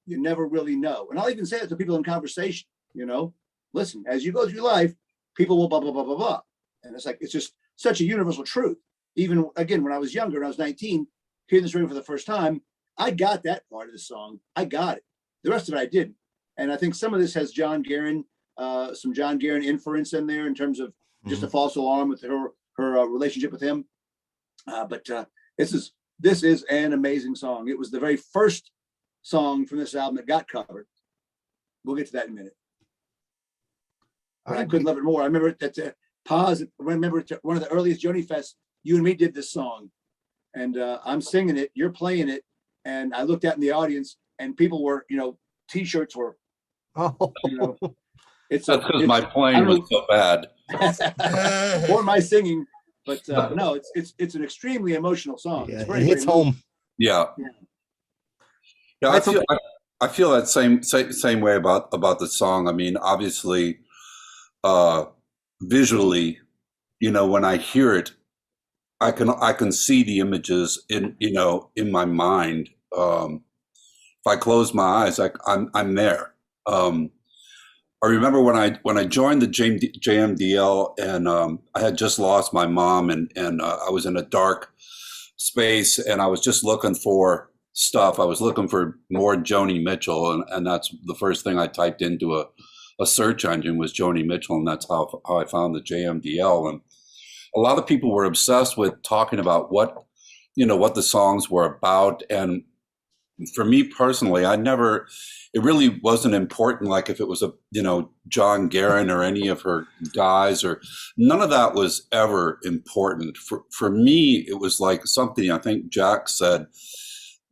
you never really know. And I'll even say it to people in conversation. You know, listen, as you go through life, people will blah blah blah blah blah, and it's like it's just such a universal truth. Even again, when I was younger, when I was 19, hearing this radio for the first time, I got that part of the song. I got it. The rest of it, I didn't. And I think some of this has John Guerin, some John Guerin inference in there in terms of just a false alarm with her relationship with him. But this is an amazing song. It was the very first song from this album that got covered. We'll get to that in a minute. But I couldn't love it more. I remember that Paz. I remember one of the earliest Joni Fests. You and me did this song, and I'm singing it. You're playing it, and I looked out in the audience, and people were, you know, T-shirts were. Oh, you know, that's because my playing was so bad, or my singing. But no, it's an extremely emotional song. Yeah, it's very, it hits very home. yeah. I feel that same way about the song. I mean, obviously, visually, you know, when I hear it, I can see the images in my mind. If I close my eyes, I'm there. I remember when I joined the JMDL, and I had just lost my mom, and I was in a dark space, and I was just looking for stuff. I was looking for more Joni Mitchell, and that's the first thing I typed into a search engine was Joni Mitchell, and that's how I found the JMDL. And a lot of people were obsessed with talking about what the songs were about. And for me personally, it really wasn't important. Like if it was John Guerin or any of her guys, or none of that was ever important. For me, it was like something I think Jack said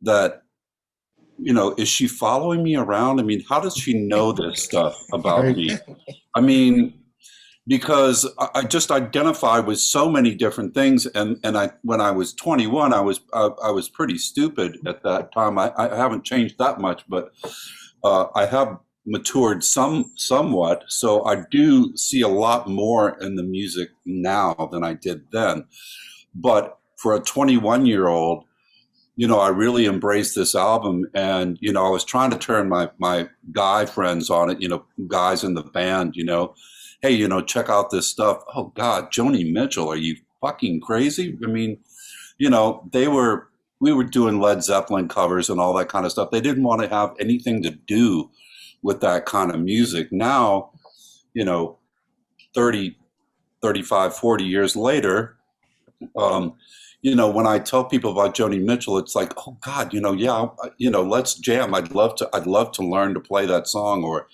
that, is she following me around? I mean, how does she know this stuff about me? I mean, because I just identify with so many different things, and when I was 21, I was pretty stupid at that time. I haven't changed that much, but I have matured somewhat. So I do see a lot more in the music now than I did then. But for a 21-year-old, I really embraced this album, and I was trying to turn my guy friends on it. Guys in the band, hey, check out this stuff. Oh God, Joni Mitchell, are you fucking crazy? I mean, we were doing Led Zeppelin covers and all that kind of stuff. They didn't want to have anything to do with that kind of music. Now, 30, 35, 40 years later, when I tell people about Joni Mitchell, it's like, oh God, let's jam. I'd love to learn to play that song, or,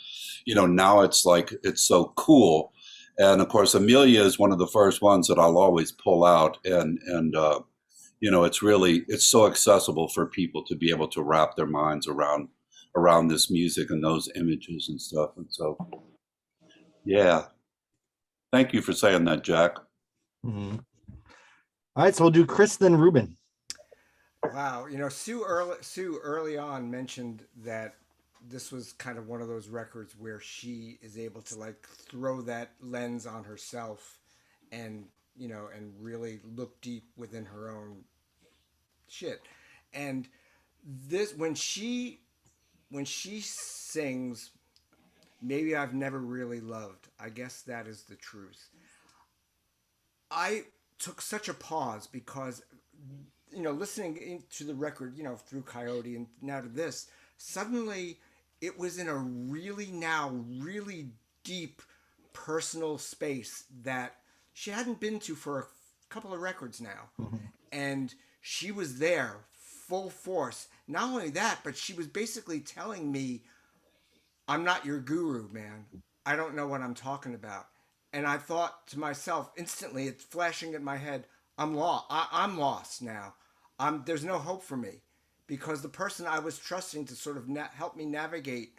now it's like, it's so cool. And of course, Amelia is one of the first ones that I'll always pull out. And it's so accessible for people to be able to wrap their minds around this music and those images and stuff. And so, yeah. Thank you for saying that, Jack. Mm-hmm. All right, so we'll do Chris, then Ruben. Wow, Sue early on mentioned that this was kind of one of those records where she is able to like throw that lens on herself and and really look deep within her own shit. And this when she sings maybe I've never really loved. I guess that is the truth. I took such a pause because, listening to the record, through Coyote and now to this, suddenly it was in a really deep personal space that she hadn't been to for a couple of records now. Mhm. And she was there full force. Not only that, but she was basically telling me, I'm not your guru, man. I don't know what I'm talking about. And I thought to myself instantly, it's flashing in my head, I'm lost. I'm lost now. There's no hope for me, because the person I was trusting to sort of help me navigate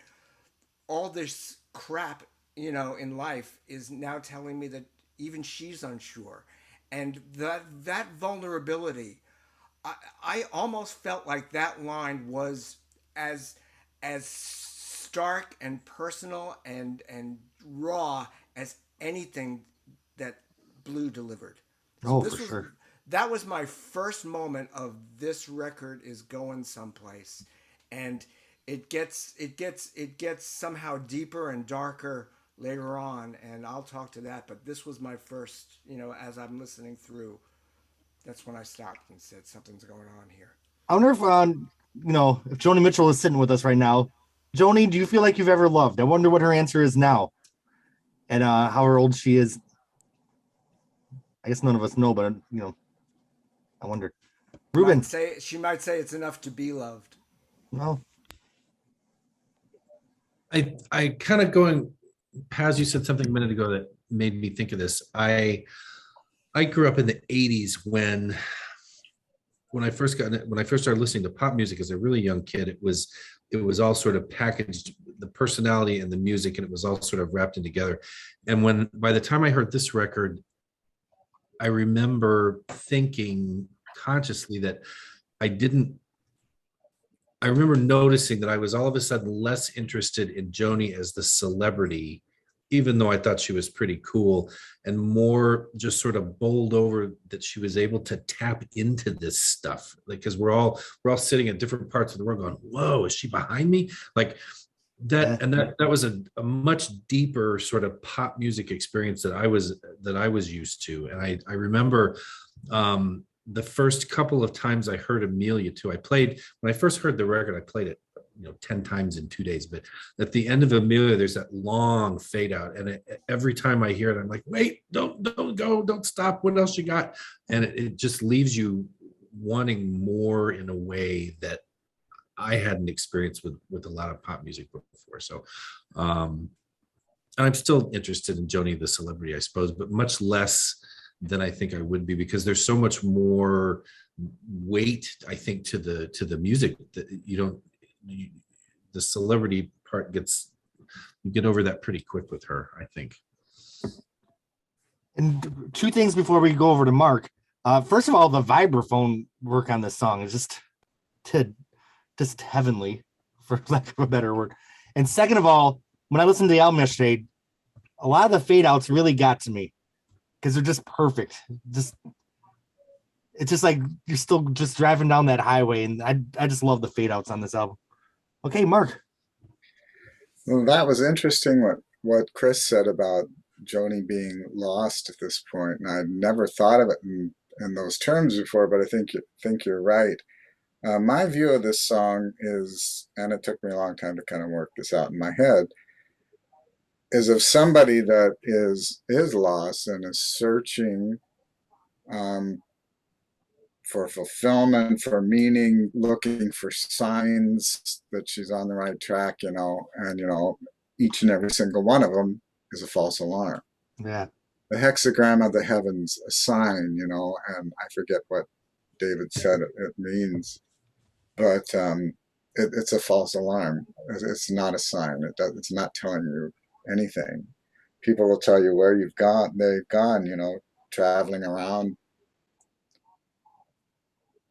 all this crap, in life, is now telling me that even she's unsure. And that vulnerability, I almost felt like that line was as stark and personal and raw as anything that Blue delivered. So Oh, this for was sure. that was my first moment of this record is going someplace, and it gets somehow deeper and darker later on, and I'll talk to that. But this was my first, as I'm listening through, that's when I stopped and said something's going on here. I wonder if if Joni Mitchell is sitting with us right now. Joni, do you feel like you've ever loved? I wonder what her answer is now, and how old she is. I guess none of us know, but I wonder. Ruben, She might say it's enough to be loved. no. I kind of going, Paz, you said something a minute ago that made me think of this. I grew up in the 80s when I first started listening to pop music as a really young kid. It was all sort of packaged, the personality and the music, and it was all sort of wrapped in together. And by the time I heard this record, I remember thinking consciously that I remember noticing that I was all of a sudden less interested in Joni as the celebrity, even though I thought she was pretty cool, and more just sort of bowled over that she was able to tap into this stuff. Like, because we're all sitting at different parts of the world going, whoa, is she behind me? Like that. And that was a much deeper sort of pop music experience that I was used to. And I remember the first couple of times I heard Amelia too. When I first heard the record, I played it 10 times in 2 days. But at the end of Amelia, there's that long fade out. And every time I hear it, I'm like, wait, don't go, don't stop. What else you got? And it just leaves you wanting more in a way that I hadn't experienced with a lot of pop music before. So and I'm still interested in Joni the celebrity, I suppose, but much less than I think I would be, because there's so much more weight, I think, to the music that the celebrity part you get over that pretty quick with her, I think. And two things before we go over to Mark. First of all, the vibraphone work on this song is just heavenly, for lack of a better word. And second of all, when I listened to the album yesterday, a lot of the fade outs really got to me because they're just perfect. It's just like you're still just driving down that highway, and I just love the fade outs on this album. Okay, Mark. Well, that was interesting what Chris said about Joni being lost at this point, and I'd never thought of it in those terms before, but I think you're right. My view of this song is, and it took me a long time to kind of work this out in my head, is of somebody that is lost and is searching for fulfillment, for meaning, looking for signs that she's on the right track, and each and every single one of them is a false alarm. Yeah. The hexagram of the heavens, a sign, and I forget what David said it means, but it's a false alarm. It's not a sign. It's not telling you anything. People will tell you where they've gone, traveling around.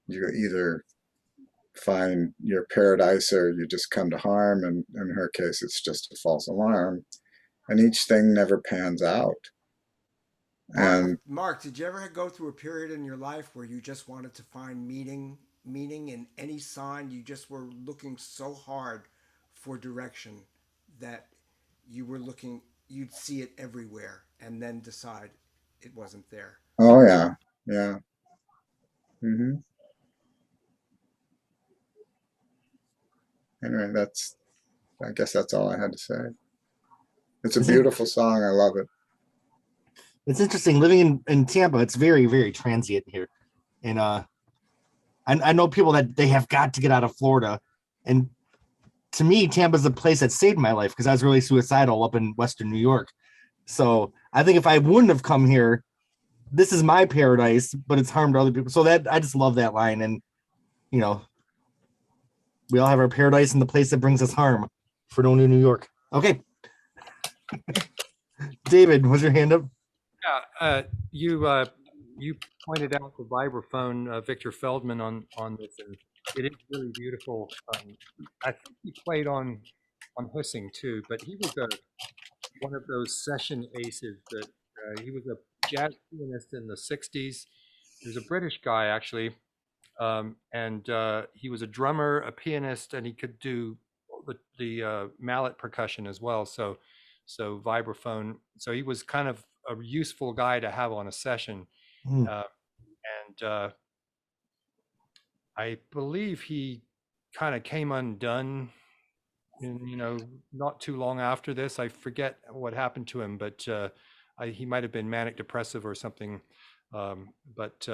You either find your paradise or you just come to harm, and in her case it's just a false alarm, and each thing never pans out. And Mark, did you ever go through a period in your life where you just wanted to find meaning in any sign? You just were looking so hard for direction that you were looking, you'd see it everywhere and then decide it wasn't there. Oh yeah, yeah. Hmm. Anyway, I guess that's all I had to say. It's a beautiful song. I love it. It's interesting living in Tampa. It's very, very transient here. And I know people that they have got to get out of Florida. And to me, Tampa's the place that saved my life because I was really suicidal up in Western New York. So I think if I wouldn't have come here, this is my paradise, but it's harmed other people. So that I just love that line. And, you know, we all have our paradise in the place that brings us harm for no New York. Okay. David, was your hand up? Yeah, you pointed out the vibraphone, Victor Feldman on this, and it is really beautiful. I think he played on Hissing too, but he was one of those session aces that he was a jazz pianist in the '60s. He was a British guy actually, and he was a drummer, a pianist, and he could do the mallet percussion as well. So vibraphone. So he was kind of a useful guy to have on a session. And I believe he kind of came undone, not too long after this. I forget what happened to him, but he might have been manic depressive or something. But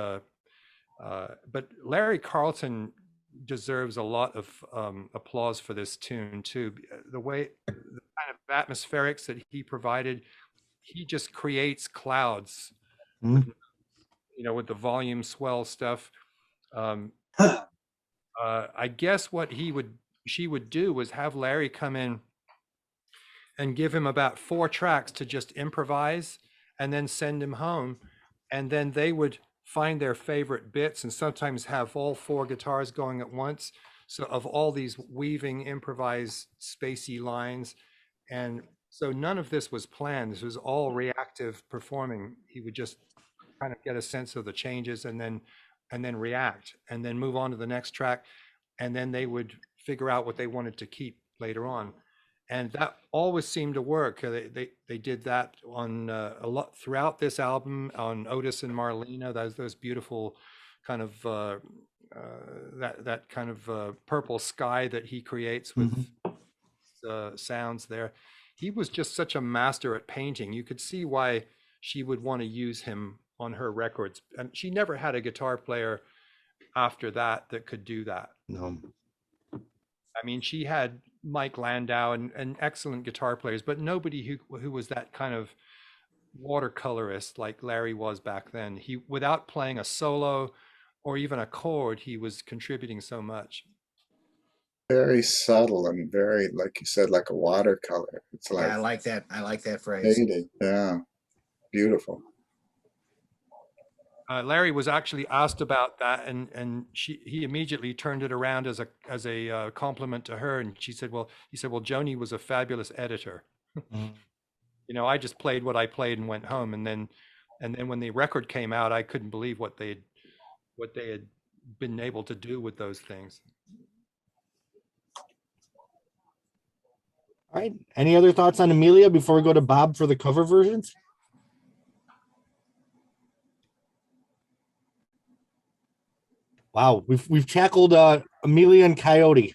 Larry Carlton deserves a lot of applause for this tune too. The kind of atmospherics that he provided, he just creates clouds, with the volume swell stuff. I guess what she would do was have Larry come in and give him about 4 tracks to just improvise and then send him home. And then they would find their favorite bits and sometimes have all 4 guitars going at once. So of all these weaving, improvised, spacey lines. And so none of this was planned. This was all reactive performing. He would just kind of get a sense of the changes and then react and then move on to the next track. And then they would figure out what they wanted to keep later on. And that always seemed to work. They did that on a lot throughout this album, on Otis and Marlena. Those beautiful kind of that kind of purple sky that he creates with sounds there. He was just such a master at painting. You could see why she would want to use him on her records. And she never had a guitar player after that could do that. No. I mean, she had Mike Landau and excellent guitar players, but nobody who was that kind of watercolorist like Larry was back then. He, without playing a solo or even a chord, he was contributing so much. Very subtle and very, like you said, like a watercolor. It's like, Yeah, I like that. I like that phrase. painting. Yeah, beautiful. Larry was actually asked about that, and he immediately turned it around as a compliment to her, and he said, well, Joni was a fabulous editor. I just played what I played and went home, and then when the record came out, I couldn't believe what they had been able to do with those things. All right. Any other thoughts on Amelia before we go to Bob for the cover versions? Wow, we've tackled Amelia and Coyote.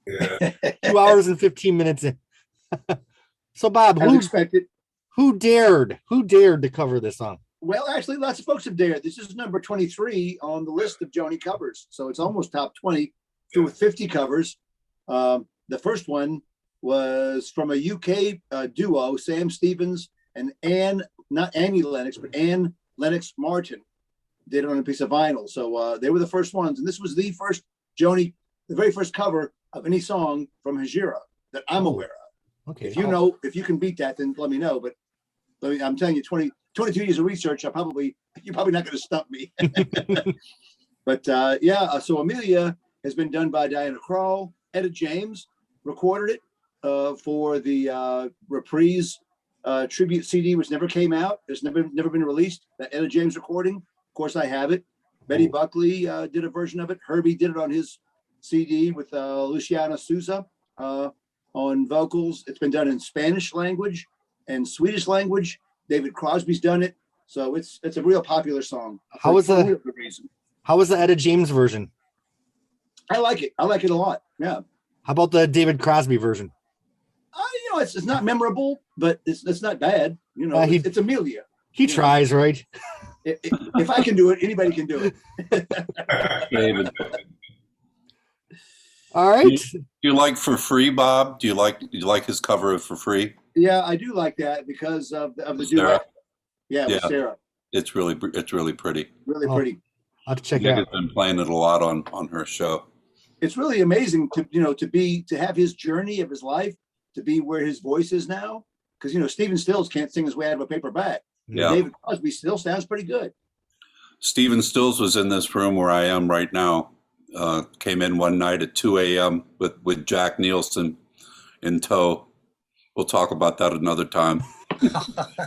Yeah. 2 hours and 15 minutes in. So Bob, who dared to cover this song? Well, actually, lots of folks have dared. This is number 23 on the list of Joni covers, so it's almost top 20 through 50 covers. The first one was from a UK duo, Sam Stevens and not Annie Lennox, but Anne Lennox Martin. Did it on a piece of vinyl. So they were the first ones. And this was the first Joni, the very first cover of any song from Hejira that I'm aware of. Okay. If you can beat that, then let me know. But I'm telling you, 22 years of research, you're probably not going to stump me. But so Amelia has been done by Diana Krall. Etta James recorded it for the Reprise tribute CD, which never came out. It's never been released. That Etta James recording. Of course, I have it. Betty Buckley did a version of it. Herbie did it on his CD with Luciana Souza. on vocals. It's been done in Spanish language and Swedish language. David Crosby's done it. So it's a real popular song. How was for the real good reason. How was the Etta James version? I like it. I like it a lot. Yeah. How about the David Crosby version? It's not memorable, but it's not bad. It's Amelia. He tries, right? If I can do it, anybody can do it. David. All right. Do you like For Free, Bob? Do you like his cover of For Free? Yeah, I do like that because of the duet. Yeah, with Sarah. It's really pretty. Really pretty. I'll have to check it Nick out. has been playing it a lot on her show. It's really amazing to have his journey of his life to be where his voice is now. Because Stephen Stills can't sing his way out of a paper bag. Yeah. David Crosby still sounds pretty good. Stephen Stills was in this room where I am right now. Came in one night at 2 a.m. with Jack Nielsen in tow. We'll talk about that another time.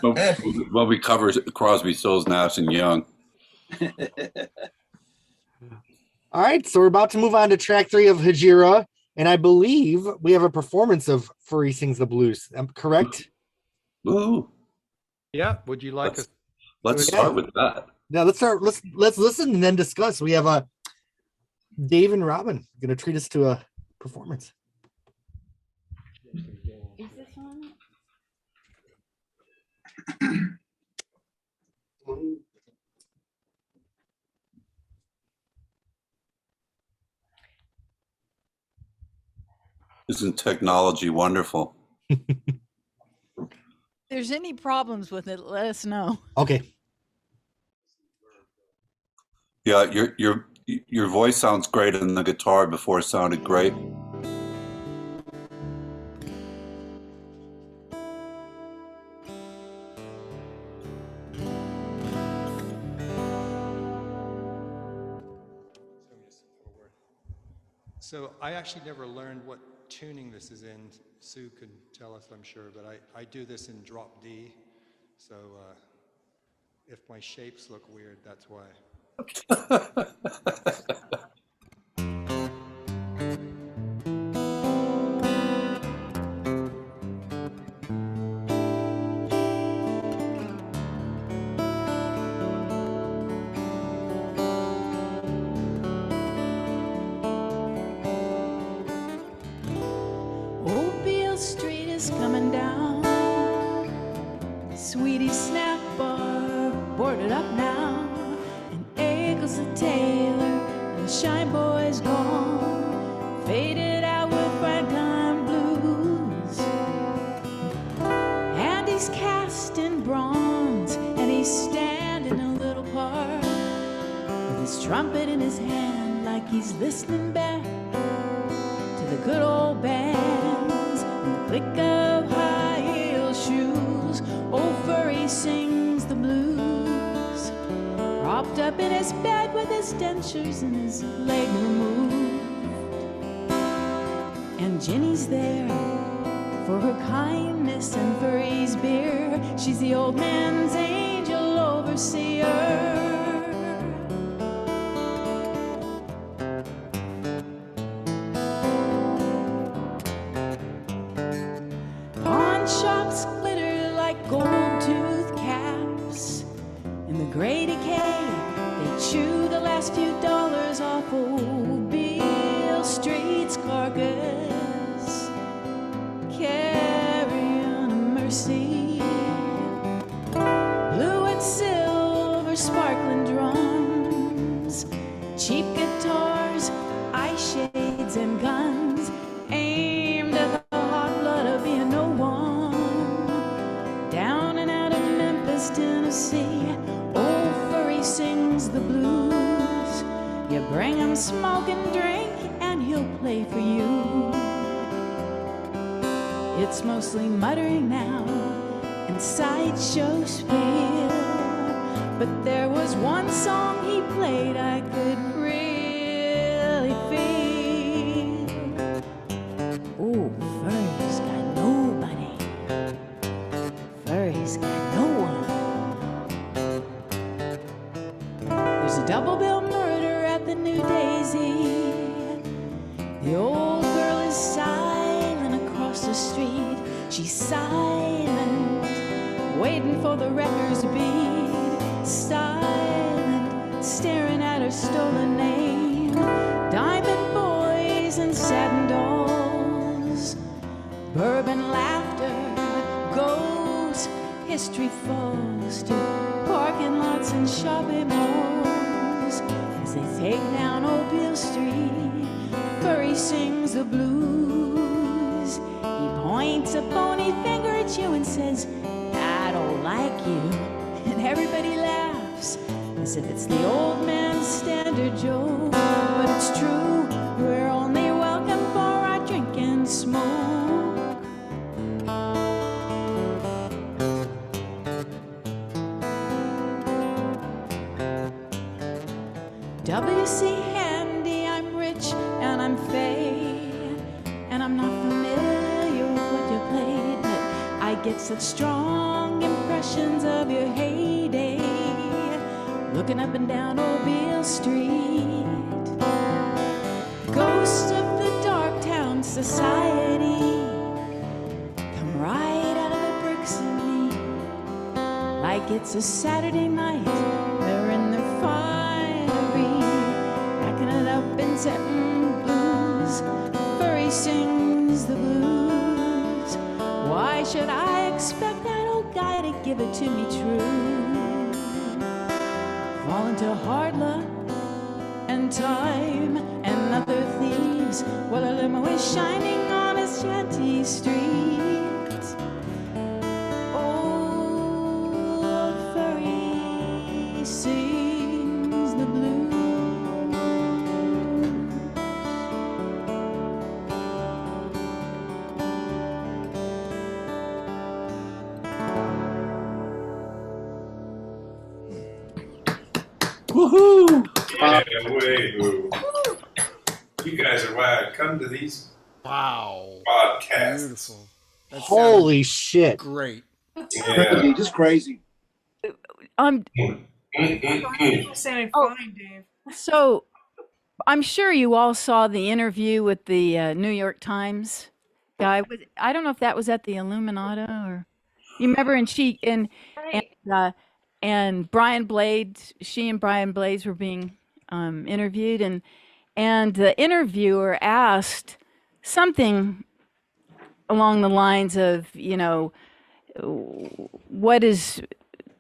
When we cover Crosby, Stills, Nash, and Young. All right, so we're about to move on to track 3 of Hejira, and I believe we have a performance of Furry Sings the Blues. Correct? Woo! Yeah. Would you like us? Let's start with that. Now let's start. Let's listen and then discuss. We have Dave and Robin going to treat us to a performance. Is this on? Isn't technology wonderful? If there's any problems with it, let us know. Okay. Yeah, your voice sounds great, and the guitar before sounded great. So I actually never learned what tuning this is in. Sue could tell us, I'm sure, but I do this in drop D. So if my shapes look weird, that's why. Old Beale Street is coming down. Sweetie Snack Bar boarded up now. And Eagles the Tailor and the Shine Boy's gone. Faded out with ragtime blues. And he's cast in bronze. And he's standing a little part. With his trumpet in his hand like he's listening back to the good old bands and the click of high heel shoes. Old Furry sings the blues, propped up in his bed with his dentures and his leg removed. And Jenny's there for her kindness and Furry's beer. She's the old man's angel overseer. Pawn shops glitter like gold tooth caps. In the gray decay, they chew the last few dollars off Old Beale Street's carcass. Carrying a mercy. Blue and silver sparkling drums. Cheap guitars, eye shades and guns. Aimed at the hot blood of being no one. Down and out of Memphis, Tennessee, Old Furry sings the blues. You bring him smoke and drink and he'll play for you. It's mostly muttering now and sideshow spiel. But there was one song he played I could really feel. Oh, Furry's got nobody. Furry's got no one. There's a double bill murder at the New Daisy. The old girl is silent across She's silent, waiting for the record's beat. Silent, staring at her stolen name. Diamond boys and satin dolls. Bourbon laughter goes, history falls to parking lots and shopping malls. As they take down Old Beale Street, Furry sings the blues. He points a bony finger at you and says, I don't like you. And everybody laughs as if it's the old man's standard joke. But it's true, we're only welcome for our drink and smoke. W.C. Handy, I'm rich and I'm Faye, and I'm not familiar with what you played, but I get such strong impressions of your heyday, looking up and down Old Beale Street. Ghost of the dark town society, come right out of the bricks of me, like it's a Saturday night, they're in their backing it up in satin blues. Furry sings the blues. Why should I expect that old guy to give it to me true? Fall into hard luck and time and other thieves, while a limo is shining on his shanty street. Old Furry sings the blues. Woohoo! Yeah, way boo. You guys are wild. Come to these podcasts. Beautiful. That Holy shit. Great. Yeah. Crazy, just crazy. Sounded Oh. fine, Dave. So I'm sure you all saw the interview with the New York Times guy. I don't know if that was at the Illuminata or you remember. And Brian Blades, she and Brian Blades were being interviewed, and the interviewer asked something along the lines of,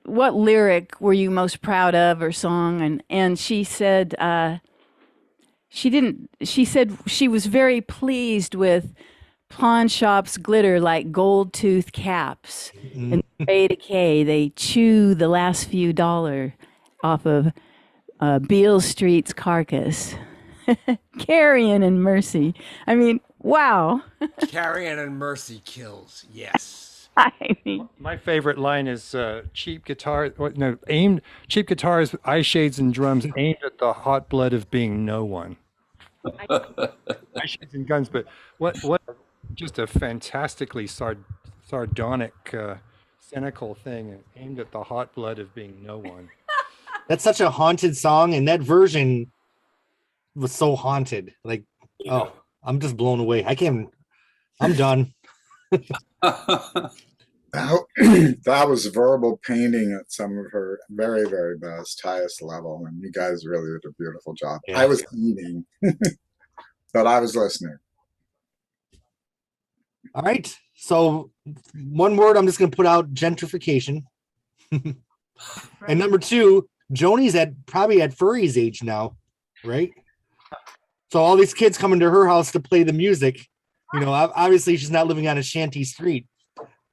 what lyric were you most proud of or song? And she said, she said she was very pleased with pawn shops glitter like gold tooth caps. And Ray Decay, they chew the last few dollar off of Beale Street's carcass. Carrion and Mercy. I mean, wow. Carrion and Mercy kills. Yes. I mean, my favorite line is cheap guitar. Cheap guitars, eye shades, and drums aimed at the hot blood of being no one. Eye shades and guns, but what just a fantastically sardonic, cynical thing aimed at the hot blood of being no one. That's such a haunted song, and that version was so haunted. Like, oh, I'm just blown away. I'm done. That was verbal painting at some of her very, very best, highest level, and you guys really did a beautiful job. Yeah. I was eating, but I was listening. All right. So one word I'm just going to put out: gentrification. And number two, Joni's probably at Furry's age now, right? So all these kids coming to her house to play the music. Obviously she's not living on a shanty street,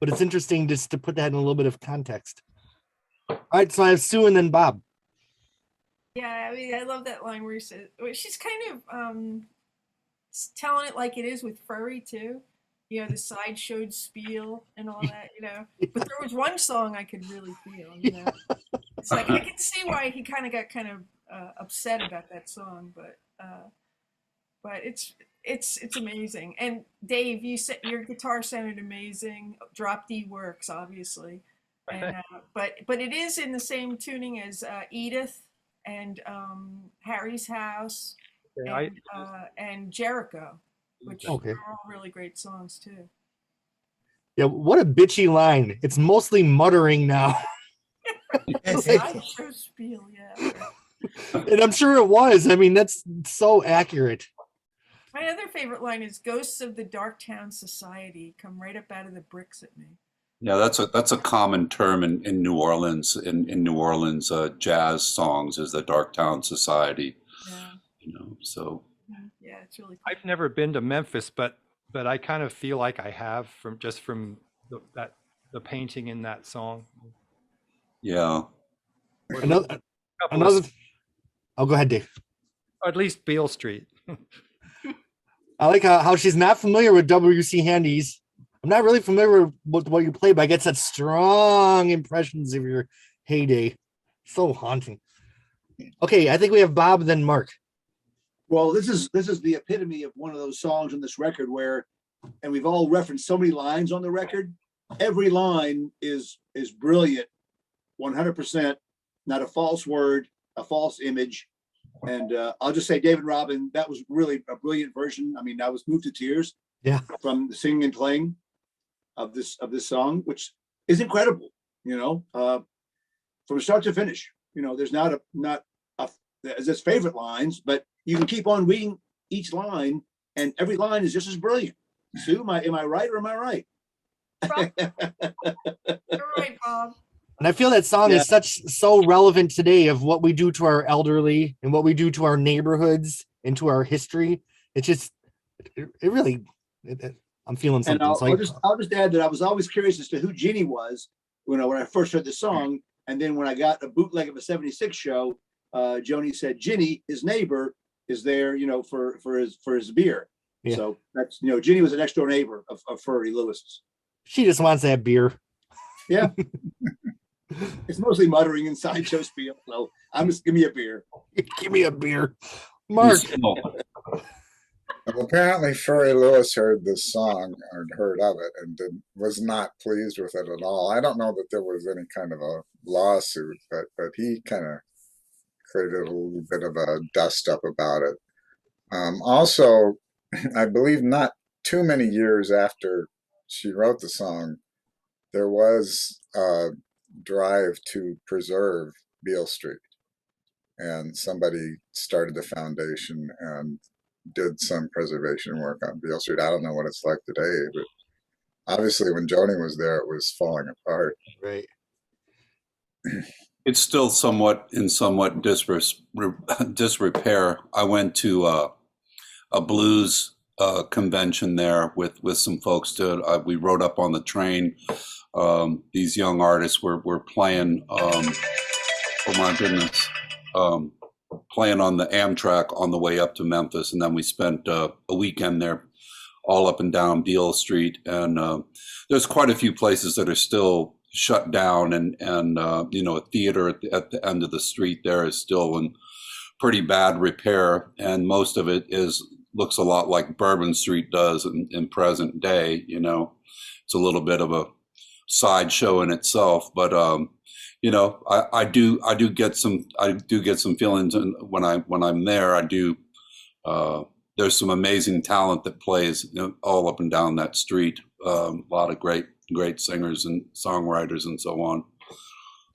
but it's interesting just to put that in a little bit of context. All right. So I have Sue and then Bob. Yeah, I mean, I love that line where he says, she's kind of telling it like it is with Furry too. The sideshow spiel and all that, But there was one song I could really feel, It's like I can see why he kind of got upset about that song, but it's amazing. And Dave, you said your guitar sounded amazing. Drop D works, obviously, and but it is in the same tuning as Edith and Harry's House and Jericho, which are all really great songs too. Yeah, what a bitchy line. It's mostly muttering now. Sideshow spiel, yeah. And I'm sure it was. I mean, that's so accurate. My other favorite line is "Ghosts of the Darktown Society come right up out of the bricks at me." Yeah, that's a common term in New Orleans. In New Orleans, jazz songs is the Darktown Society. Yeah. So Yeah, it's really cool. I've never been to Memphis, but I kind of feel like I have from the painting in that song. yeah. Another, oh, go ahead, Dave. Or at least Beale Street. I like how she's not familiar with W.C. Handy's. I'm not really familiar with what you play, but I get such strong impressions of your heyday. So haunting. Okay, I think we have Bob, then Mark. Well, this is the epitome of one of those songs on this record where, and we've all referenced so many lines on the record. Every line is brilliant, 100%, not a false word, a false image. And I'll just say, David Robin, that was really a brilliant version. I mean, I was moved to tears. Yeah. From the singing and playing of this song, which is incredible. From start to finish. There's not as his favorite lines, but you can keep on reading each line, and every line is just as brilliant. Sue, am I right or am I right? You're right, Bob. And I feel that song is so relevant today of what we do to our elderly and what we do to our neighborhoods and to our history. It's just, I'm feeling something. And I'll just add that I was always curious as to who Joni was, when I first heard the song. And then when I got a bootleg of a 76 show, Joni said, Joni, his neighbor, is there, for his beer. Yeah. So that's, Joni was a next door neighbor of Furry Lewis's. She just wants that beer. Yeah. It's mostly muttering and sideshow spiel. So I'm just, give me a beer. Give me a beer. Mark. Well, apparently Furry Lewis heard this song or heard of it and was not pleased with it at all. I don't know that there was any kind of a lawsuit, but he kind of created a little bit of a dust up about it. Also, I believe not too many years after she wrote the song, there was a drive to preserve Beale Street, and somebody started the foundation and did some preservation work on Beale Street. I don't know what it's like today, but obviously when Joni was there, it was falling apart. Right. It's still somewhat disrepair. I went to a blues convention there with some folks. We rode up on the train. These young artists were playing. Oh my goodness. Playing on the Amtrak on the way up to Memphis, and then we spent a weekend there, all up and down Beale Street. And there's quite a few places that are still shut down, and a theater at the end of the street there is still in pretty bad repair, and most of it looks a lot like Bourbon Street does in present day. It's a little bit of a sideshow in itself, but I do get some feelings, and when I'm there, there's some amazing talent that plays all up and down that street. A lot of great singers and songwriters and so on.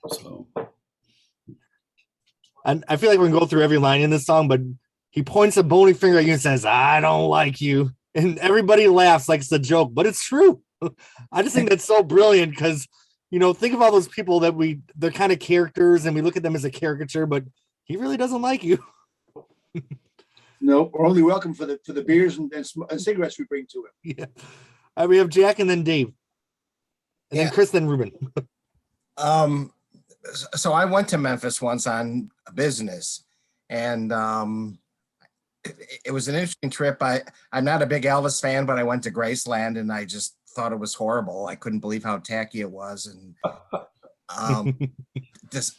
So, and I feel like we can go through every line in this song, but he points a bony finger at you and says, "I don't like you," and everybody laughs like it's a joke, but it's true. I just think that's so brilliant because. Think of all those people that they're kind of characters and we look at them as a caricature, but he really doesn't like you. No, we're only welcome for the beers and cigarettes we bring to him. Yeah. We have Jack and then Dave. And then Chris, then Ruben. So I went to Memphis once on business, and it was an interesting trip. I'm not a big Elvis fan, but I went to Graceland and I just thought it was horrible. I couldn't believe how tacky it was, and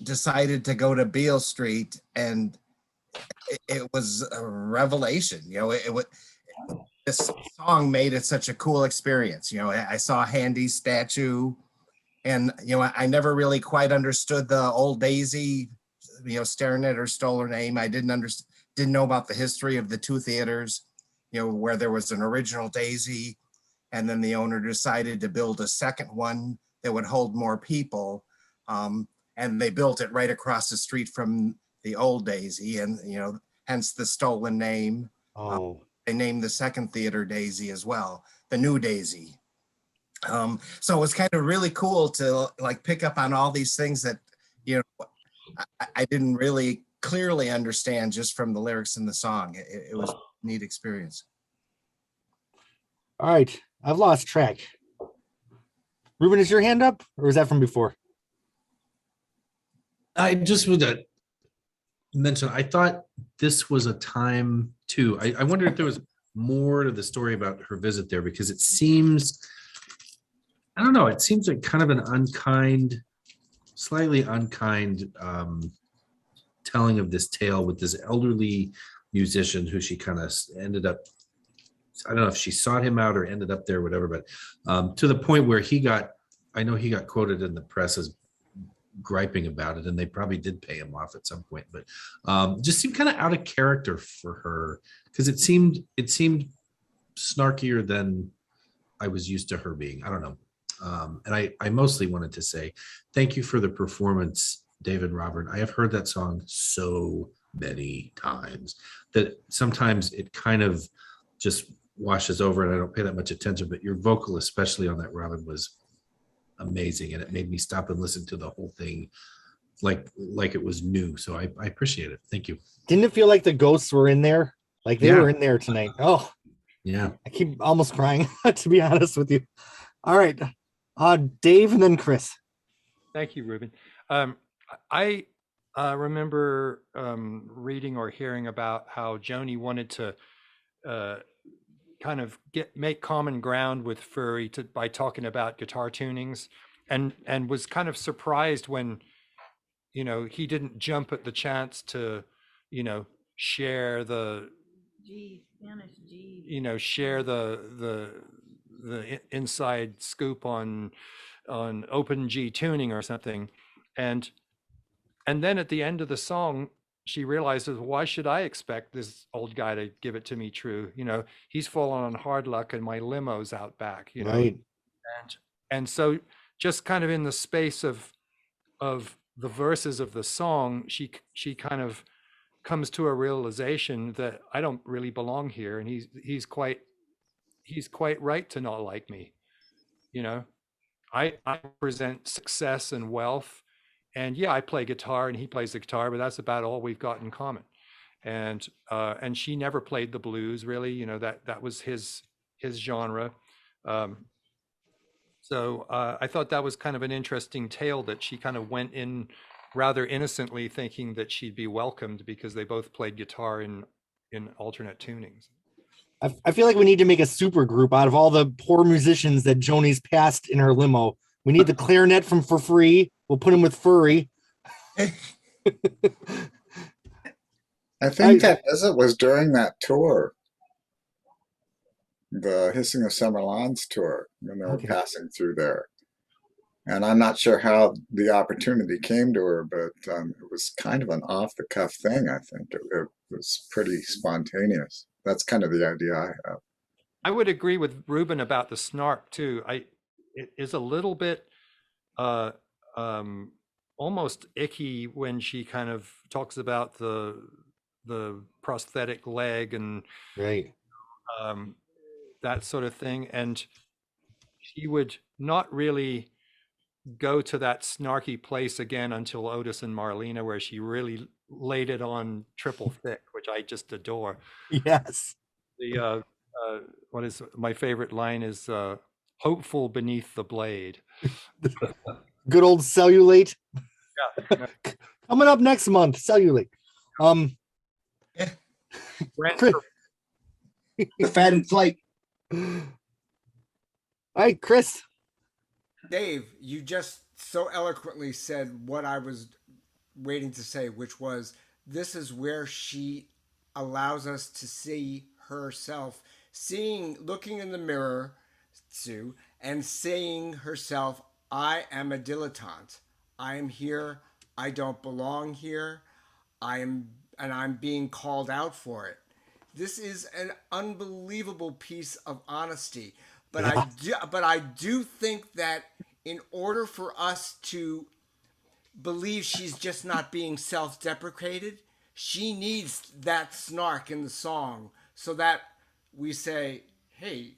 decided to go to Beale Street, and it was a revelation. This song made it such a cool experience. I saw Handy's statue, and I never really quite understood the old Daisy, staring at her, stole her name. I didn't know about the history of the two theaters, where there was an original Daisy and then the owner decided to build a second one that would hold more people. And they built it right across the street from the old Daisy, and hence the stolen name. Oh, they named the second theater Daisy as well, the new Daisy. So it was kind of really cool to like pick up on all these things that I didn't really clearly understand just from the lyrics in the song. It was a neat experience. All right, I've lost track. Ruben, is your hand up, or is that from before? I just would mention, I thought this was a time too. I wonder if there was more to the story about her visit there, because it seems, I don't know, it seems like kind of an unkind, slightly unkind telling of this tale with this elderly musician who she kind of ended up, I don't know if she sought him out or ended up there, whatever, but to the point where I know he got quoted in the press as griping about it, and they probably did pay him off at some point, but just seemed kind of out of character for her, because it seemed snarkier than I was used to her being. I don't know. And I mostly wanted to say thank you for the performance, David Robert. I have heard that song so many times that sometimes it kind of just washes over and I don't pay that much attention, but your vocal, especially on that, Robin, was amazing, and it made me stop and listen to the whole thing like it was new. So I appreciate it. Thank you. Didn't it feel like the ghosts were in there? Like they were in there tonight. Oh, yeah. I keep almost crying, to be honest with you. All right. Dave and then Chris. Thank you, Ruben. I remember reading or hearing about how Joni wanted to kind of make common ground with Furry by talking about guitar tunings, and was kind of surprised when he didn't jump at the chance to share the Spanish G. Share the inside scoop on open G tuning or something, and then at the end of the song she realizes, why should I expect this old guy to give it to me true? He's fallen on hard luck and my limo's out back, Right. And so just kind of in the space of the verses of the song, she kind of comes to a realization that I don't really belong here, and he's quite right to not like me. I represent success and wealth, and yeah, I play guitar and he plays the guitar, but that's about all we've got in common. And she never played the blues, really. That was his genre. So I thought that was kind of an interesting tale, that she kind of went in rather innocently thinking that she'd be welcomed because they both played guitar in alternate tunings. I feel like we need to make a super group out of all the poor musicians that Joni's passed in her limo. We need the clarinet from For Free. We'll put him with Furry. I think that visit was during that tour, the Hissing of Summer Lawns tour, when they were passing through there. And I'm not sure how the opportunity came to her, but it was kind of an off-the-cuff thing, I think. It was pretty spontaneous. That's kind of the idea I have. I would agree with Ruben about the snark, too. It is a little bit almost icky when she kind of talks about the prosthetic leg and right, that sort of thing, and she would not really go to that snarky place again until Otis and Marlena, where she really laid it on triple thick, which I just adore. Yes. The what is my favorite line is hopeful beneath the blade. Good old Cellulite. Yeah. Coming up next month, Cellulite. Chris. The Fat and Flight. All right, Chris. Dave, you just so eloquently said what I was waiting to say, which was, this is where she allows us to see herself, looking in the mirror, Sue, and saying herself, I am a dilettante. I am here. I don't belong here. I'm being called out for it. This is an unbelievable piece of honesty. But I do think that in order for us to believe she's just not being self-deprecated, she needs that snark in the song so that we say, hey,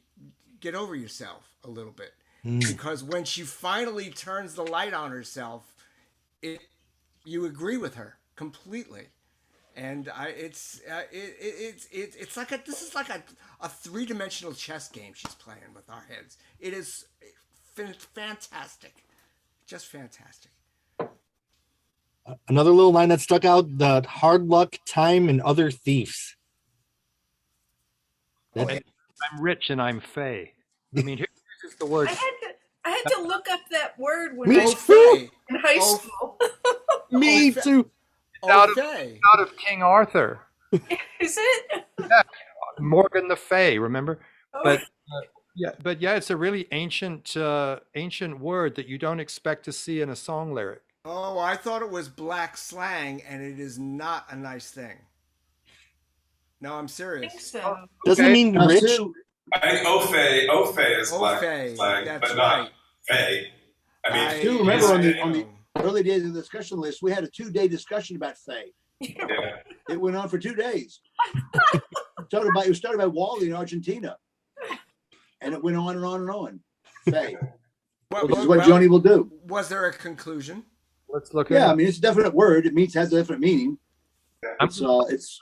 get over yourself a little bit. Because when she finally turns the light on herself, you agree with her completely. And it's like this is like a three-dimensional chess game she's playing with our heads. It is fantastic, just fantastic. Another little line that stuck out: the hard luck, time, and other thieves. And I'm rich and I'm Faye. I mean, here's the word. I had to look up that word when Me I was too. in high school. Me too. Out of King Arthur. Is it? Yeah, Morgan the Fae, remember? Oh. But yeah, it's a really ancient word that you don't expect to see in a song lyric. Oh, I thought it was black slang, and it is not a nice thing. No, I'm serious. I think so. Doesn't it mean rich? I think Ophe is black slang, that's but right. not Faye. I mean, I do remember on the early days of the discussion list, we had a 2-day discussion about Faye. Yeah. It went on for 2 days. It started by Wally in Argentina. And it went on and on and on. Faye. Which is what Joni will do. Was there a conclusion? Let's look. Yeah, I mean, it's a definite word. It has a different meaning. It's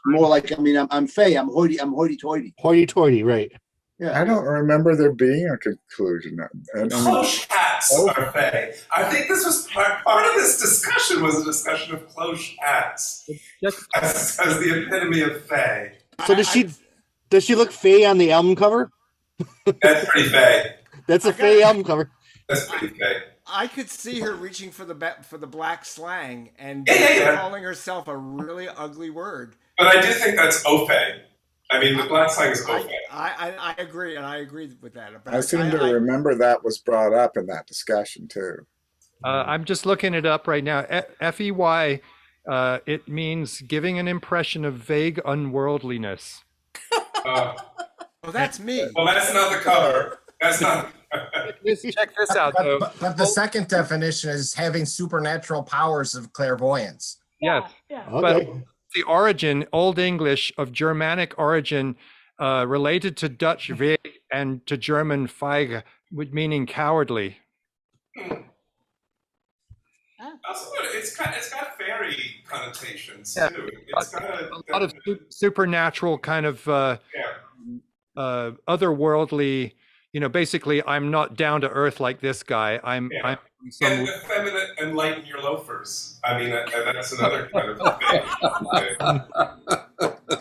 more like, I mean, I'm Faye. I'm hoity-toity. Hoity-toity, right? Yeah. I don't remember there being a conclusion. Cloche hats are Faye. I think this was part of this discussion was a discussion of cloche hats as the epitome of Faye. So does she look Faye on the album cover? That's pretty Faye. That's a Faye album cover. That's pretty Faye. I could see her reaching for the black slang and calling herself a really ugly word. But I do think that's Ophe. I mean, the black slang is Ophe. I agree, and I agree with that. But I seem to remember that was brought up in that discussion too. I'm just looking it up right now. Fey, it means giving an impression of vague unworldliness. Oh, that's me. Well, that's not the cover. That's not. Check this out, though. But the second definition is having supernatural powers of clairvoyance. Yes. Yeah. But the origin, Old English of Germanic origin, related to Dutch Weg and to German Feige, meaning cowardly. Also, it's got fairy connotations Yeah. too. It's got a lot of supernatural kind of otherworldly. You know, basically, I'm not down to earth like this guy. I'm some and effeminate and lighten your loafers. I mean, that's another kind of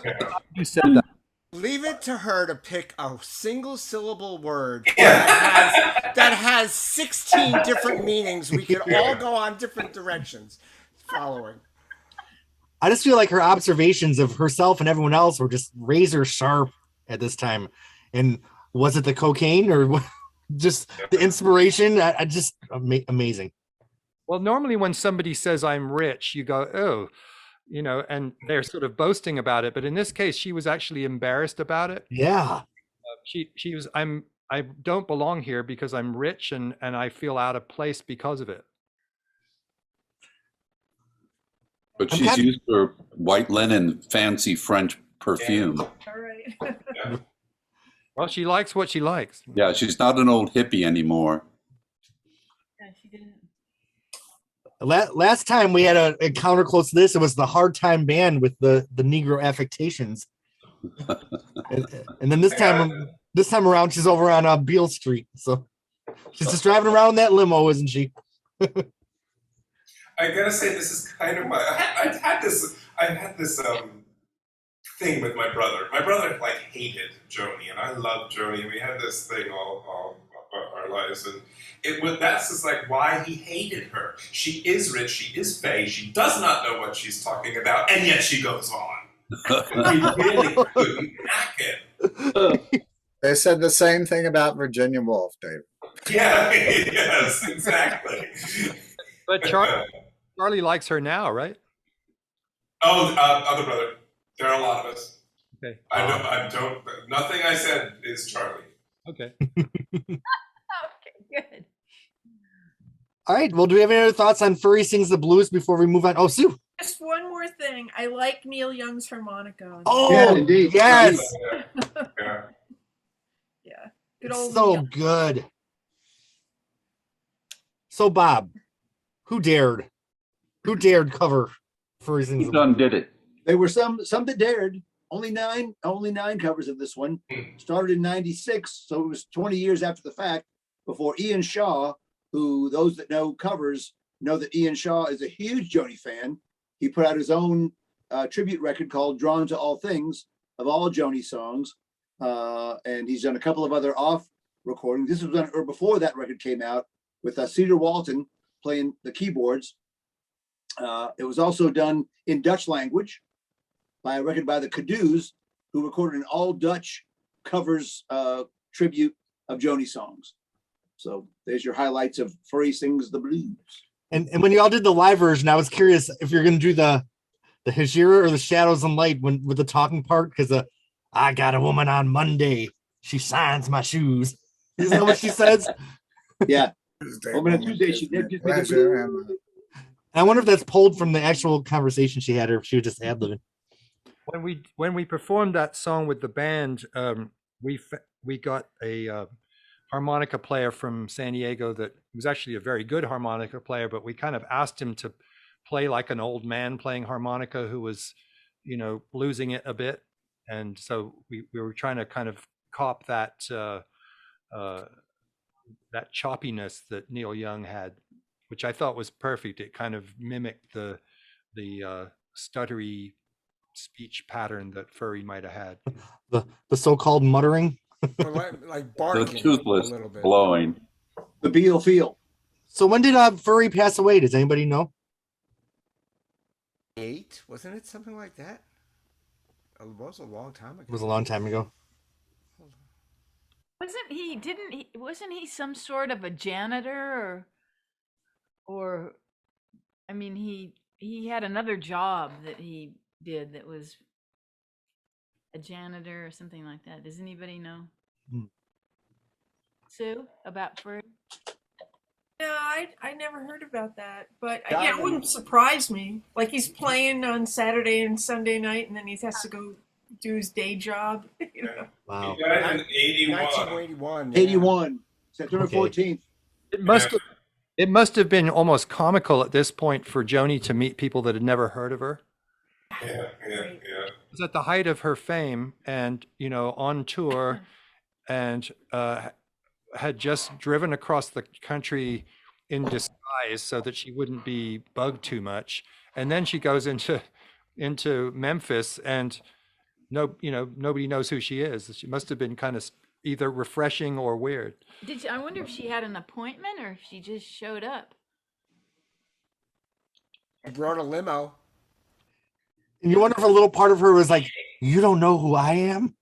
thing. You said that. Leave it to her to pick a single syllable word that has 16 different meanings. We could all go on different directions following. I just feel like her observations of herself and everyone else were just razor sharp at this time. And was it the cocaine or just the inspiration? I just amazing. Well, normally when somebody says I'm rich, you go, oh, you know, and they're sort of boasting about it. But in this case, she was actually embarrassed about it. Yeah. She was, I don't belong here because I'm rich and I feel out of place because of it. But she's used her white linen, fancy French perfume. All right. Well, she likes what she likes. Yeah, she's not an old hippie anymore. Yeah, she didn't. Last time we had a encounter close to this, it was the Hard Time Band with the Negro affectations. and then this time around, she's over on Beale Street. So she's just driving around that limo, isn't she? I gotta say, this is kind of I've had this thing with my brother. My brother hated Joni, and I loved Joni, and we had this thing all our lives, and that's just why he hated her. She is rich, she is Faye, she does not know what she's talking about, and yet she goes on. He really couldn't hack it. They said the same thing about Virginia Woolf, David. Yeah, yes, exactly. But Charlie likes her now, right? Oh, other brother. There are a lot of us. Okay. I don't. Nothing I said is Charlie. Okay. Okay, good. All right. Well, do we have any other thoughts on Furry Sings the Blues before we move on? Oh, Sue. Just one more thing. I like Neil Young's harmonica. On Oh, Yeah, indeed. yes. Yeah. yeah. Good It's old so Neil. good. So, Bob, who dared? Who dared cover Furry Sings Who the Blues? done did it? There were some that dared. Only nine covers of this one. Started in '96, so it was 20 years after the fact. Before Ian Shaw, who those that know covers know that Ian Shaw is a huge Joni fan. He put out his own tribute record called "Drawn to All Things" of all Joni songs, and he's done a couple of other off recordings. This was done or before that record came out with Cedar Walton playing the keyboards. It was also done in Dutch language by a record by the Cadu's, who recorded an all Dutch covers tribute of Joni songs. So there's your highlights of Furry Sings the Blues. And when y'all did the live version, I was curious if you're going to do the Hejira or the Shadows and Light with the talking part, because I got a woman on Monday. She signs my shoes. Isn't that what she says? Yeah. Tuesday Woman on moment Tuesday, gives she me did just pleasure and I wonder if that's pulled from the actual conversation she had, or if she was just ad-libbing. When we performed that song with the band, we got a harmonica player from San Diego that was actually a very good harmonica player, but we kind of asked him to play like an old man playing harmonica who was, losing it a bit, and so we were trying to kind of cop that that choppiness that Neil Young had, which I thought was perfect. It kind of mimicked the stuttery speech pattern that Furry might have had. The so-called muttering. Or like The barking a toothless little bit. blowing. The Beal Feel. So when did Furry pass away? Does anybody know? 8, wasn't it something like that? It was a long time ago. It was a long time ago. Wasn't he some sort of a janitor or I mean he had another job that he did that was a janitor or something like that. Does anybody know? Sue, about Furry? No, I never heard about that, but Yeah, yeah, it wouldn't surprise me. Like he's playing on Saturday and Sunday night, and then he has to go do his day job. You know? Wow. He died in 81. 1981. 81, September Okay. 14th. It must have been almost comical at this point for Joni to meet people that had never heard of her. Yeah. It was at the height of her fame, and on tour, and had just driven across the country in disguise so that she wouldn't be bugged too much. And then she goes into Memphis, and nobody knows who she is. She must have been kind of either refreshing or weird. I wonder if she had an appointment or if she just showed up. I brought a limo. And you wonder if a little part of her was like, "You don't know who I am."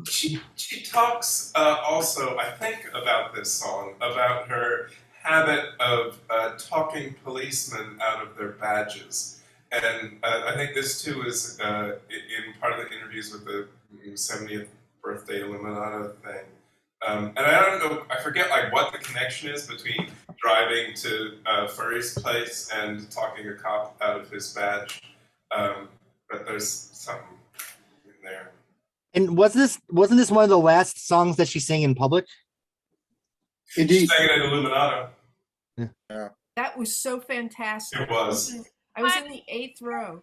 She talks also, I think, about this song, about her habit of talking policemen out of their badges. And I think this too is in part of the interviews with the 70th birthday Illuminata thing. And I don't know, I forget what the connection is between driving to Furry's place and talking a cop out of his badge. But there's something in there. And wasn't this one of the last songs that she sang in public? Indeed. She sang it at Illuminata. yeah. That was so fantastic. It was. I was in the 8th row.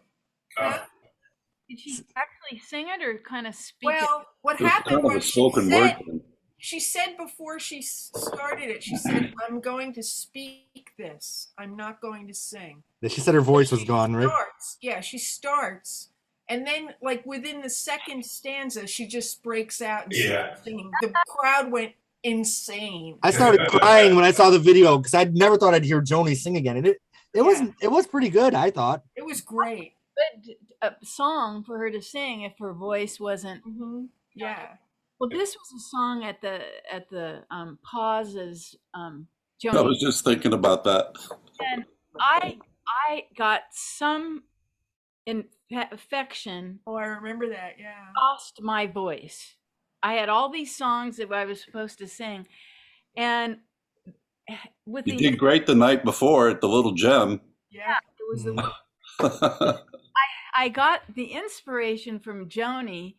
Did she actually sing it or kind of speak Well, what It was happened kind of a was spoken word thing. she said before she started it, she said, "I'm going to speak this. I'm not going to sing." She said her voice was gone, right? She starts. And then, like, within the second stanza, she just breaks out and starts singing. The crowd went insane. I started crying when I saw the video because I never thought I'd hear Joni sing again. And it was pretty good, I thought. It was great. Good song for her to sing if her voice wasn't. Mm-hmm. Yeah. Well, this was a song at the pauses. Joni. I was just thinking about that. And I got some infection. Oh, I remember that. Yeah. Lost my voice. I had all these songs that I was supposed to sing, and with You the did great the night before at the Little Gem. yeah, it was the I got the inspiration from Joni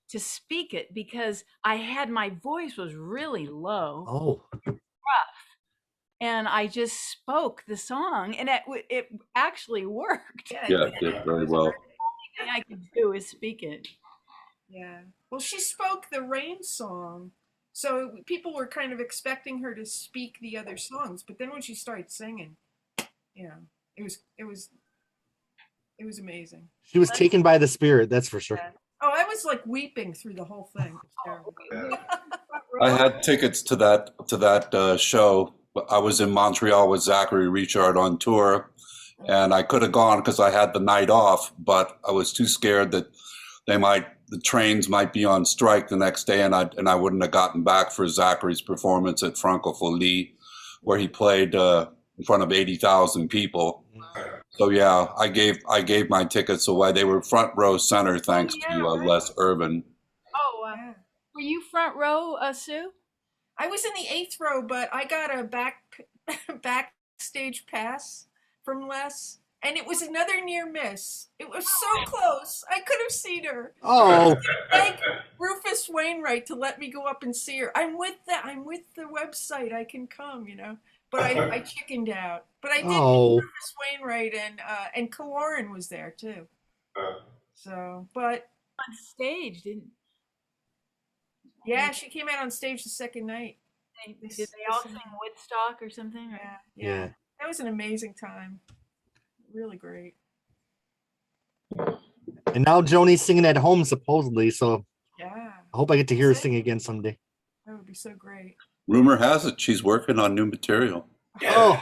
to speak it because I had my voice was really low, Oh, and I just spoke the song, and it actually worked. Yeah, it did very well. The only thing I could do is speak it. Yeah. Well, she spoke the Rain song. So people were kind of expecting her to speak the other songs, but then when she started singing, you know, it was amazing. she was taken by the spirit, that's for sure. Yeah. Oh, I was like weeping through the whole thing. I had tickets to that show. I was in Montreal with Zachary Richard on tour, and I could have gone because I had the night off, but I was too scared that the trains might be on strike the next day, and I wouldn't have gotten back for Zachary's performance at Francophonie, where he played in front of 80,000 people. So yeah, I gave my tickets away. They were front row center thanks to Les Urban. Oh, were you front row, Sue? I was in the 8th row, but I got a backstage pass from Les, and it was another near miss. It was so close. I could have seen her. Oh. Like Rufus Wainwright to let me go up and see her. I'm with the website. I can come, you know. But I chickened out. But I did meet Rufus Wainwright, and Kaloran was there too. So, but on stage, didn't? Yeah, she came out on stage the second night. Did they all sing Woodstock or something? Or? Yeah. That was an amazing time. Really great. And now Joni's singing at home supposedly, so yeah, I hope I get to hear her sing again someday. That would be so great. Rumor has it she's working on new material. Get out.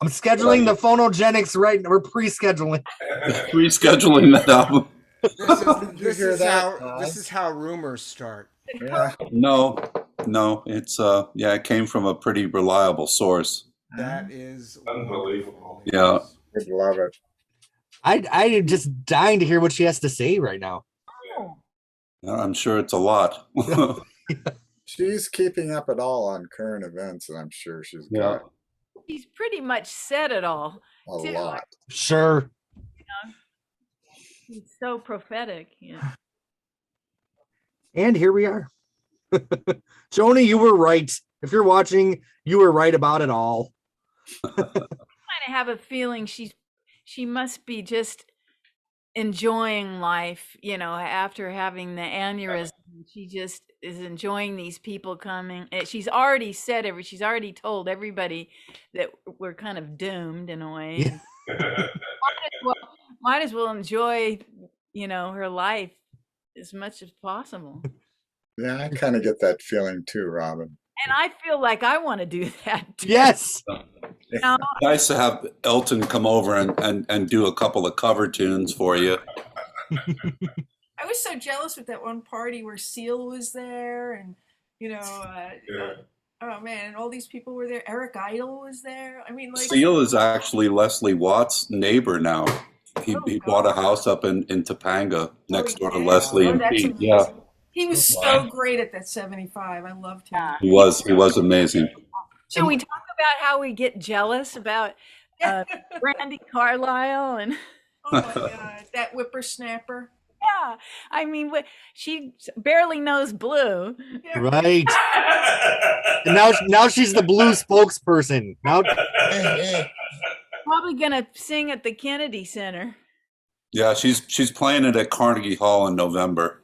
I'm scheduling the Phonogenics right. We're pre-scheduling. Pre-scheduling that album. This is how rumors start. Yeah. No, it's it came from a pretty reliable source. That is unbelievable. Yeah. Would love it. I'm just dying to hear what she has to say right now. I'm sure it's a lot. She's keeping up at all on current events, and I'm sure she's got She's pretty much said it all. a lot. Sure. You know, she's so prophetic. Yeah. And here we are. Joni, you were right. If you're watching, you were right about it all. I kind of have a feeling she must be just enjoying life, you know, after having the aneurysm. She just is enjoying these people coming. She's already told everybody that we're kind of doomed in a way. Yeah. might as well enjoy, you know, her life as much as possible. Yeah, I kind of get that feeling too, Robin. And I feel like I want to do that too. Yes. You know? Nice to have Elton come over and do a couple of cover tunes for you. I was so jealous with that one party where Seal was there, and you know, oh man, and all these people were there. Eric Idle was there. I mean, like Seal is actually Leslie Watt's neighbor now. He bought a house up in Topanga next door to Leslie and Pete. Amazing. Yeah. He was so great at that 75. I loved him. He was amazing. Should we talk about how we get jealous about Brandy Carlisle and oh my God, that whippersnapper. Yeah, I mean, she barely knows blue. Right. And now she's the blue spokesperson. Now probably gonna sing at the Kennedy Center. Yeah, she's playing it at Carnegie Hall in November.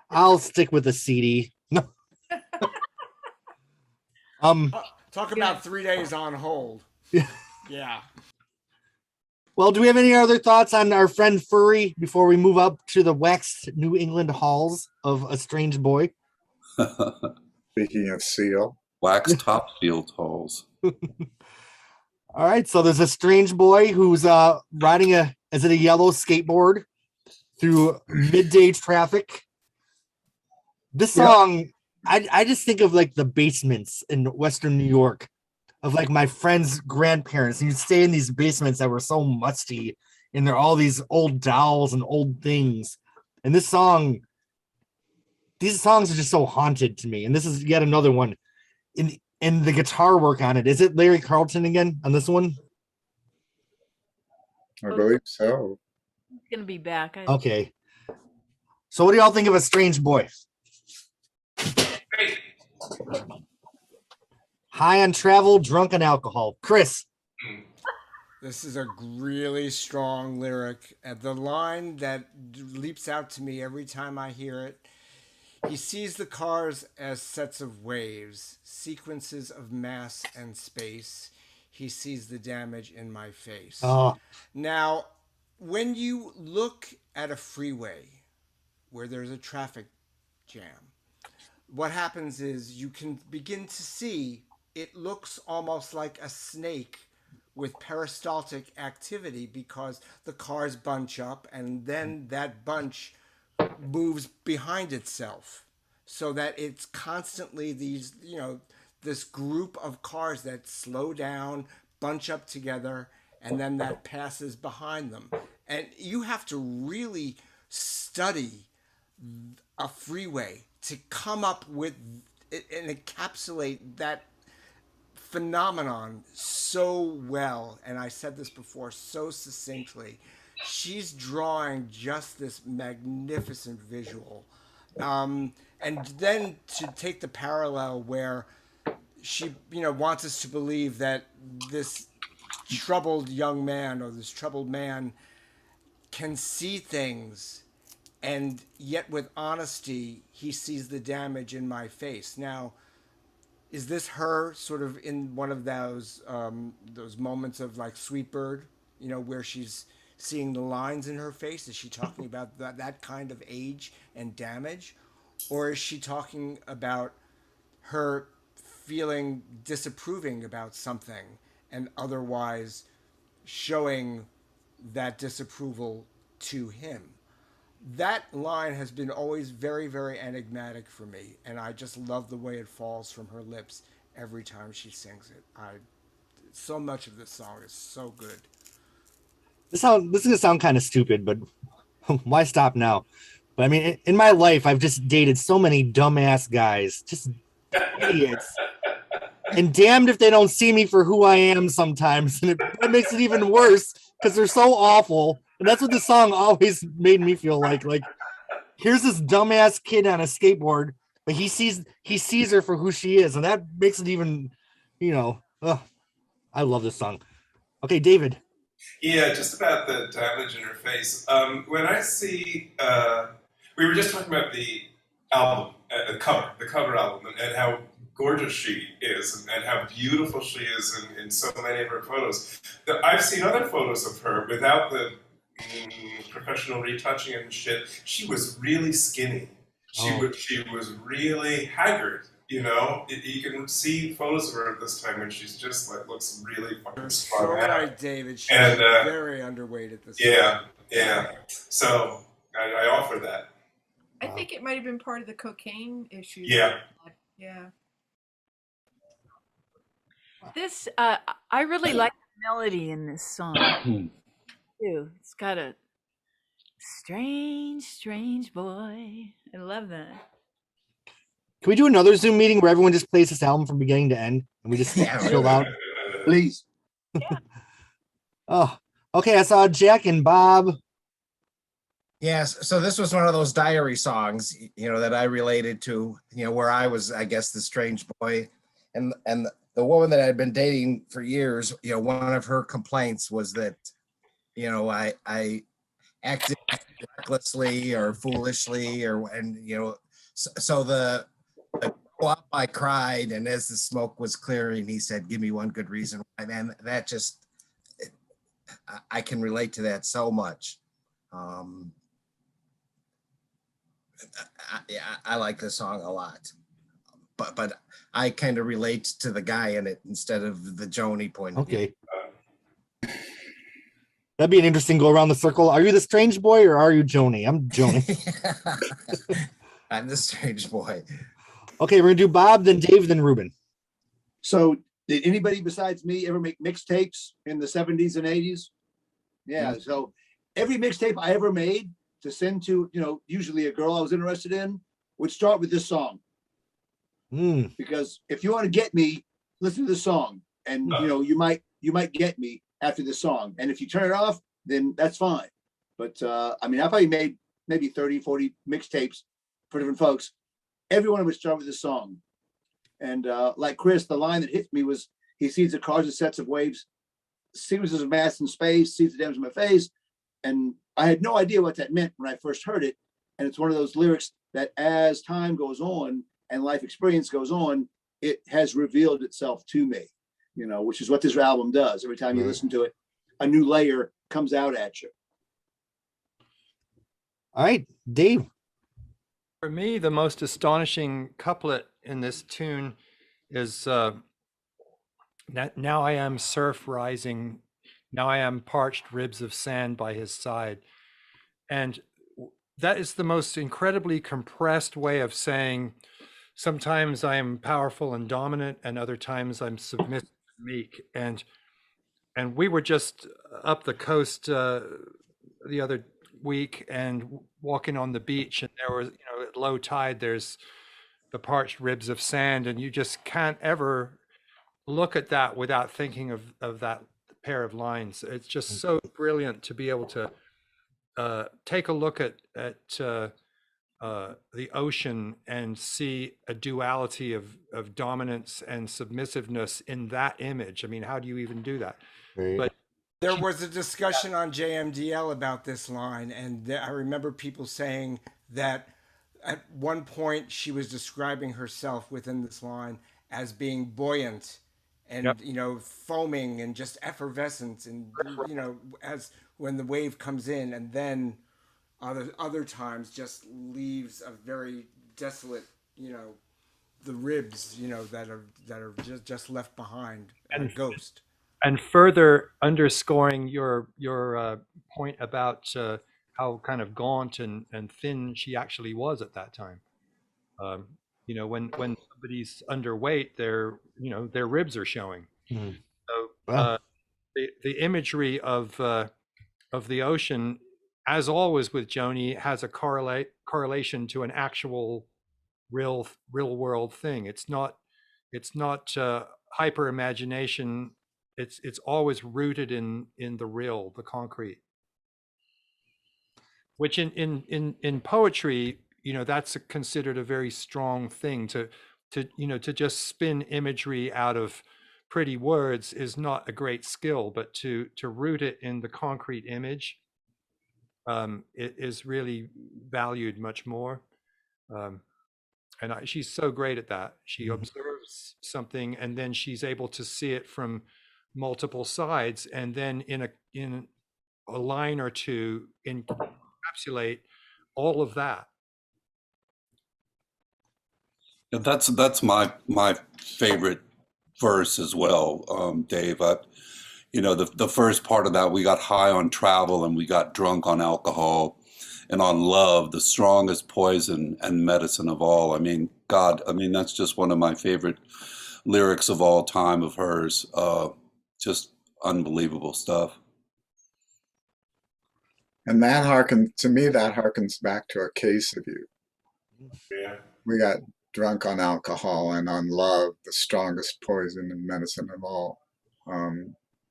I'll stick with the CD. No. Talk about 3 days on hold. Yeah. Well, do we have any other thoughts on our friend Furry before we move up to the waxed New England halls of A Strange Boy? Speaking of Seal. Wax Topfield halls. All right, so there's a strange boy who's riding a yellow skateboard through midday traffic. This song, I just think of like the basements in Western New York of like my friends' grandparents. And you'd stay in these basements that were so musty, and there are all these old dolls and old things. And these songs are just so haunted to me. And this is yet another one. In the guitar work on it, is it Larry Carlton again on this one? I believe so. He's gonna be back. Okay. So what do y'all think of A Strange Boy? Great. High on travel, drunk on alcohol. Chris. This is a really strong lyric. The line that leaps out to me every time I hear it: he sees the cars as sets of waves, sequences of mass and space. He sees the damage in my face. Oh. Now, when you look at a freeway where there's a traffic jam, what happens is you can begin to see it looks almost like a snake with peristaltic activity, because the cars bunch up and then that bunch moves behind itself, so that it's constantly these, this group of cars that slow down, bunch up together, and then that passes behind them. And you have to really study a freeway to come up with and encapsulate that phenomenon so well. And I said this before so succinctly. She's drawing just this magnificent visual. And then to take the parallel where she, wants us to believe that this troubled young man, or this troubled man, can see things, and yet with honesty, he sees the damage in my face. Now, is this her sort of in one of those moments of like Sweet Bird, where she's seeing the lines in her face? Is she talking about that kind of age and damage? Or is she talking about her feeling disapproving about something and otherwise showing that disapproval to him? That line has been always very, very enigmatic for me, and I just love the way it falls from her lips every time she sings it. So much of this song is so good. This is gonna sound kind of stupid, but why stop now? But I mean, in my life, I've just dated so many dumbass guys, just idiots. And damned if they don't see me for who I am sometimes. And that makes it even worse because they're so awful. And that's what the song always made me feel like. Like, here's this dumbass kid on a skateboard, but he sees her for who she is. And that makes it even, I love this song. Okay, David. Yeah, just about the damage in her face. When I see, we were just talking about the album, the cover album, and how gorgeous she is, and how beautiful she is in so many of her photos. I've seen other photos of her without the professional retouching and shit. She was really skinny. She was really haggard. You can see photos of her at this time, and she's just like looks really fucking so right, David. She's very underweight at this time. point. Yeah. So I offer that. I think it might have been part of the cocaine issue. Yeah. Yeah. This I really like the melody in this song too. It's got a strange boy. I love that. Can we do another Zoom meeting where everyone just plays this album from beginning to end and we just chill out? Please. Oh, okay. I saw Jack and Bob. Yes. So this was one of those diary songs, that I related to, where I was, I guess, the strange boy, and the woman that I'd been dating for years, one of her complaints was that, I acted recklessly or foolishly, so the go up, I cried, and as the smoke was clearing, he said, "Give me one good reason why." Man, that just, I can relate to that so much. I like the song a lot, but I kind of relate to the guy in it instead of the Joni point of view. Okay. That'd be an interesting go around the circle. Are you the strange boy or are you Joni? I'm Joni. I'm the strange boy. Okay, we're gonna do Bob, then Dave, then Ruben. So did anybody besides me ever make mixtapes in the 70s and 80s? Yeah, so every mixtape I ever made to send to, usually a girl I was interested in, would start with this song. Because if you want to get me, listen to the song, and you might get me after the song. And if you turn it off, then that's fine. But I probably made maybe 30, 40 mixtapes for different folks. Everyone would start with a song. And like Chris, the line that hit me was, he sees the cars and sets of waves, sequences of mass in space, sees the damage in my face. And I had no idea what that meant when I first heard it. And it's one of those lyrics that as time goes on and life experience goes on, it has revealed itself to me, which is what this album does. Every time you listen to it, a new layer comes out at you. All right, Dave. For me, the most astonishing couplet in this tune is now I am surf rising, now I am parched ribs of sand by his side. And that is the most incredibly compressed way of saying, sometimes I am powerful and dominant, and other times I'm submissive and meek. And we were just up the coast the other week and walking on the beach, and there was, at low tide, there's the parched ribs of sand, and you just can't ever look at that without thinking of that pair of lines. It's just so brilliant to be able to take a look at the ocean and see a duality of dominance and submissiveness in that image. I mean, how do you even do that? Right. But there was a discussion on JMDL about this line, and I remember people saying that at one point she was describing herself within this line as being buoyant and foaming and just effervescent, and as when the wave comes in, and then other times just leaves a very desolate, the ribs, that are just left behind, and a ghost. And further underscoring your point about how kind of gaunt and thin she actually was at that time. When somebody's underweight, their ribs are showing. So the imagery of the ocean, as always with Joni, has a correlation to an actual real world thing. It's not hyper imagination. It's always rooted in the real, the concrete. Which in poetry, that's considered a very strong thing. To just spin imagery out of pretty words is not a great skill, but to root it in the concrete image, it is really valued much more. And she's so great at that. She observes something, and then she's able to see it from multiple sides, and then in a line or two encapsulate all of that. That's my favorite verse as well, Dave. The first part of that, we got high on travel and we got drunk on alcohol and on love, the strongest poison and medicine of all. That's just one of my favorite lyrics of all time of hers. Just unbelievable stuff. And that harkens back to A Case of You. Yeah. We got drunk on alcohol and on love, the strongest poison and medicine of all.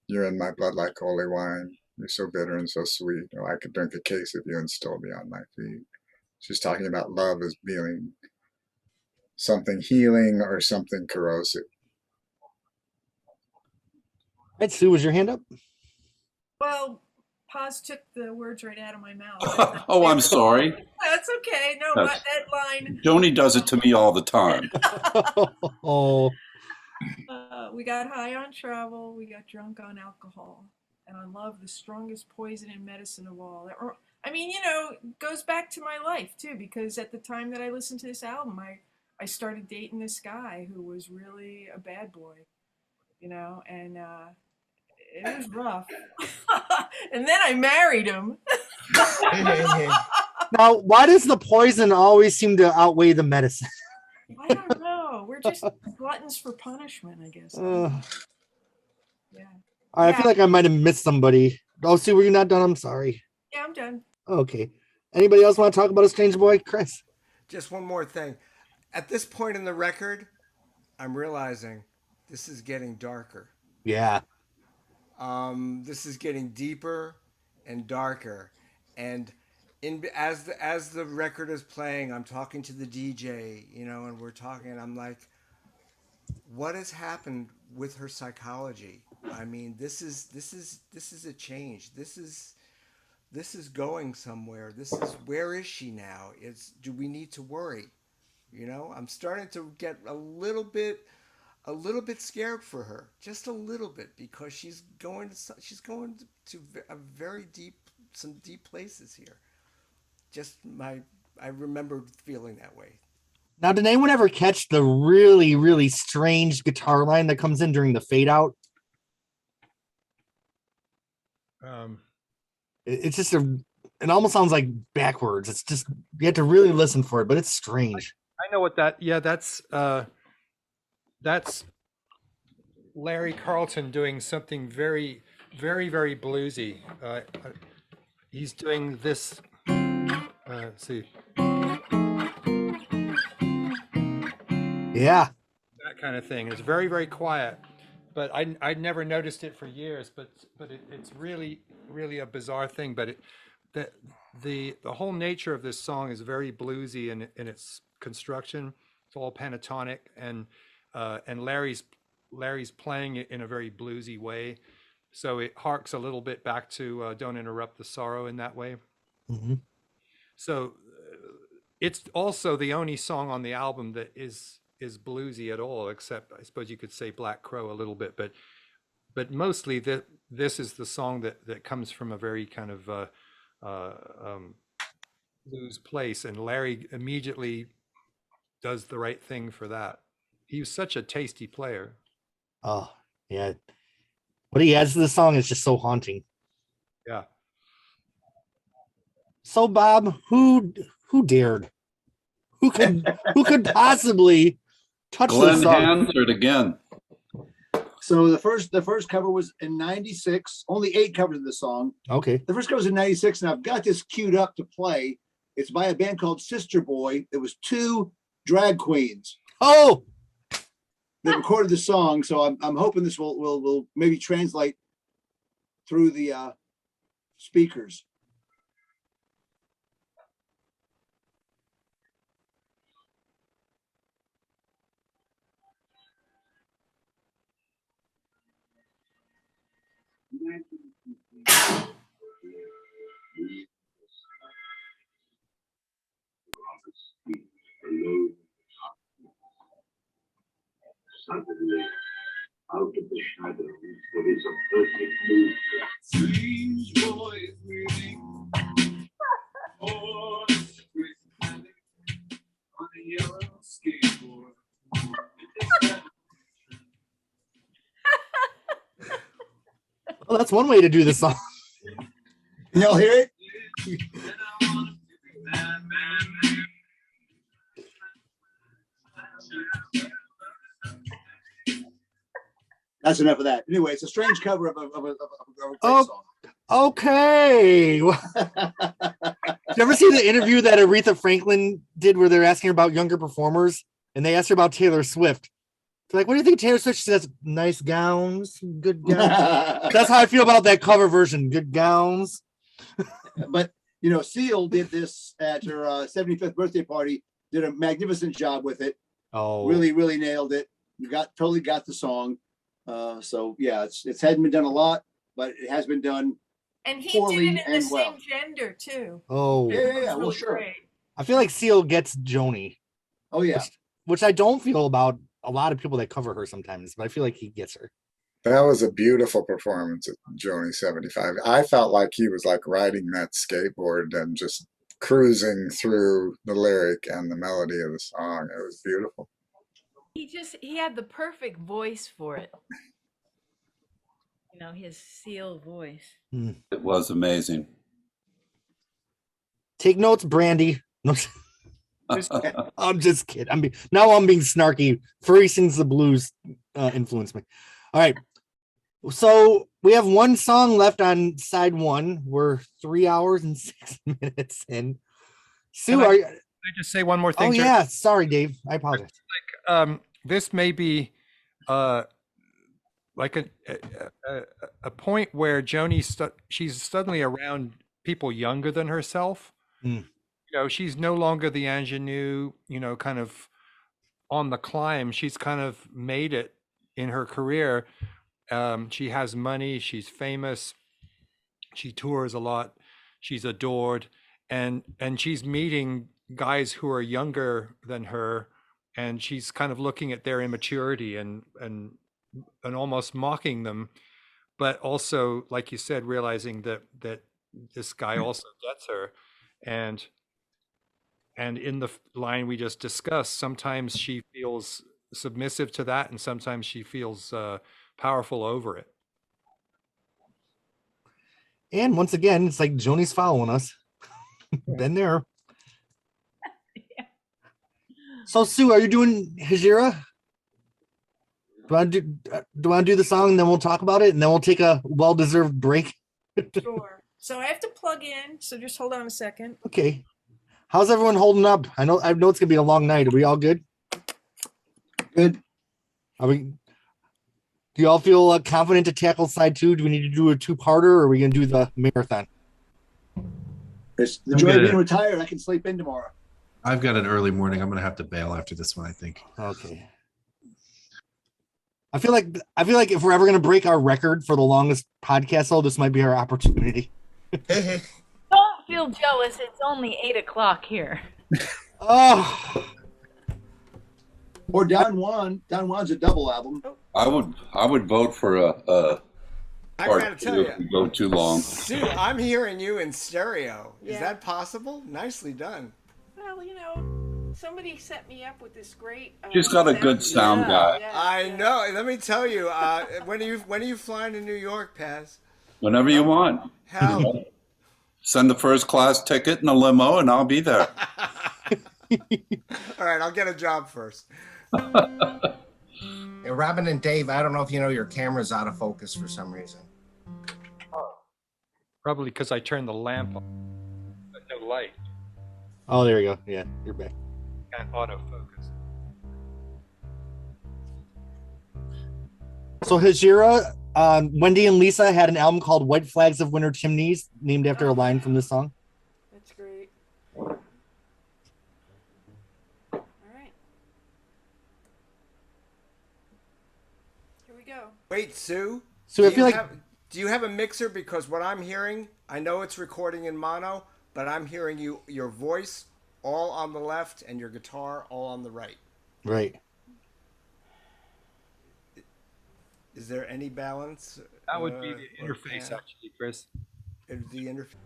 You're in my blood like holy wine. You're so bitter and so sweet. Oh, I could drink a case of you and still be on my feet. She's talking about love as being something healing or something corrosive. Right, Sue, was your hand up? Well, Paz took the words right out of my mouth. Oh, I'm sorry. That's okay. No, but that line. Joni does it to me all the time. We got high on travel. We got drunk on alcohol. And on love, the strongest poison and medicine of all. It goes back to my life, too, because at the time that I listened to this album, I started dating this guy who was really a bad boy, and it was rough. And then I married him. Now, why does the poison always seem to outweigh the medicine? I don't know. We're just gluttons for punishment, I guess. Yeah. I feel like I might have missed somebody. Oh, Sue, were you not done? I'm sorry. Yeah, I'm done. Okay. Anybody else want to talk about a strange boy, Chris? Just one more thing. At this point in the record, I'm realizing this is getting darker. Yeah. This is getting deeper and darker, and as the record is playing, I'm talking to the DJ, and we're talking, and I'm like, what has happened with her psychology? I mean, this is a change. This is going somewhere. Where is she now? Do we need to worry? I'm starting to get a little bit scared for her, just a little bit, because she's going to some deep places here. I remember feeling that way. Now, did anyone ever catch the really, really strange guitar line that comes in during the fade out? It's just it almost sounds like backwards. It's just, you have to really listen for it, but it's strange. I know what that's Larry Carlton doing something very, very, very bluesy. He's doing this. Let's see. Yeah. That kind of thing. It's very, very quiet, but I'd never noticed it for years. But it's really, really a bizarre thing. But the whole nature of this song is very bluesy in its construction. It's all pentatonic, and Larry's playing it in a very bluesy way, so it harks a little bit back to "Don't Interrupt the Sorrow" in that way. Mm-hmm. So it's also the only song on the album that is bluesy at all, except I suppose you could say Black Crow a little bit, but mostly this is the song that comes from a very kind of blues place, and Larry immediately does the right thing for that. He was such a tasty player. Oh, yeah. What he adds to the song is just so haunting. Yeah. So, Bob, who dared? Who could possibly touch Glenn this song? answered again. So the first cover was in '96. Only 8 covers of the song. Okay. The first cover was in '96, and I've got this queued up to play. It's by a band called Sister Boy. It was 2 drag queens. Oh, they recorded the song, so I'm hoping this will maybe translate through the speakers. Suddenly, out of the shadows, there is a perfect moon. Strange boys waiting for the secret panic on a yellow skateboard. well, that's one way to do the song. Y'all hear it? That's enough of that. Anyway, it's a strange cover of a great song. Okay. Did you ever see the interview that Aretha Franklin did where they're asking her about younger performers? And they asked her about Taylor Swift. They're like, what do you think Taylor Swift? She says, nice gowns, good gowns. That's how I feel about that cover version, good gowns. But, Seal did this at her 75th birthday party, did a magnificent job with it. Oh. Really, really nailed it. Totally got the song. So yeah, it hadn't been done a lot, but it has been done. And he did poorly it in the and same well. gender too. Oh, Yeah. Well, sure. Great. I feel like Seal gets Joni. Oh yeah. Which I don't feel about a lot of people that cover her sometimes, but I feel like he gets her. That was a beautiful performance at Joni 75. I felt like he was like riding that skateboard and just cruising through the lyric and the melody of the song. It was beautiful. He had the perfect voice for it. His Seal voice. It was amazing. Take notes, Brandy. No, I'm just kidding. I'm being snarky. Furry Sings the Blues influenced me. All right. So we have one song left on side one. We're 3 hours and 6 minutes in. Sue, Can I, are you? can I just say one more thing? Oh Jeremy? yeah, sorry, Dave. I apologize. This may be like a point where Joni she's suddenly around people younger than herself. Mm. You know, she's no longer the ingenue, you know, kind of on the climb. She's kind of made it in her career. She has money. She's famous. She tours a lot. She's adored, and she's meeting guys who are younger than her, and she's kind of looking at their immaturity and almost mocking them, but also, like you said, realizing that this guy also gets her, and in the line we just discussed, sometimes she feels submissive to that, and sometimes she feels powerful over it. And once again, it's like Joni's following us. Been there. Yeah. So Sue, are you doing Hejira? Do I do the song and then we'll talk about it and then we'll take a well-deserved break? Sure. So I have to plug in. So just hold on a second. Okay. How's everyone holding up? I know it's gonna be a long night. Are we all good? Good. Are we? Do you all feel confident to tackle side two? Do we need to do a two-parter, or are we going to do the marathon? It's the joy of being retired. I can sleep in tomorrow. I've got an early morning. I'm going to have to bail after this one, I think. Okay. I feel like if we're ever going to break our record for the longest podcast, though, this might be our opportunity. Don't feel jealous. It's only 8 o'clock here. Oh. Or Down One's a double album. I would vote for a I part gotta two tell if we go too long. Sue, I'm hearing you in stereo. Is Yeah. that possible? Nicely done. Well, you know, somebody set me up with this great. She's got a good sound guy. I know. Let me tell you. When are you flying to New York, Paz? Whenever you want. How? Send the first class ticket in a limo, and I'll be there. All right, I'll get a job first. Hey, Robin and Dave, I don't know if you know your camera's out of focus for some reason. Probably because I turned the lamp on. But no light. Oh, there you go. Yeah, you're back. Can't autofocus. So Hejira, Wendy and Lisa had an album called White Flags of Winter Chimneys, named after a line from this song. That's great. All right. Here we go. Wait, Sue. So I feel like do you have a mixer? Because what I'm hearing, I know it's recording in mono, but I'm hearing your voice all on the left and your guitar all on the right. Right. Is there any balance? That would be the interface, actually, Chris. The interface.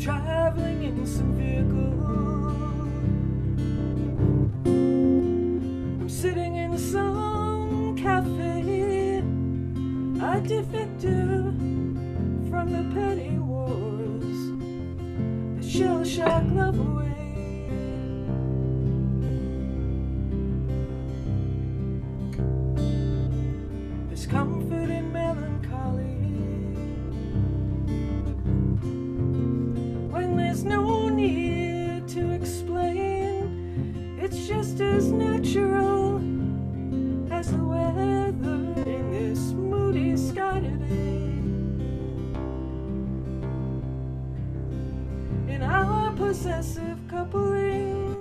Traveling in some vehicle, I'm sitting in some cafe. I defected from the petty wars, the shell shock love away. There's comfort in melancholy when there's no need to explain. It's just as natural as the weather in this moody sky today. In our possessive coupling,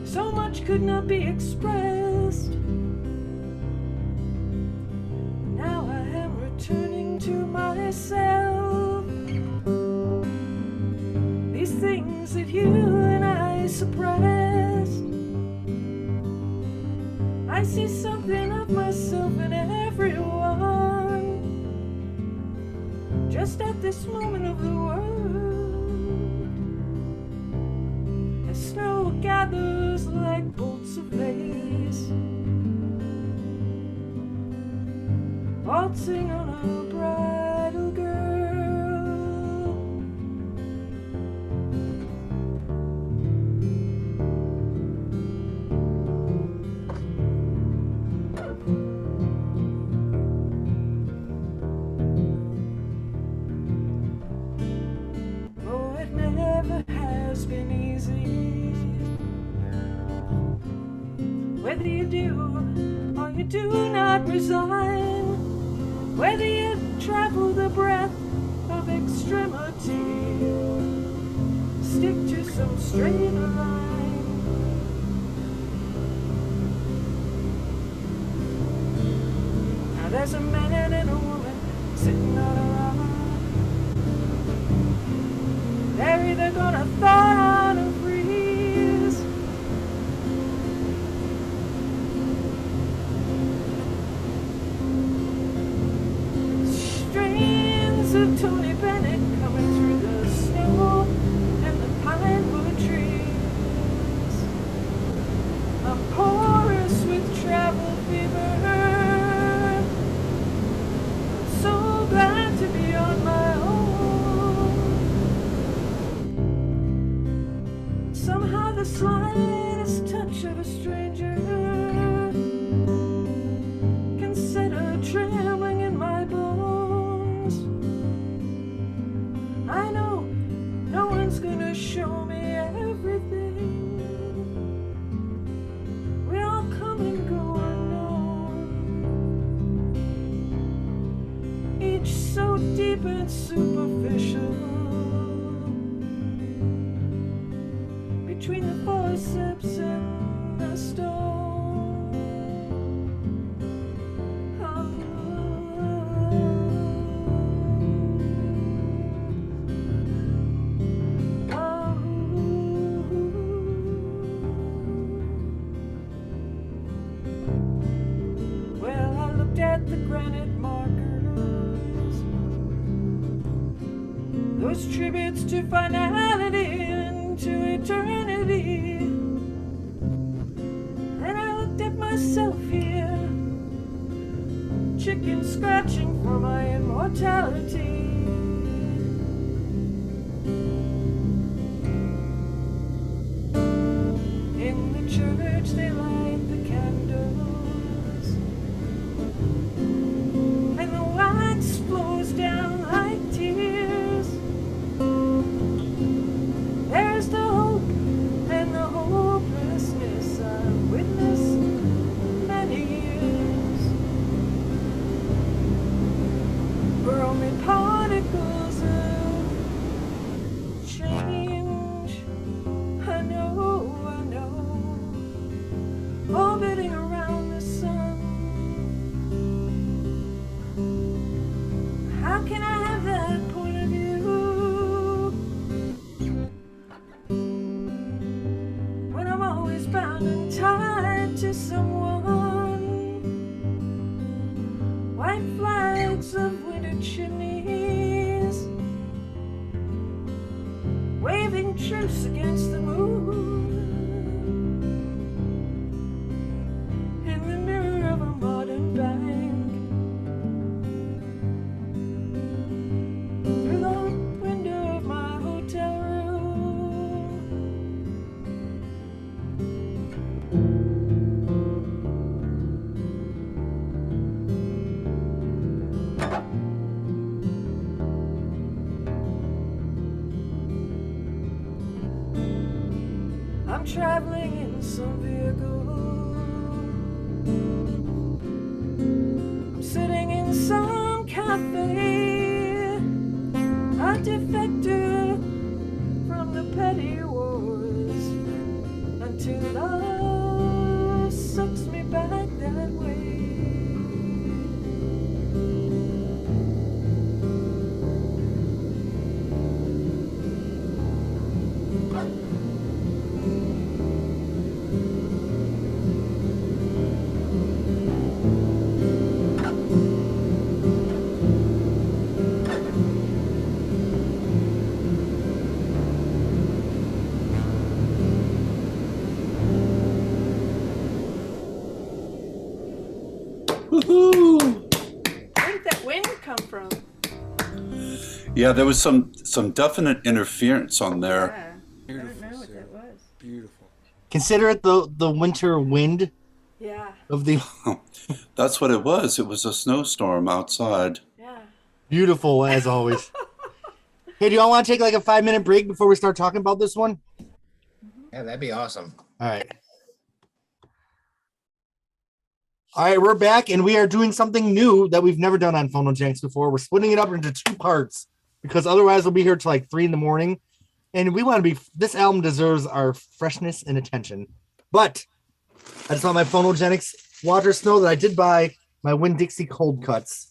so much could not be expressed. Now I am returning to myself. These things that you and I suppressed, I see something of myself in everyone. just at this moment of the world, as snow gathers like bolts of lace, waltzing on a bridal girl. Oh, it never has been easy, whether you do or you do not resign, whether you travel the breadth of extremity, stick to some straight line. Now there's a man and a woman sitting on a rock. They're either gonna thaw out or freeze. Strains of Tony Bennett coming through the snow and the pinewood trees. I'm porous with travel fever. I'm so glad to be on my own. Somehow the slightest touch of a stranger can set a trembling in my bones. I know no one's gonna show me everything. We all come and go unknown, each so deep and superficial, between the forceps and the stone. Well, I looked at the granite markers, those tributes to finality and to eternity. And I looked at myself here, chicken scratching for my immortality. In the church they light the candles, and the wax flows down like tears. There's the hope and the hopelessness I've witnessed many years. We're only particles of change. I know, orbiting around the sun. How can I have that point of view when I'm always bound and tied to someone? White flags of winter chimneys, waving truce against the moon. In the mirror of a modern bank, through the window of my hotel room. I'm traveling in some vehicle, I'm sitting in some cafe, a defector from the petty wars, until love sucks me back that way. Yeah, there was some definite interference on there. Yeah. I don't know what that was. Beautiful. Consider it the winter wind Yeah. of the That's what it was. It was a snowstorm outside. Yeah. beautiful as always. Hey, do y'all want to take like a 5-minute break before we start talking about this one? Yeah, that'd be awesome. All right. All right, we're back and we are doing something new that we've never done on Phonogenics before. We're splitting it up into 2 parts because otherwise we'll be here till like 3 a.m. And we want to be, this album deserves our freshness and attention. But I just want my Phonogenics watchers to know that I did buy my Winn-Dixie cold cuts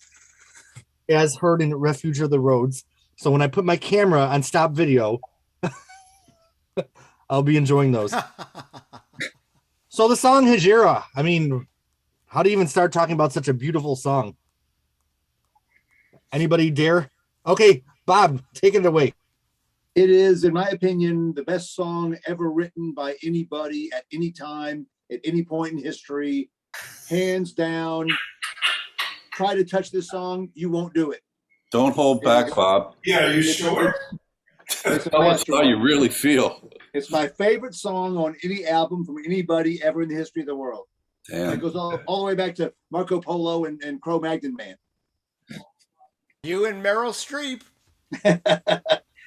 as heard in Refuge of the Roads. So when I put my camera on stop video, I'll be enjoying those. So the song Hejira, I mean, how do you even start talking about such a beautiful song? Anybody dare? Okay, Bob, take it away. It is, in my opinion, the best song ever written by anybody at any time, at any point in history. Hands down. Try to touch this song, you won't do it. Don't hold back, Bob. Yeah, are you sure? It's a Tell us how you really feel. It's my favorite song on any album from anybody ever in the history of the world. Damn. It goes all the way back to Marco Polo and Cro-Magnon Man. You and Meryl Streep.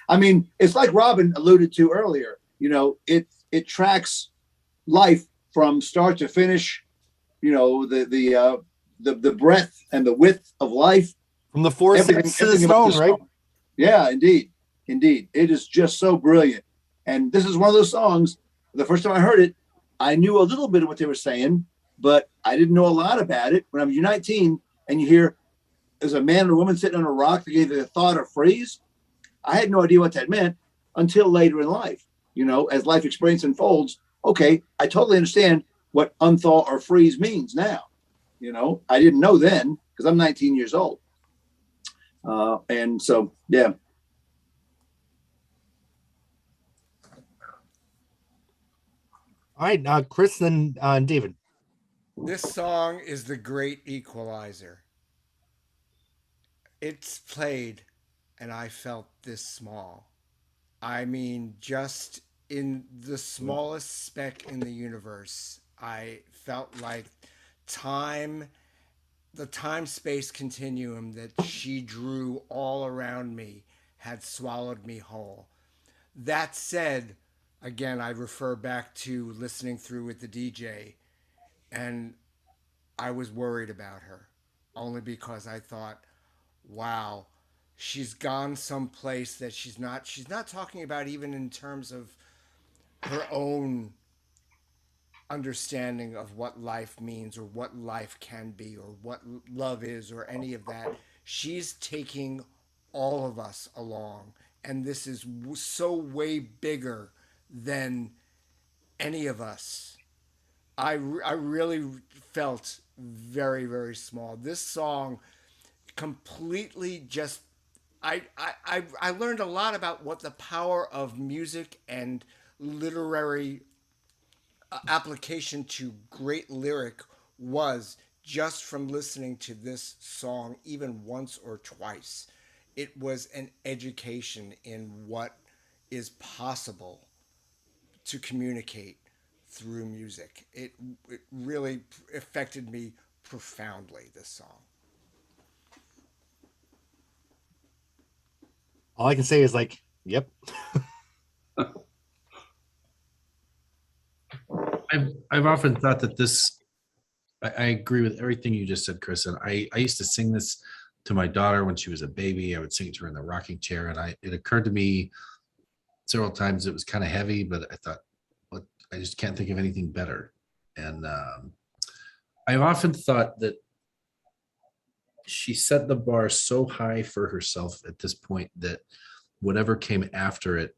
I mean, it's like Robin alluded to earlier. You know, it tracks life from start to finish. You know, the breadth and the width of life. From the four steps to the stone, right? Yeah, indeed. Indeed. It is just so brilliant. And this is one of those songs, the first time I heard it, I knew a little bit of what they were saying, but I didn't know a lot about it. When I was 19 and you hear there's a man and a woman sitting on a rock that gave the thought or freeze, I had no idea what that meant until later in life. You know, as life experience unfolds, okay, I totally understand what unthaw or freeze means now. You know, I didn't know then because I'm 19 years old. And so, yeah. All right, Chris and David. This song is the great equalizer. It's played, and I felt this small. I mean, just in the smallest speck in the universe, I felt like the time-space continuum that she drew all around me had swallowed me whole. That said, again, I refer back to listening through with the DJ, and I was worried about her only because I thought, wow, she's gone someplace that she's not talking about even in terms of her own understanding of what life means or what life can be or what love is or any of that. She's taking all of us along, and this is so way bigger than any of us. I really felt very, very small. This song completely just I learned a lot about what the power of music and literary application to great lyric was just from listening to this song even once or twice. It was an education in what is possible to communicate through music. It really affected me profoundly, this song. All I can say is like, yep. I've often thought that this, I agree with everything you just said, Chris. And I used to sing this to my daughter when she was a baby. I would sing it to her in the rocking chair. And it occurred to me several times it was kind of heavy, but I thought, well, I just can't think of anything better. And I've often thought that she set the bar so high for herself at this point that whatever came after it,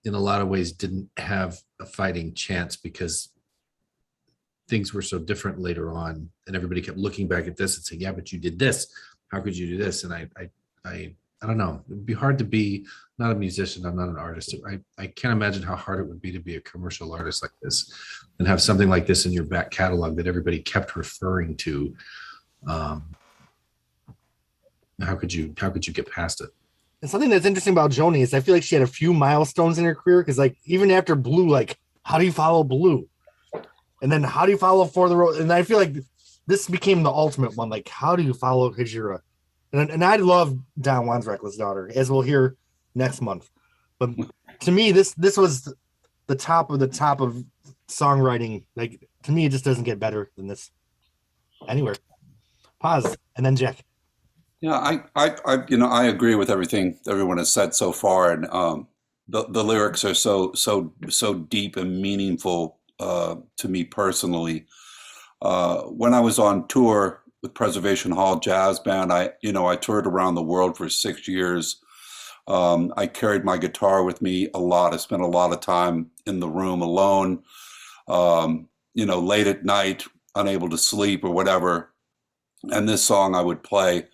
in a lot of ways, didn't have a fighting chance because things were so different later on, and everybody kept looking back at this and saying, "Yeah, but you did this. How could you do this?" And I don't know. It would be hard to be not a musician. I'm not an artist. I can't imagine how hard it would be to be a commercial artist like this and have something like this in your back catalog that everybody kept referring to. How could you get past it? And something that's interesting about Joni is I feel like she had a few milestones in her career because, like, even after Blue, like, how do you follow Blue? And then how do you follow For the Road? And I feel like this became the ultimate one. Like, how do you follow Hejira? And I love Don Juan's Reckless Daughter, as we'll hear next month. But to me, this was the top of songwriting. Like, to me, it just doesn't get better than this anywhere. Pause, and then Jack. Yeah, I agree with everything everyone has said so far, and the lyrics are so deep and meaningful to me personally. When I was on tour with Preservation Hall Jazz Band, I toured around the world for 6 years. I carried my guitar with me a lot. I spent a lot of time in the room alone, late at night, unable to sleep or whatever. And this song I would play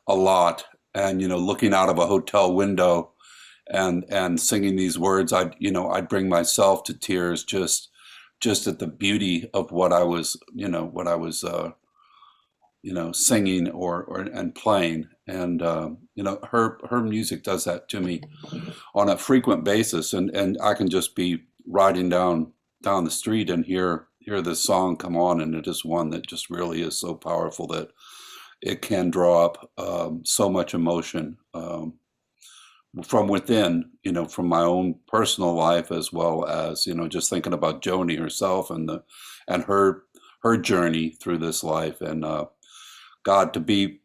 a lot, and looking out of a hotel window and singing these words, I'd bring myself to tears just at the beauty of what I was singing and playing. And her music does that to me on a frequent basis, and I can just be riding down the street and hear this song come on, and it is one that just really is so powerful that it can draw up so much emotion from within, from my own personal life, as well as just thinking about Joni herself and her journey through this life. And God, to be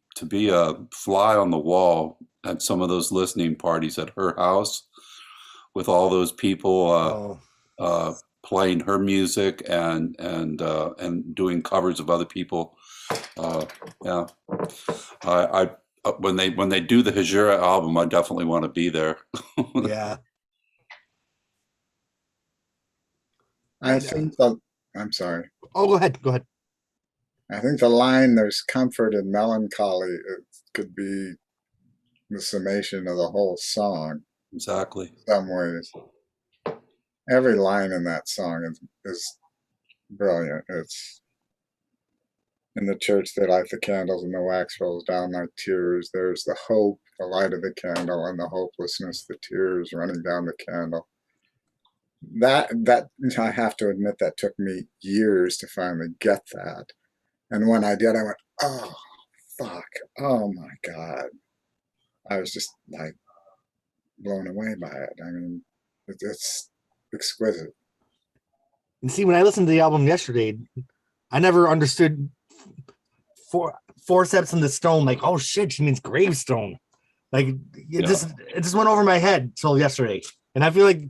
a fly on the wall at some of those listening parties at her house with all those people playing her music and doing covers of other people. Yeah, when they do the Hejira album, I definitely want to be there. Yeah. I think I'm sorry. Oh, go ahead. I think the line, "There's comfort in melancholy," it could be the summation of the whole song. Exactly. In some ways. Every line in that song is brilliant. It's, "In the church they light the candles and the wax rolls down like tears. There's the hope, the light of the candle, and the hopelessness, the tears running down the candle." That I have to admit, that took me years to finally get that. And when I did, I went, "Oh, fuck. Oh my God." I was just like blown away by it. I mean, it's exquisite. And see, when I listened to the album yesterday, I never understood forceps in the stone. Like, oh shit, she means gravestone. Like it just went over my head till yesterday. And I feel like,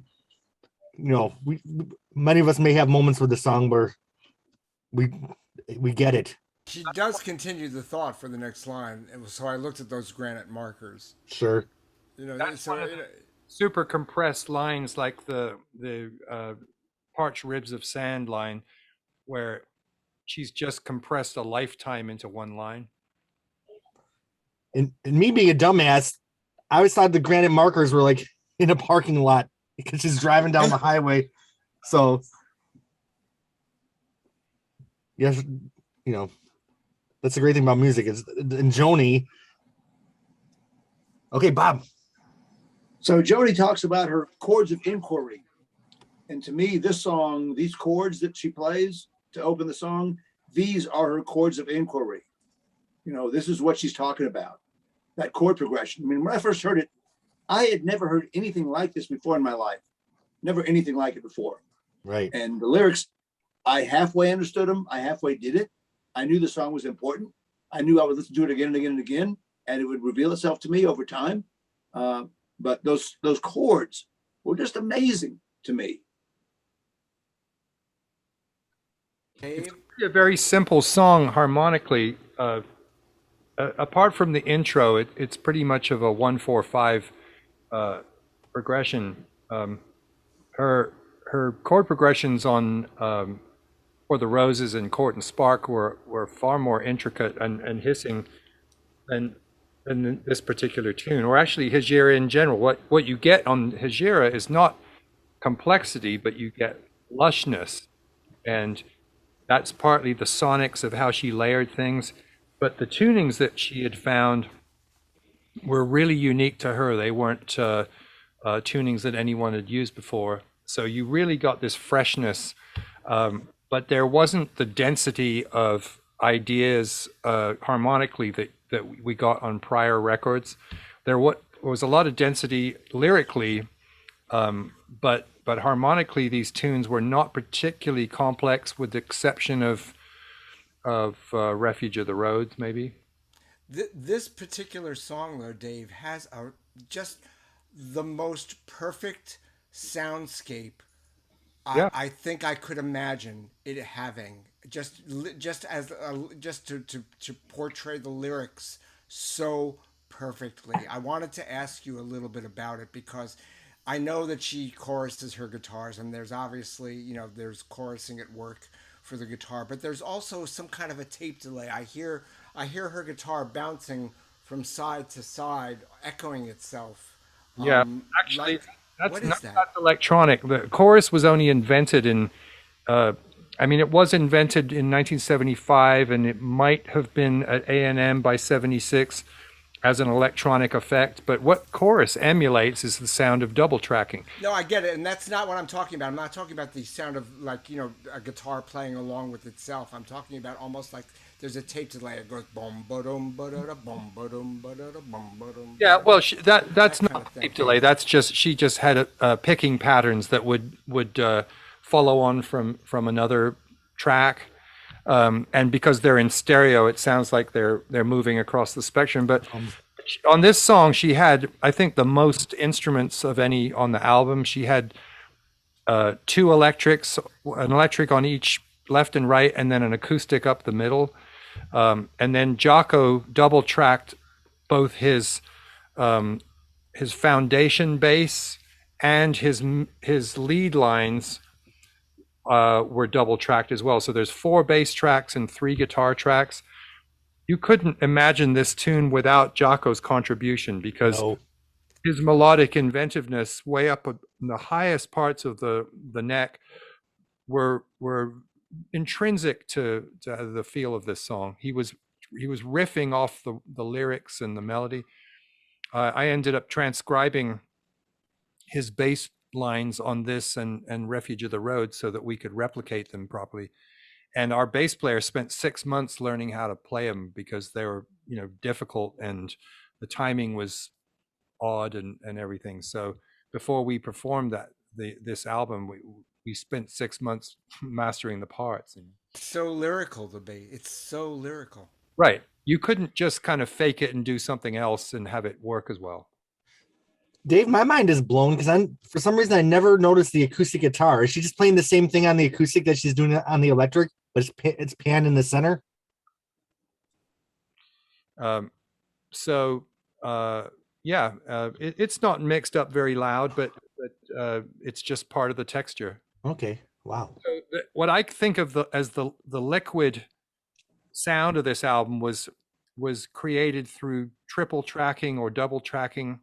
many of us may have moments with the song where we get it. She does continue the thought for the next line, and so I looked at those granite markers. Sure. That's one of the super compressed lines, like the parched ribs of sand line, where she's just compressed a lifetime into one line. And me being a dumbass, I always thought the granite markers were like in a parking lot because she's driving down the highway. So, yes, that's the great thing about music is, and Joni. Okay, Bob. So Joni talks about her chords of inquiry. And to me, this song, these chords that she plays to open the song, these are her chords of inquiry. This is what she's talking about, that chord progression. I mean, when I first heard it, I had never heard anything like this before in my life. Never anything like it before. Right. And the lyrics, I halfway understood them. I halfway did it. I knew the song was important. I knew I would listen to it again and again and again, and it would reveal itself to me over time. But those chords were just amazing to me. It's a very simple song harmonically. Apart from the intro, it's pretty much of a 1-4-5 progression. Her chord progressions on For the Roses and Court and Spark were far more intricate and hissing than this particular tune, or actually Hejira in general. What you get on Hejira is not complexity, but you get lushness, and that's partly the sonics of how she layered things. But the tunings that she had found were really unique to her. They weren't tunings that anyone had used before. So you really got this freshness, but there wasn't the density of ideas harmonically that we got on prior records. There was a lot of density lyrically, but harmonically these tunes were not particularly complex, with the exception of Refuge of the Roads, maybe. This particular song, though, Dave, has just the most perfect soundscape I think I could imagine it having. Just to portray the lyrics so perfectly. I wanted to ask you a little bit about it because I know that she choruses her guitars, and there's obviously, there's chorusing at work for the guitar, but there's also some kind of a tape delay. I hear her guitar bouncing from side to side, echoing itself. Yeah, actually, what is that's that? electronic. The chorus was only invented in, it was invented in 1975, and it might have been at A&M by 76 as an electronic effect. But what chorus emulates is the sound of double tracking. No, I get it, and that's not what I'm talking about. I'm not talking about the sound of a guitar playing along with itself. I'm talking about almost like there's a tape delay. It goes boom, ba-dum, ba-da-da, boom, ba-dum, ba-da-da, boom, ba-dum. Yeah, well, that's not tape delay. That's just she just had picking patterns that would follow on from another track, and because they're in stereo, it sounds like they're moving across the spectrum. But on this song, she had, I think, the most instruments of any on the album. She had two electrics, an electric on each left and right, and then an acoustic up the middle. And then Jocko double tracked both his foundation bass and his lead lines were double tracked as well. So there's 4 bass tracks and 3 guitar tracks. You couldn't imagine this tune without Jocko's contribution, because his melodic inventiveness way up in the highest parts of the neck were intrinsic to the feel of this song. He was riffing off the lyrics and the melody. I ended up transcribing his bass lines on this and Refuge of the Road so that we could replicate them properly. And our bass player spent 6 months learning how to play them, because they were difficult and the timing was odd and everything. So before we performed this album, we spent 6 months mastering the parts. So lyrical, the bass. It's so lyrical. Right. You couldn't just kind of fake it and do something else and have it work as well. Dave, my mind is blown because for some reason I never noticed the acoustic guitar. Is she just playing the same thing on the acoustic that she's doing on the electric, but it's panned in the center? It's not mixed up very loud, but it's just part of the texture. Okay. Wow. So what I think of as the liquid sound of this album was created through triple tracking or double tracking.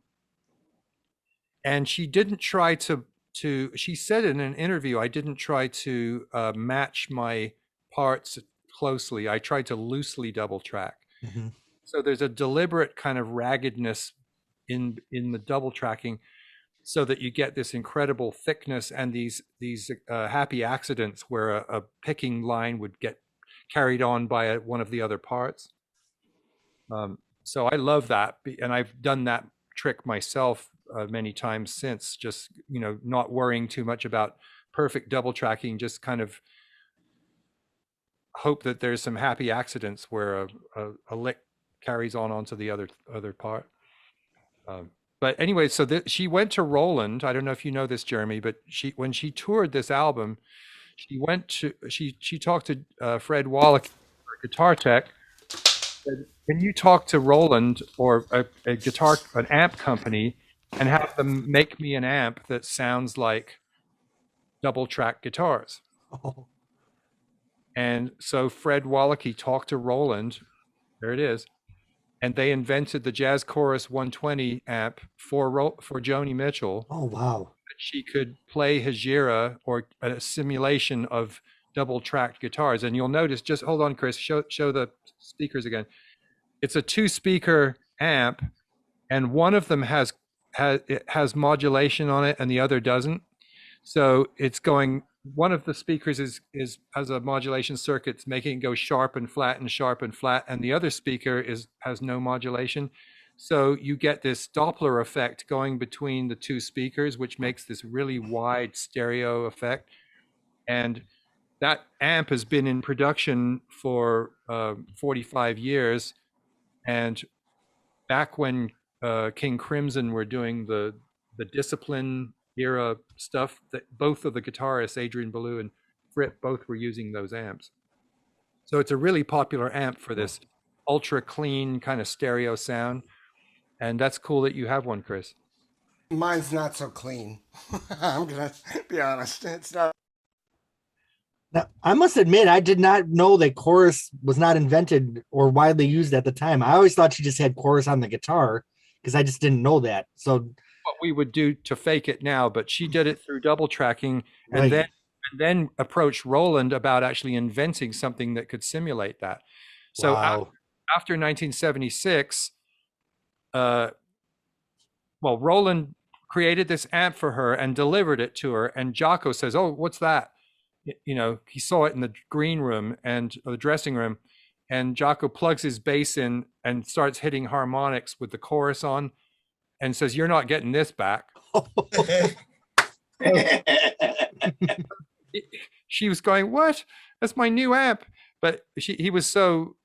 And she didn't try to she said in an interview, I didn't try to match my parts closely. I tried to loosely double track. Mm-hmm. So there's a deliberate kind of raggedness in the double tracking, so that you get this incredible thickness and these happy accidents where a picking line would get carried on by one of the other parts. So I love that, and I've done that trick myself many times since, just not worrying too much about perfect double tracking, just kind of hope that there's some happy accidents where a lick carries onto the other part. But anyway, so she went to Roland. I don't know if you know this, Jeremy, but when she toured this album, she talked to Fred Wallach, our guitar tech. Said, can you talk to Roland or an amp company and have them make me an amp that sounds like double track guitars? Oh. And so Fred Wallach talked to Roland. There it is. And they invented the Jazz Chorus 120 amp for Joni Mitchell. Oh, wow. That she could play Hejira, or a simulation of double tracked guitars. And you'll notice, just hold on, Chris, show the speakers again. It's a 2-speaker amp, and one of them has modulation on it and the other doesn't. So it's going, one of the speakers has a modulation circuit, it's making it go sharp and flat and sharp and flat, and the other speaker has no modulation. So you get this Doppler effect going between the two speakers, which makes this really wide stereo effect. And that amp has been in production for 45 years. And back when King Crimson were doing the Discipline era stuff, that both of the guitarists, Adrian Belew and Fripp, both were using those amps. So it's a really popular amp for this ultra clean kind of stereo sound. And that's cool that you have one, Chris. Mine's not so clean. I'm gonna be honest. It's not. Now, I must admit, I did not know that chorus was not invented or widely used at the time. I always thought she just had chorus on the guitar because I just didn't know that. So what we would do to fake it now, but she did it through double tracking, and Right. then approached Roland about actually inventing something that could simulate that. So Wow. after 1976, Roland created this amp for her and delivered it to her, and Jocko says, "Oh, what's that?" You know, he saw it in the green room and the dressing room, and Jocko plugs his bass in and starts hitting harmonics with the chorus on, and says, "You're not getting this back." She was going, "What? That's my new amp." But he was so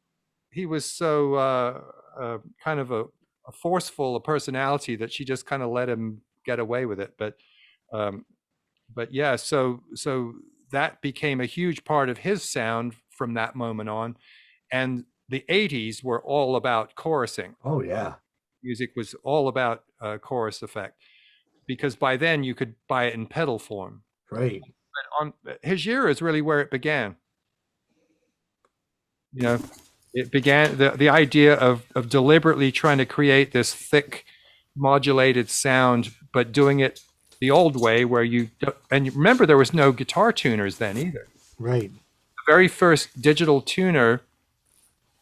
kind of a forceful personality that she just kind of let him get away with it. But yeah, so that became a huge part of his sound from that moment on. And the 80s were all about chorusing. Oh yeah. Music was all about chorus effect, because by then you could buy it in pedal form. Right. But Hejira is really where it began. You know, it began the idea of deliberately trying to create this thick modulated sound, but doing it the old way, where you remember there was no guitar tuners then either. Right. The very first digital tuner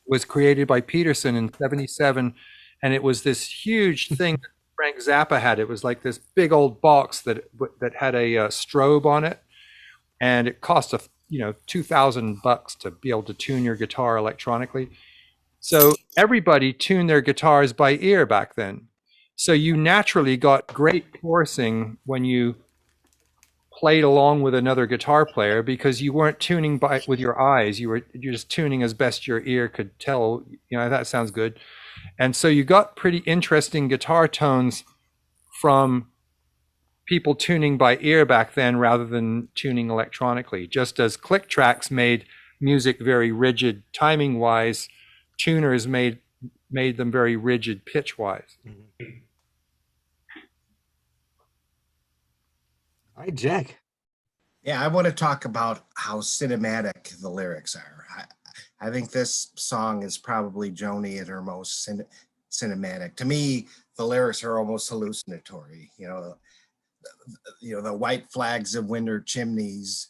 was created by Peterson in '77, and it was this huge thing that Frank Zappa had. It was like this big old box that had a strobe on it, and it cost $2,000 to be able to tune your guitar electronically. So everybody tuned their guitars by ear back then. So you naturally got great chorusing when you played along with another guitar player, because you weren't tuning with your eyes. You're just tuning as best your ear could tell. That sounds good. And so you got pretty interesting guitar tones from people tuning by ear back then rather than tuning electronically. Just as click tracks made music very rigid timing wise, tuners made them very rigid pitch wise. Mm-hmm. All right, Jack. Yeah, I want to talk about how cinematic the lyrics are. I think this song is probably Joni at her most cinematic. To me, the lyrics are almost hallucinatory. The white flags of winter chimneys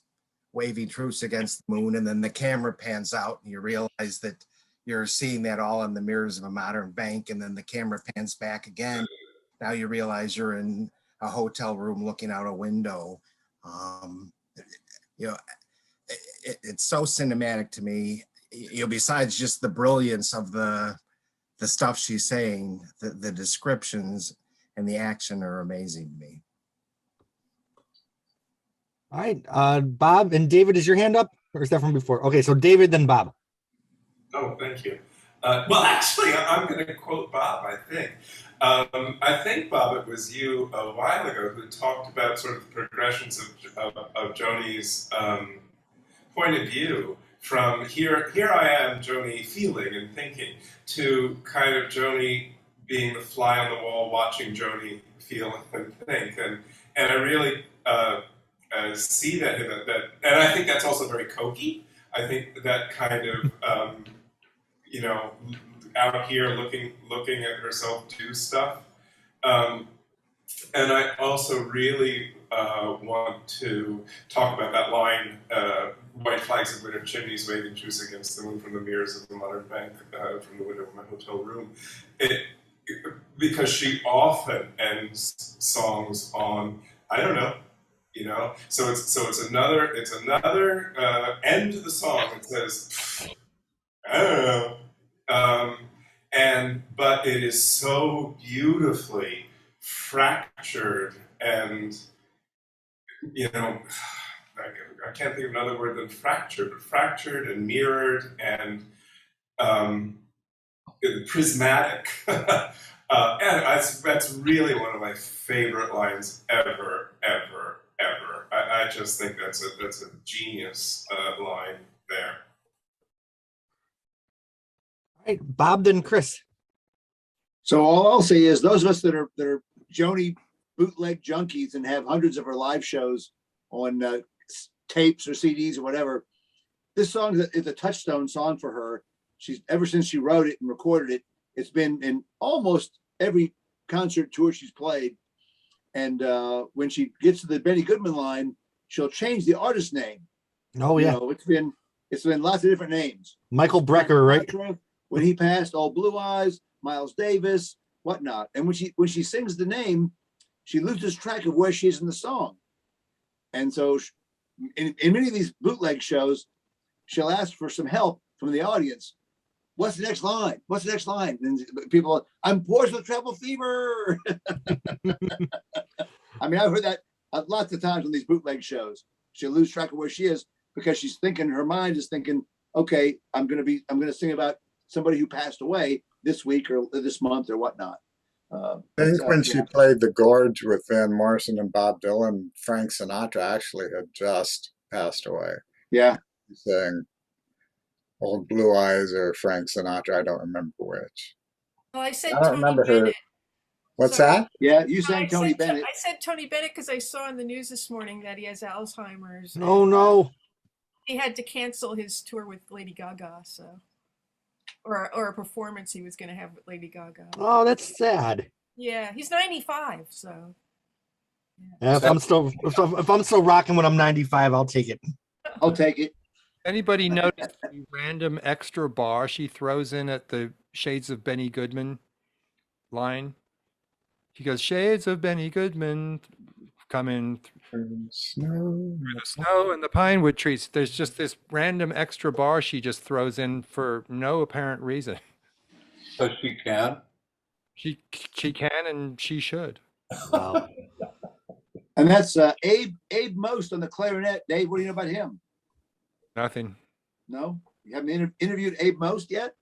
waving truce against the moon, and then the camera pans out and you realize that you're seeing that all in the mirrors of a modern bank, and then the camera pans back again. Now you realize you're in a hotel room looking out a window. It's so cinematic to me. Besides just the brilliance of the stuff she's saying, the descriptions and the action are amazing to me. All right, Bob and David, is your hand up, or is that from before? Okay, so David, then Bob. Oh, thank you. Well, actually, I'm going to quote Bob, I think. I think, Bob, it was you a while ago who talked about sort of the progressions of Joni's point of view from here I am, Joni, feeling and thinking, to kind of Joni being the fly on the wall, watching Joni feel and think. And I really see that, and I think that's also very Cokie. I think that kind of, out here looking at herself do stuff. And I also really want to talk about that line, white flags of winter chimneys waving truce against the moon from the mirrors of the modern bank, from the window of my hotel room. because she often ends songs on, I don't know, you know. So it's another end to the song. It says, I don't know. But it is so beautifully fractured and, you know, I can't think of another word than fractured, but fractured and mirrored and prismatic. And that's really one of my favorite lines ever. I just think that's a genius line there. All right, Bob, then Chris. So all I'll say is those of us that are Joni bootleg junkies and have hundreds of her live shows on tapes or CDs or whatever, this song is a touchstone song for her. She's ever since she wrote it and recorded it, it's been in almost every concert tour she's played. And when she gets to the Benny Goodman line, she'll change the artist name. Oh yeah, it's been lots of different names. Michael Brecker, right? When he passed, All Blue Eyes, Miles Davis, whatnot. And when she sings the name, she loses track of where she is in the song. And so in many of these bootleg shows, she'll ask for some help from the audience. What's the next line? What's the next line? And people, I'm poised with treble fever. I mean, I've heard that lots of times on these bootleg shows. She'll lose track of where she is because she's thinking, her mind is thinking, okay, I'm going to sing about somebody who passed away this week or this month or whatnot. I think when she played The Gorge with Van Morrison and Bob Dylan, Frank Sinatra actually had just passed away. Yeah. He's saying Old Blue Eyes or Frank Sinatra, I don't remember which. Well, I said I don't remember her. What's that? Yeah, you sang Tony Bennett. I said Tony Bennett because I saw in the news this morning that he has Alzheimer's. Oh no. He had to cancel his tour with Lady Gaga, so or a performance he was going to have with Lady Gaga. Oh, that's sad. Yeah, he's 95, so. Yeah, if I'm still rocking when I'm 95, I'll take it. I'll take it. Anybody notice the random extra bar she throws in at the Shades of Benny Goodman line? She goes, Shades of Benny Goodman coming through the snow and the pine wood trees. There's just this random extra bar she just throws in for no apparent reason. So she can? She can and she should. Wow. And that's Abe Most on the clarinet. Dave, what do you know about him? Nothing. No? You haven't interviewed Abe Most yet?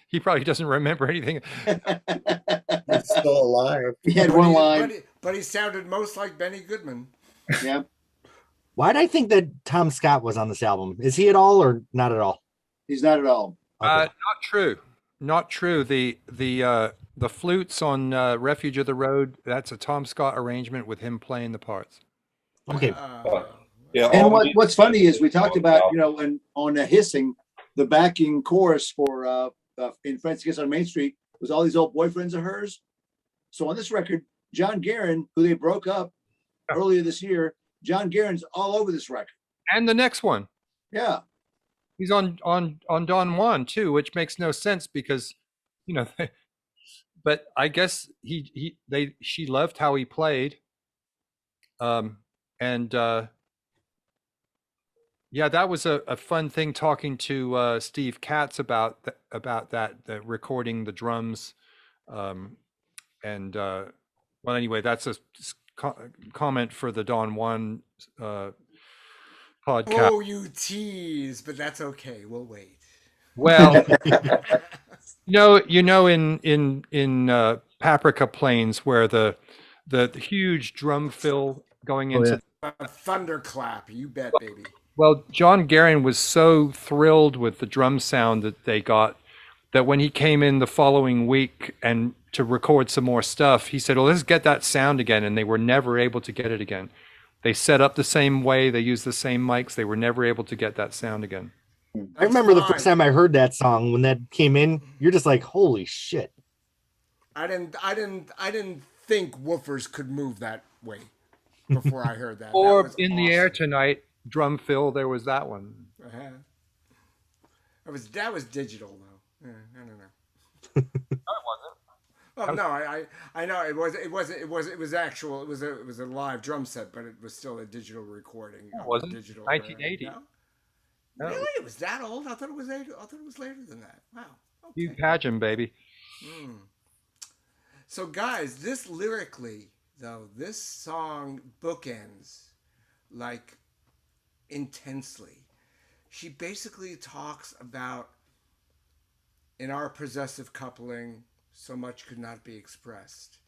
He probably doesn't remember anything. He's still alive. He had one line. But he sounded most like Benny Goodman. Yeah. Why did I think that Tom Scott was on this album? Is he at all or not at all? He's not at all. Okay. Not true. Not true. The flutes on Refuge of the Road, that's a Tom Scott arrangement with him playing the parts. Okay. Yeah. And what's funny is we talked about, on Hissing, the backing chorus for in Friends Kiss on Main Street was all these old boyfriends of hers. So on this record, John Guerin, who they broke up earlier this year, John Guerin's all over this record. And the next one. Yeah. He's on Don Juan too, which makes no sense because, but I guess she loved how he played. Yeah, that was a fun thing talking to Steve Katz about that recording the drums. Well, anyway, that's a comment for the Don Juan podcast. Oh, you tease, but that's okay. We'll wait. Well, in Paprika Plains where the huge drum fill going into A thunderclap, you bet, baby. Well, John Guerin was so thrilled with the drum sound that they got that when he came in the following week and to record some more stuff, he said, well, let's get that sound again. And they were never able to get it again. They set up the same way. They used the same mics. They were never able to get that sound again. I remember the first time I heard that song when that came in, you're just like, holy shit. I didn't think woofers could move that way before I heard that. Or that was In the Air Tonight, drum fill, there was that one. That was digital though. I don't know. No, it wasn't. Oh no, I know it was actual. It was a live drum set, but it was still a digital recording. No, it wasn't. Digital 1980. No? No. Really, it was that old? I thought it was later. I thought it was later than that. Wow. You pageant, baby. So guys, this lyrically though, this song bookends like intensely. She basically talks about, in our possessive coupling, so much could not be expressed.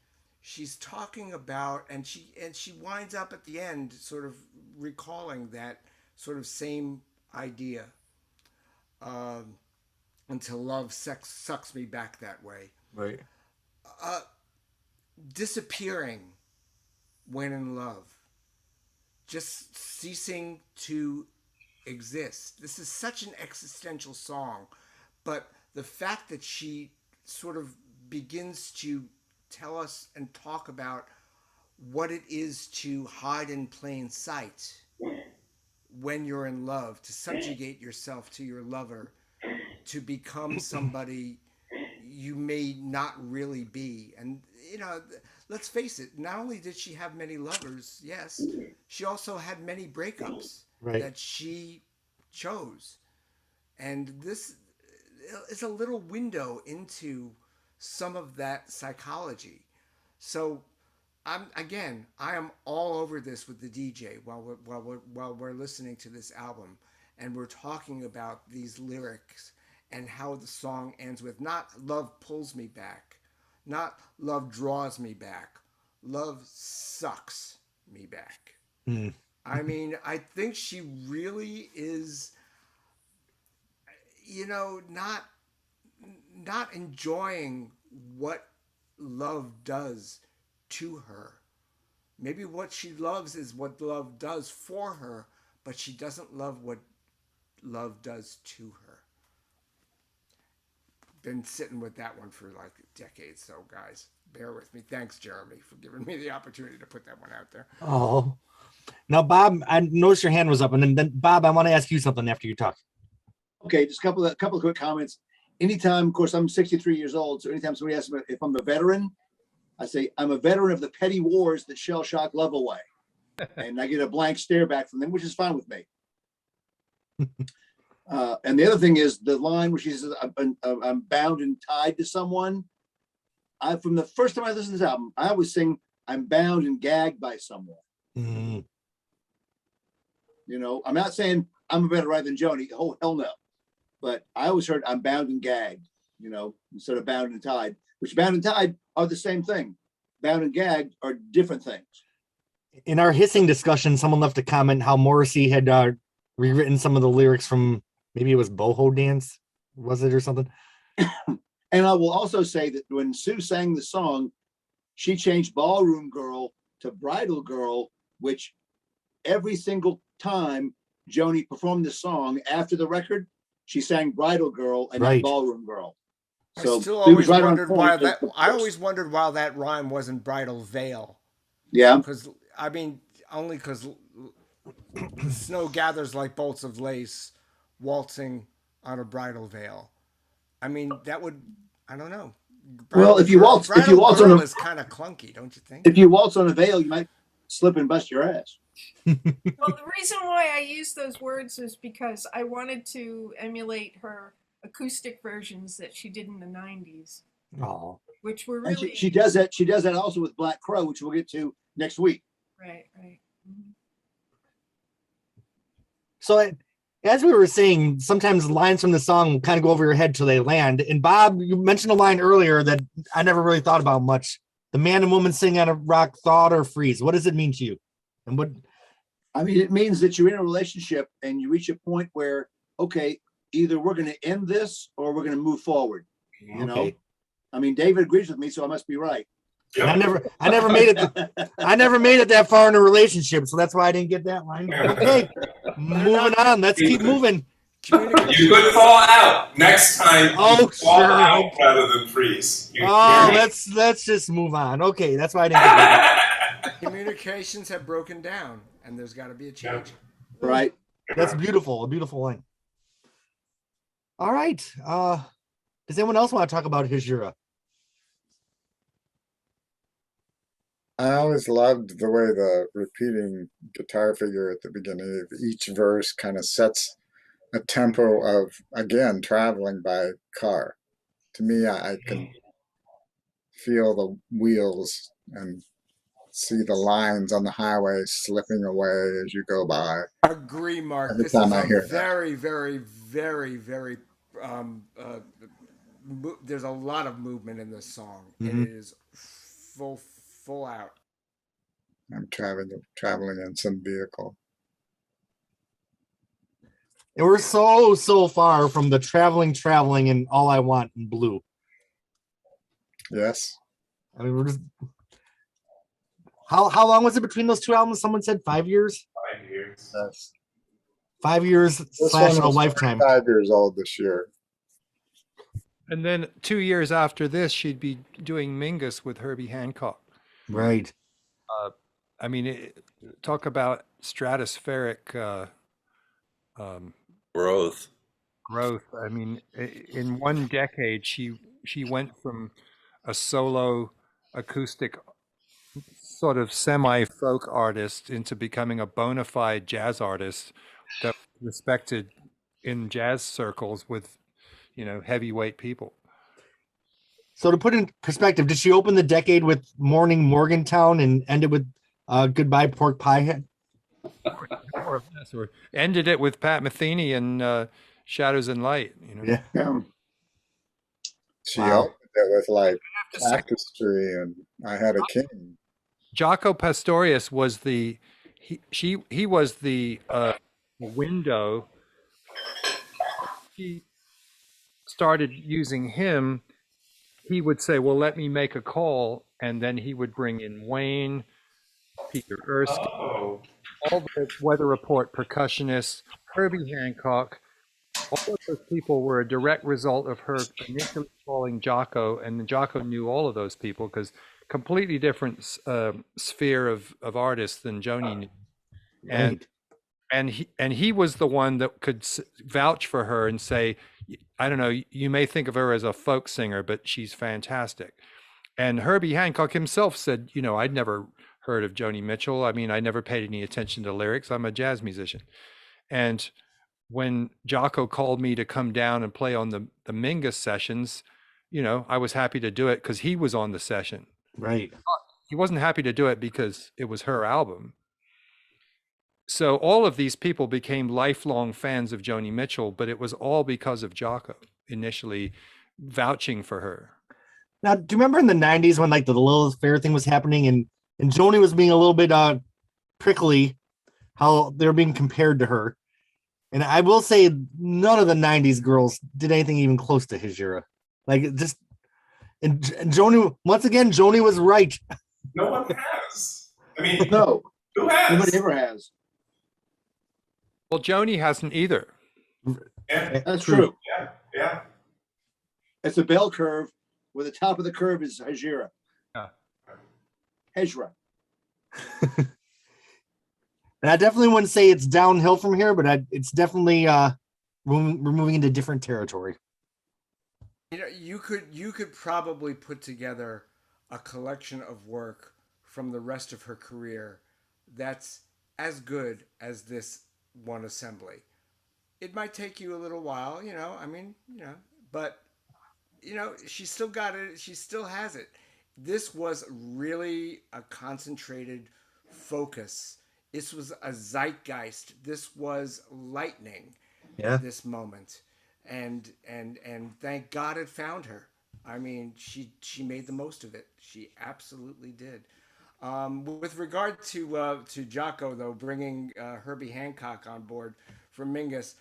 She's talking about, and she winds up at the end sort of recalling that sort of same idea. Until love sucks me back that way. Right. Disappearing when in love. Just ceasing to exist. This is such an existential song, but the fact that she sort of begins to tell us and talk about what it is to hide in plain sight when you're in love, to subjugate yourself to your lover, to become somebody you may not really be. And, let's face it, not only did she have many lovers, yes, she also had many breakups that she chose. And this is a little window into some of that psychology. So I am all over this with the DJ while we're listening to this album, and we're talking about these lyrics and how the song ends with not love pulls me back, not love draws me back, love sucks me back. I mean, I think she really is, not enjoying what love does to her. Maybe what she loves is what love does for her, but she doesn't love what love does to her. Been sitting with that one for like decades, so guys, bear with me. Thanks, Jeremy, for giving me the opportunity to put that one out there. Oh, now Bob, I noticed your hand was up, and then Bob, I want to ask you something after you talk. Okay, just a couple of quick comments. Anytime, of course, I'm 63 years old, so anytime somebody asks me if I'm a veteran, I say I'm a veteran of the petty wars that shell shock love away, and I get a blank stare back from them, which is fine with me. And the other thing is the line where she says, I'm bound and tied to someone. From the first time I listened to this album, I always sing, I'm bound and gagged by someone. I'm not saying I'm a better writer than Joni. Oh, hell no. But I always heard I'm bound and gagged, instead of bound and tied, which bound and tied are the same thing. Bound and gagged are different things. In our hissing discussion, someone left a comment how Morrissey had rewritten some of the lyrics from, maybe it was Boho Dance, was it, or something? And I will also say that when Sue sang the song, she changed Ballroom Girl to Bridal Girl, which every single time Joni performed the song after the record, she sang Bridal Girl and not Ballroom Girl. So I still always right wondered why that. I always wondered why that rhyme wasn't Bridal Veil. Yeah, because only because the snow gathers like bolts of lace, waltzing on a bridal veil. I mean, that would, I don't know. Well, if you waltz on a, is kind of clunky, don't you think? If you waltz on a veil, you might slip and bust your ass. Well, the reason why I used those words is because I wanted to emulate her acoustic versions that she did in the 90s. Oh, which were And really she does that. She does that also with Black Crow, which we'll get to next week. right. Mm-hmm. So as we were saying, sometimes lines from the song kind of go over your head till they land. And Bob, you mentioned a line earlier that I never really thought about much. The man and woman sing on a rock, thawed or freeze. What does it mean to you? And what? I mean, it means that you're in a relationship and you reach a point where, okay, either we're going to end this or we're going to move forward. You know? I mean, David agrees with me, so I must be right. I never made it that far in a relationship, so that's why I didn't get that line. Okay, moving on. Let's keep moving. You could fall out next time. Oh, fall sure. out rather than freeze. Let's just move on. Okay, that's why I didn't get that. Communications have broken down, and there's got to be a change. Right. That's beautiful. A beautiful line. All right. Does anyone else want to talk about Hejira? I always loved the way the repeating guitar figure at the beginning of each verse kind of sets a tempo of, again, traveling by car. To me, I can feel the wheels and see the lines on the highway slipping away as you go by. Agree, Mark. Every This time is I a hear that. very, very, very, very. Um, uh, there's a lot of movement in this song. It is full out. I'm traveling in some vehicle. And we're so far from the traveling and All I Want in Blue. Yes. I mean, we're just how long was it between those two albums? Someone said 5 years. 5 years. Yes. 5 years This slash one a was lifetime. 5 years old this year. And then 2 years after this, she'd be doing Mingus with Herbie Hancock. Right. I mean, talk about stratospheric Growth. growth. I mean, in one decade, she went from a solo acoustic sort of semi-folk artist into becoming a bona fide jazz artist that was respected in jazz circles with, heavyweight people. So to put in perspective, did she open the decade with Morning Morgantown and end it with Goodbye Pork Pie Head? More or less, or ended it with Pat Metheny and Shadows and Light. Yeah. She Wow. opened it with like artistry and I Had a King. Jaco Pastorius was he was the window. He started using him. He would say, well, let me make a call. And then he would bring in Wayne, Peter Erskine, all the Weather Report percussionists, Herbie Hancock. All of those people were a direct result of her initially calling Jaco, and Jaco knew all of those people because completely different sphere of artists than Joni knew. Right. And he was the one that could vouch for her and say, I don't know, you may think of her as a folk singer, but she's fantastic. And Herbie Hancock himself said, I'd never heard of Joni Mitchell. I mean, I never paid any attention to lyrics. I'm a jazz musician. And when Jaco called me to come down and play on the Mingus sessions, I was happy to do it because he was on the session. Right. He wasn't happy to do it because it was her album. So all of these people became lifelong fans of Joni Mitchell, but it was all because of Jaco initially vouching for her. Now, do you remember in the 90s when like the Lilith Fair thing was happening and Joni was being a little bit prickly, how they were being compared to her? And I will say none of the 90s girls did anything even close to Hejira. Like just and Joni, once again, Joni was right. No one has. I mean, No. who has? Nobody ever has. Well, Joni hasn't either. Yeah, That's true. yeah. It's a bell curve where the top of the curve is Hejira. Hejira. And I definitely wouldn't say it's downhill from here, but it's definitely we're moving into different territory. You could probably put together a collection of work from the rest of her career that's as good as this one assembly. It might take you a little while, but she still got it. She still has it. This was really a concentrated focus. This was a zeitgeist. This was lightning. Yeah. This moment, and thank God it found her. I mean, she made the most of it. She absolutely did. With regard to Jaco, though, bringing Herbie Hancock on board for Mingus,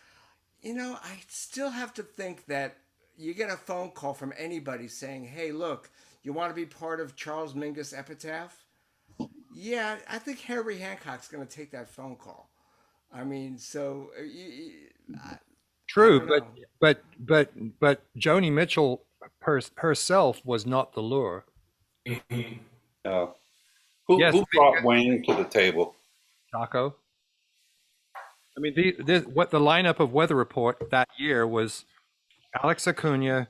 I still have to think that you get a phone call from anybody saying, "Hey, look, you want to be part of Charles Mingus Epitaph?" Yeah, I think Herbie Hancock's going to take that phone call. I mean, so True, but Joni Mitchell herself was not the lure. Who brought Wayne to the table? Jaco. I mean, what the lineup of Weather Report that year was: Alex Acuna,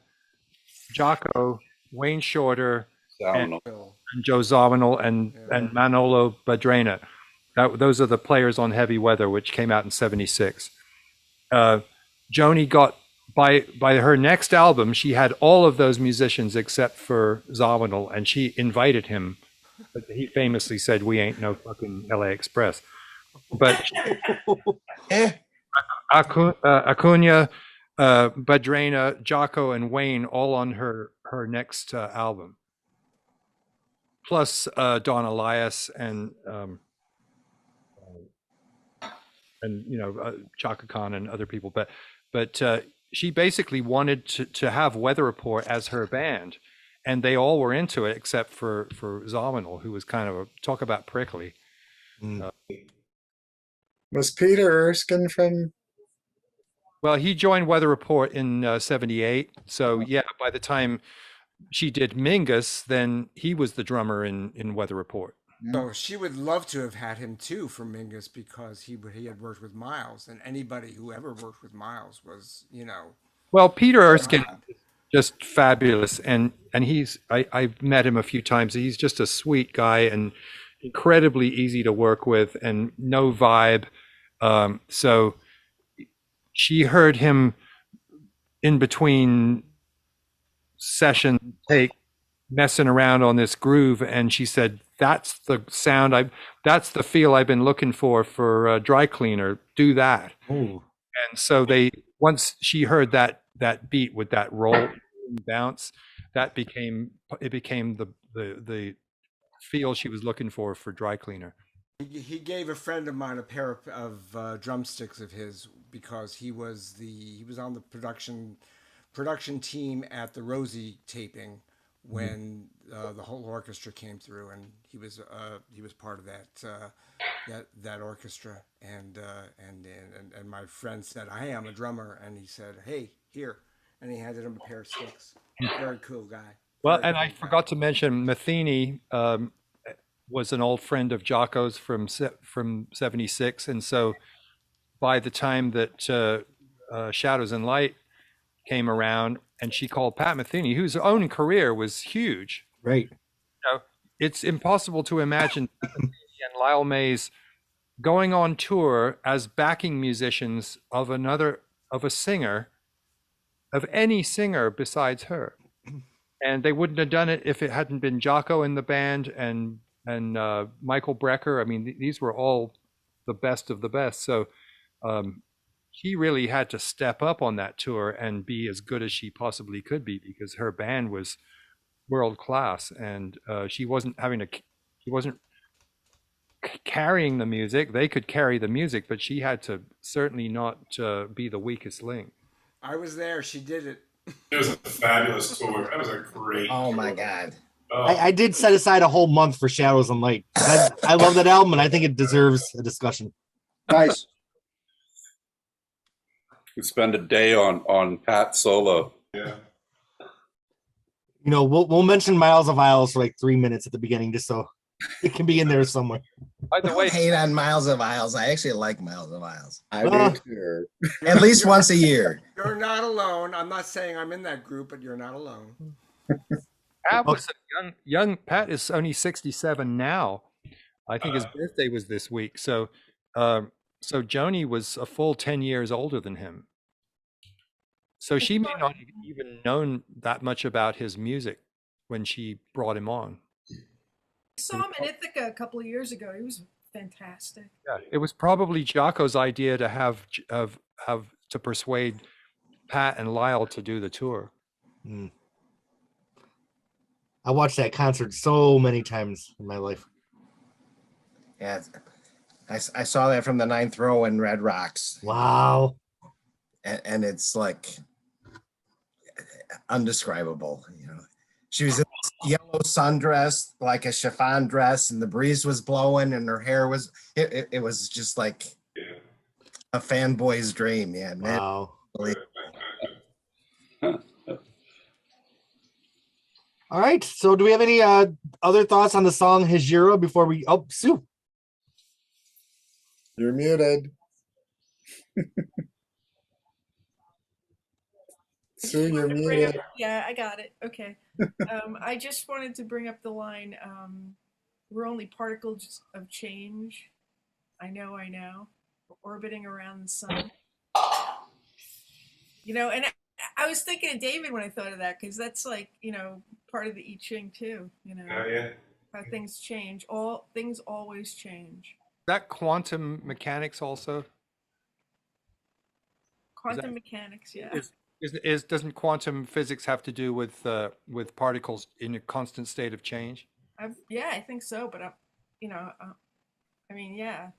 Jaco, Wayne Shorter, Zawinul. and Joe Zawinul and Manolo Badrena. Those are the players on Heavy Weather, which came out in '76. Joni got by her next album, she had all of those musicians except for Zawinul, and she invited him. But he famously said, "We ain't no fucking LA Express." But Acuna, Badrena, Jocko, and Wayne all on her next album. Plus Don Elias and Chaka Khan and other people. But she basically wanted to have Weather Report as her band, and they all were into it except for Zawinul, who was kind of talk about prickly. Was Peter Erskine from? Well, he joined Weather Report in '78. So yeah, by the time she did Mingus, then he was the drummer in Weather Report. So she would love to have had him too for Mingus, because he had worked with Miles, and anybody who ever worked with Miles was, Well, Peter Erskine is just fabulous, and I've met him a few times. He's just a sweet guy and incredibly easy to work with, and no vibe. So she heard him in between session take messing around on this groove, and she said, "That's the sound that's the feel I've been looking for Dry Cleaner. Do that." Ooh. And so once she heard that beat with that roll and bounce, it became the feel she was looking for Dry Cleaner. He gave a friend of mine a pair of drumsticks of his, because he was on the production team at the Rosie taping when the whole orchestra came through, and he was part of that orchestra, and my friend said, "Hey, I'm a drummer," and he said, "Hey, here," and he handed him a pair of sticks. Very cool guy. Well, and I forgot to mention Matheny was an old friend of Jocko's from '76, and so by the time that Shadows and Light came around, and she called Pat Metheny, whose own career was huge. Right. It's impossible to imagine Pat Metheny and Lyle Mays going on tour as backing musicians of a singer, of any singer besides her. And they wouldn't have done it if it hadn't been Jocko in the band and Michael Brecker. I mean, these were all the best of the best. So he really had to step up on that tour and be as good as she possibly could be, because her band was world class, and she wasn't carrying the music. They could carry the music, but she had to certainly not be the weakest link. I was there. She did it. It was a fabulous tour. That was a great Oh tour. my God. Oh. I did set aside a whole month for Shadows and Light. I love that album, and I think it deserves a discussion. Nice. We spend a day on Pat solo. Yeah. You know, we'll mention Miles of Isles for like 3 minutes at the beginning, just so it can be in there somewhere. By the I way, don't hate on Miles of Isles. I actually like Miles of Isles. I do too. At least once a year. You're not alone. I'm not saying I'm in that group, but you're not alone. Pat was a young Pat is only 67 now. I think his birthday was this week. So Joni was a full 10 years older than him. So she may not have even known that much about his music when she brought him on. I saw him in Ithaca a couple of years ago. He was fantastic. Yeah, it was probably Jocko's idea to have to persuade Pat and Lyle to do the tour. I watched that concert so many times in my life. Yeah, I saw that from the 9th row in Red Rocks. Wow. And it's like undescribable, you know. She was in this yellow sundress, like a chiffon dress, and the breeze was blowing, and her hair was it was just like a fanboy's dream. Yeah, man. Wow. All right. So do we have any other thoughts on the song Hejira before we Sue? You're muted. Sue, you're muted. Yeah, I got it. Okay. I just wanted to bring up the line, we're only particles of change. I know, orbiting around the sun. You know, and I was thinking of David when I thought of that, because that's like, you know, part of the I Ching too, you know, Oh, yeah. how things change. All things always change. That quantum mechanics also? Quantum mechanics, yeah. Doesn't quantum physics have to do with particles in a constant state of change? Yeah, I think so, but you know, I mean, yeah.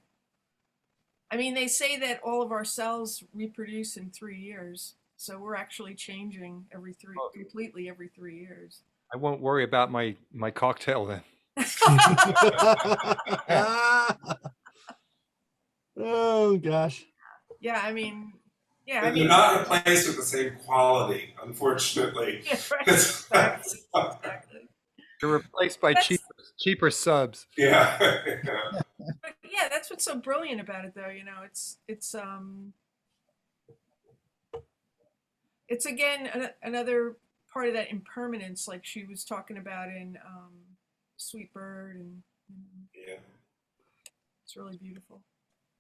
I mean, they say that all of our cells reproduce in 3 years, so we're actually changing completely every 3 years. I won't worry about my cocktail then. Oh gosh. Yeah, I mean, yeah, I But mean, they're not replaced with the same quality, unfortunately. yeah, right, exactly. They're replaced by cheaper subs. Yeah. But yeah, that's what's so brilliant about it, though. You know, it's again another part of that impermanence, like she was talking about in Sweet Bird, and Yeah, it's really beautiful.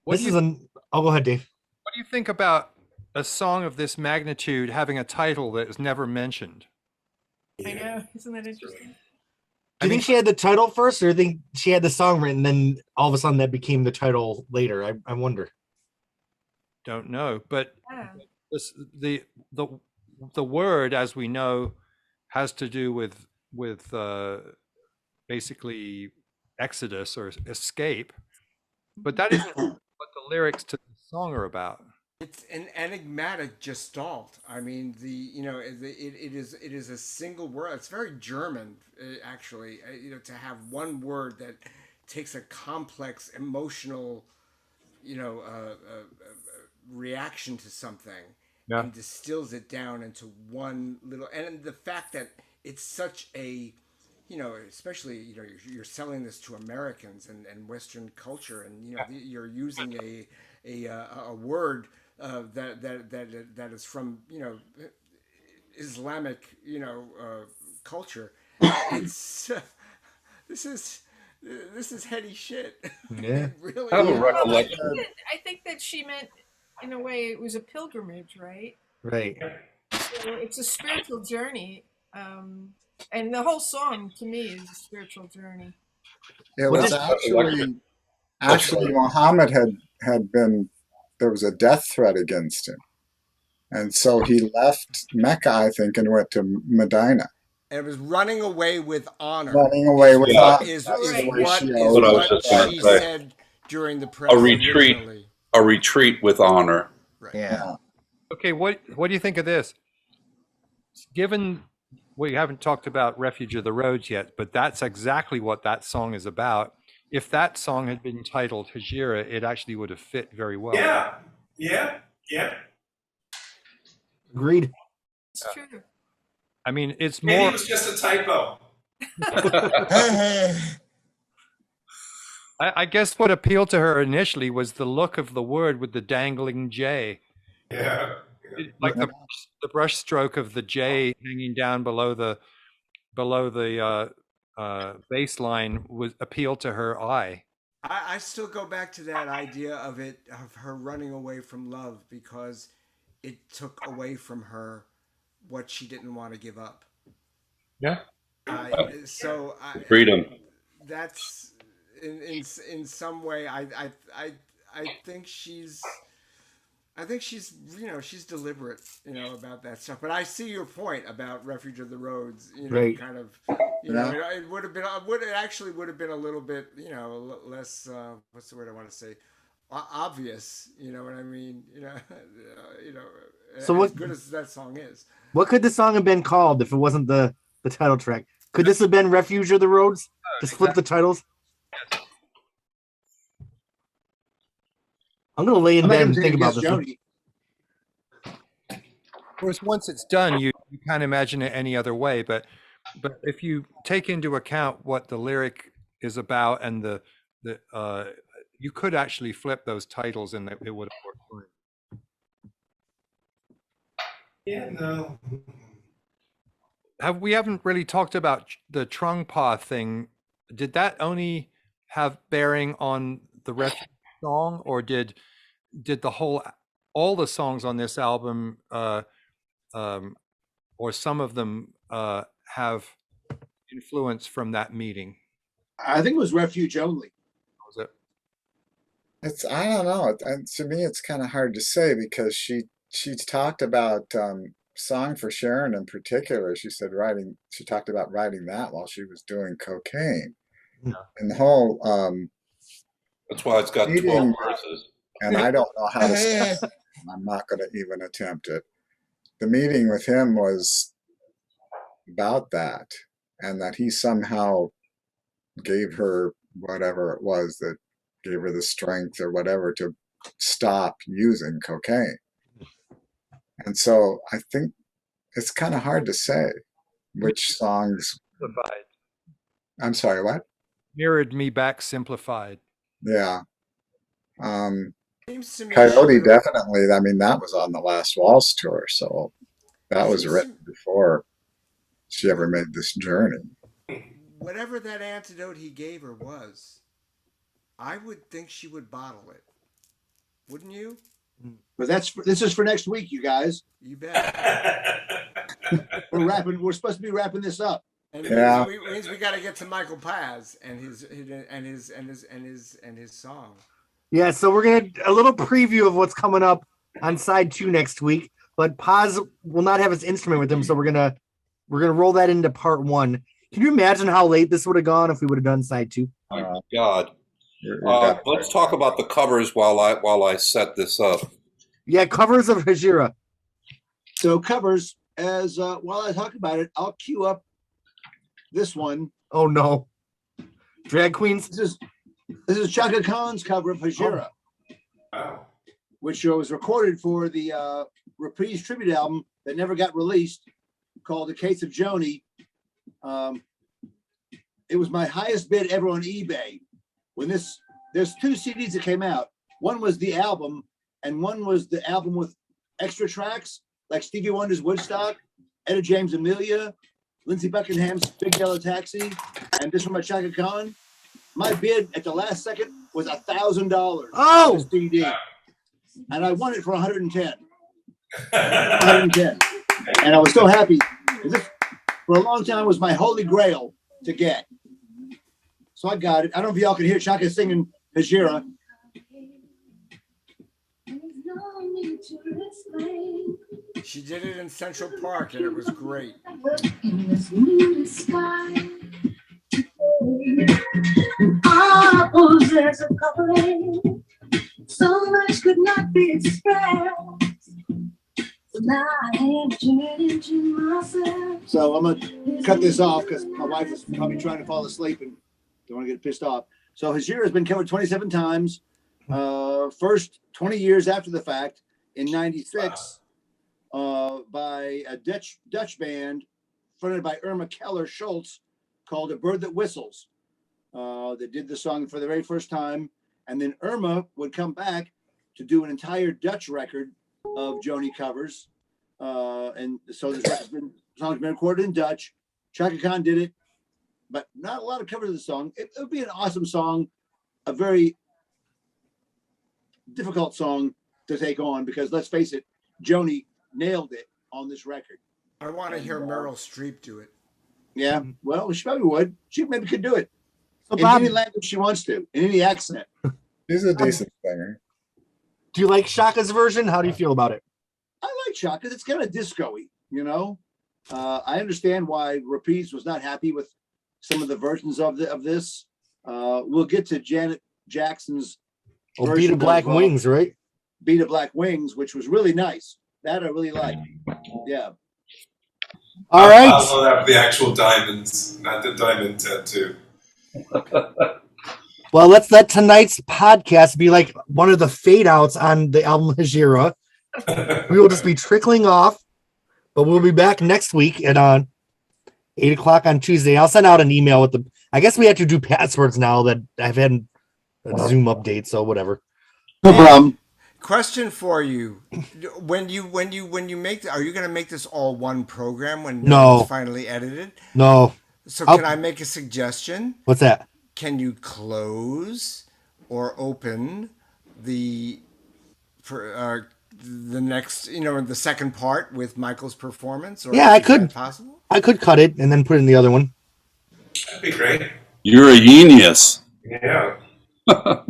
What This do is you, an. Oh, go ahead, Dave. what do you think about a song of this magnitude having a title that is never mentioned? I know, isn't that interesting? Do you think she had the title first, or do you think she had the song written, then all of a sudden that became the title later? I wonder. Don't know, but Yeah. the word, as we know, has to do with basically exodus or escape, but that isn't what the lyrics to the song are about. It's an enigmatic gestalt. I mean, it is a single word. It's very German, actually. You know, to have one word that takes a complex emotional, reaction to something, Yeah. and distills it down into one little. And the fact that it's such a, especially you're selling this to Americans and Western culture, and you're using a word that is from Islamic culture. It's this is heady shit. Yeah. It really I have a is. recollection. I think that she meant, in a way, it was a pilgrimage, right? Right. So it's a spiritual journey, and the whole song to me is a spiritual journey. It What was did- actually Muhammad had been, there was a death threat against him. And so he left Mecca, I think, and went to Medina. And it was running away with honor. Running away with honor. Is That's the what way is she What I was what just gonna she say. said during the press A retreat, originally. a retreat with honor. Right. Yeah. Okay, what do you think of this? Given we haven't talked about Refuge of the Roads yet, but that's exactly what that song is about. If that song had been titled Hejira, it actually would have fit very well. Yeah. Agreed. It's true. I mean, it's Maybe more. it was just a typo. I guess what appealed to her initially was the look of the word with the dangling J. Yeah. Like the brush stroke of the J hanging down below the baseline was appealed to her eye. I still go back to that idea of her running away from love, because it took away from her what she didn't want to give up. Yeah. Freedom. That's in some way. I think she's she's deliberate about that stuff. But I see your point about Refuge of the Roads. Right. Kind of. Yeah. It would have been. It actually would have been a little bit. Less. What's the word I want to say? Obvious. You know what I mean? So as good as that song is. What could the song have been called if it wasn't the title track? Could this have been Refuge of the Roads? Just flip the titles. I'm gonna lay in bed and think about this. Joni. Of course, once it's done, you can't imagine it any other way. But if you take into account what the lyric is about and the you could actually flip those titles and it would have worked fine. Yeah, no. We haven't really talked about the Trung Pa thing. Did that only have bearing on the Refuge song, or did all the songs on this album, or some of them, have influence from that meeting? I think it was Refuge only. Was it? I don't know. And to me, it's kind of hard to say because she talked about Song for Sharon in particular. She talked about writing that while she was doing cocaine. Yeah. And the whole That's why it's got 12 meeting, verses. and I don't know how to say it. I'm not going to even attempt it. The meeting with him was about that, and that he somehow gave her whatever it was that gave her the strength or whatever to stop using cocaine. And so I think it's kind of hard to say which songs. Simplified. I'm sorry, what? Mirrored Me Back Simplified. Yeah. Seems to me Coyote definitely. I mean, that was on the Last Waltz tour, so that was written before she ever made this journey. Whatever that antidote he gave her was, I would think she would bottle it. Wouldn't you? But this is for next week, you guys. You bet. We're supposed to be wrapping this up. And Yeah. it means we got to get to Michael Paz and his song. Yeah, so we're gonna a little preview of what's coming up on side 2 next week. But Paz will not have his instrument with him, so we're gonna roll that into part 1. Can you imagine how late this would have gone if we would have done side 2? My God. Let's talk about the covers while I set this up. Yeah, covers of Hejira. So covers, as while I talk about it, I'll cue up this one. Oh no, drag queens. This is Chaka Khan's cover of Hejira, which was recorded for the Reprise tribute album that never got released, called "The Case of Joni." It was my highest bid ever on eBay. There's 2 CDs that came out. One was the album, and one was the album with extra tracks like Stevie Wonder's Woodstock, Etta James' Amelia, Lindsey Buckingham's Big Yellow Taxi, and this one by Chaka Khan. My bid at the last second was $1,000. Oh, for the CD, and I won it for 110. 110, and I was so happy. This, for a long time, was my holy grail to get. So I got it. I don't know if y'all can hear Chaka singing Hejira. She did it in Central Park, and it was great. I possess a covering, so much could not be expressed. So now I have turned into myself. So I'm gonna cut this off because my wife is probably trying to fall asleep and don't want to get pissed off. So Hejira has been covered 27 times. First 20 years after the fact in '96 by a Dutch band fronted by Irma Keller Schultz called A Bird That Whistles. That did the song for the very first time, and then Irma would come back to do an entire Dutch record of Joni covers, and so this song's been recorded in Dutch. Chaka Khan did it, but not a lot of covers of the song. It would be an awesome song, a very difficult song to take on because let's face it, Joni nailed it on this record. I want to hear Meryl Streep do it. Yeah, well, she probably would. She maybe could do it. So In Bob, any language she wants to, in any accent. She's a decent singer. do you like Shaka's version? How do you feel about it? I like Chaka. It's kind of disco-y, you know. I understand why Reprise was not happy with some of the versions of this. We'll get to Janet Jackson's Oh, Beat of Black Wings, right? Beat of Black Wings, which was really nice. That I really liked. Yeah. All right. I'll have the actual diamonds, not the diamond tattoo. Well, let's let tonight's podcast be like one of the fade outs on the album Hejira. We will just be trickling off, but we'll be back next week at 8 o'clock on Tuesday. I'll send out an email with I guess we have to do passwords now that I've had a Zoom update, so whatever. No problem. Question for you: when you make, are you going to make this all one program when No. it's finally edited? No. So can I make a suggestion? What's that? Can you close or open the next, the second part with Michael's performance? Or Yeah, I is could. that possible? I could cut it and then put it in the other one. That'd be great. You're a genius. Yeah.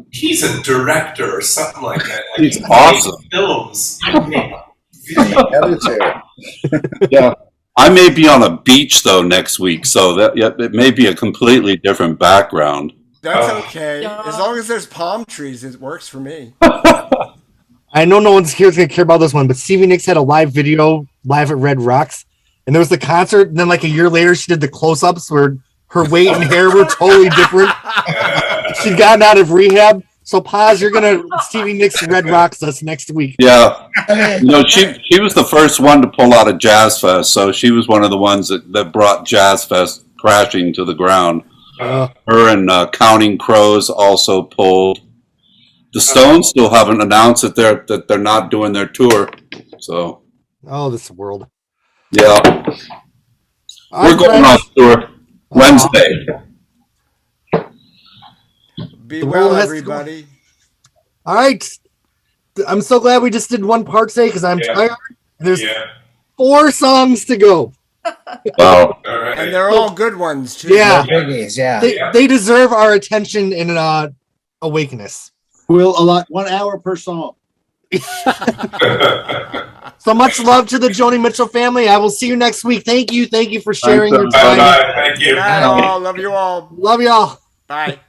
He's a director or something like that. Like He's awesome. Films. Yeah. I may be on a beach though next week, so it may be a completely different background. That's okay. As long as there's palm trees, it works for me. I know no one's here is gonna care about this one, but Stevie Nicks had a live video live at Red Rocks, and there was the concert, and then like a year later she did the close-ups where her weight and hair were totally different. She'd gotten out of rehab. So Paz, you're gonna Stevie Nicks Red Rocks us next week. Yeah. She was the first one to pull out of Jazz Fest, so she was one of the ones that brought Jazz Fest crashing to the ground. Her and Counting Crows also pulled. The Stones still haven't announced that they're not doing their tour. So. Oh, this world. Yeah. We're going on tour Wednesday. Be well, everybody. All right. I'm so glad we just did one part today because I'm tired. There's 4 songs to go. Wow. And they're all good ones, too. Yeah. Biggies, yeah. They deserve our attention and awakeness. We'll allot 1 hour per song. So much love to the Joni Mitchell family. I will see you next week. Thank you for sharing your time. Bye. Thank you. Bye, all. Love you all. Love y'all. Bye.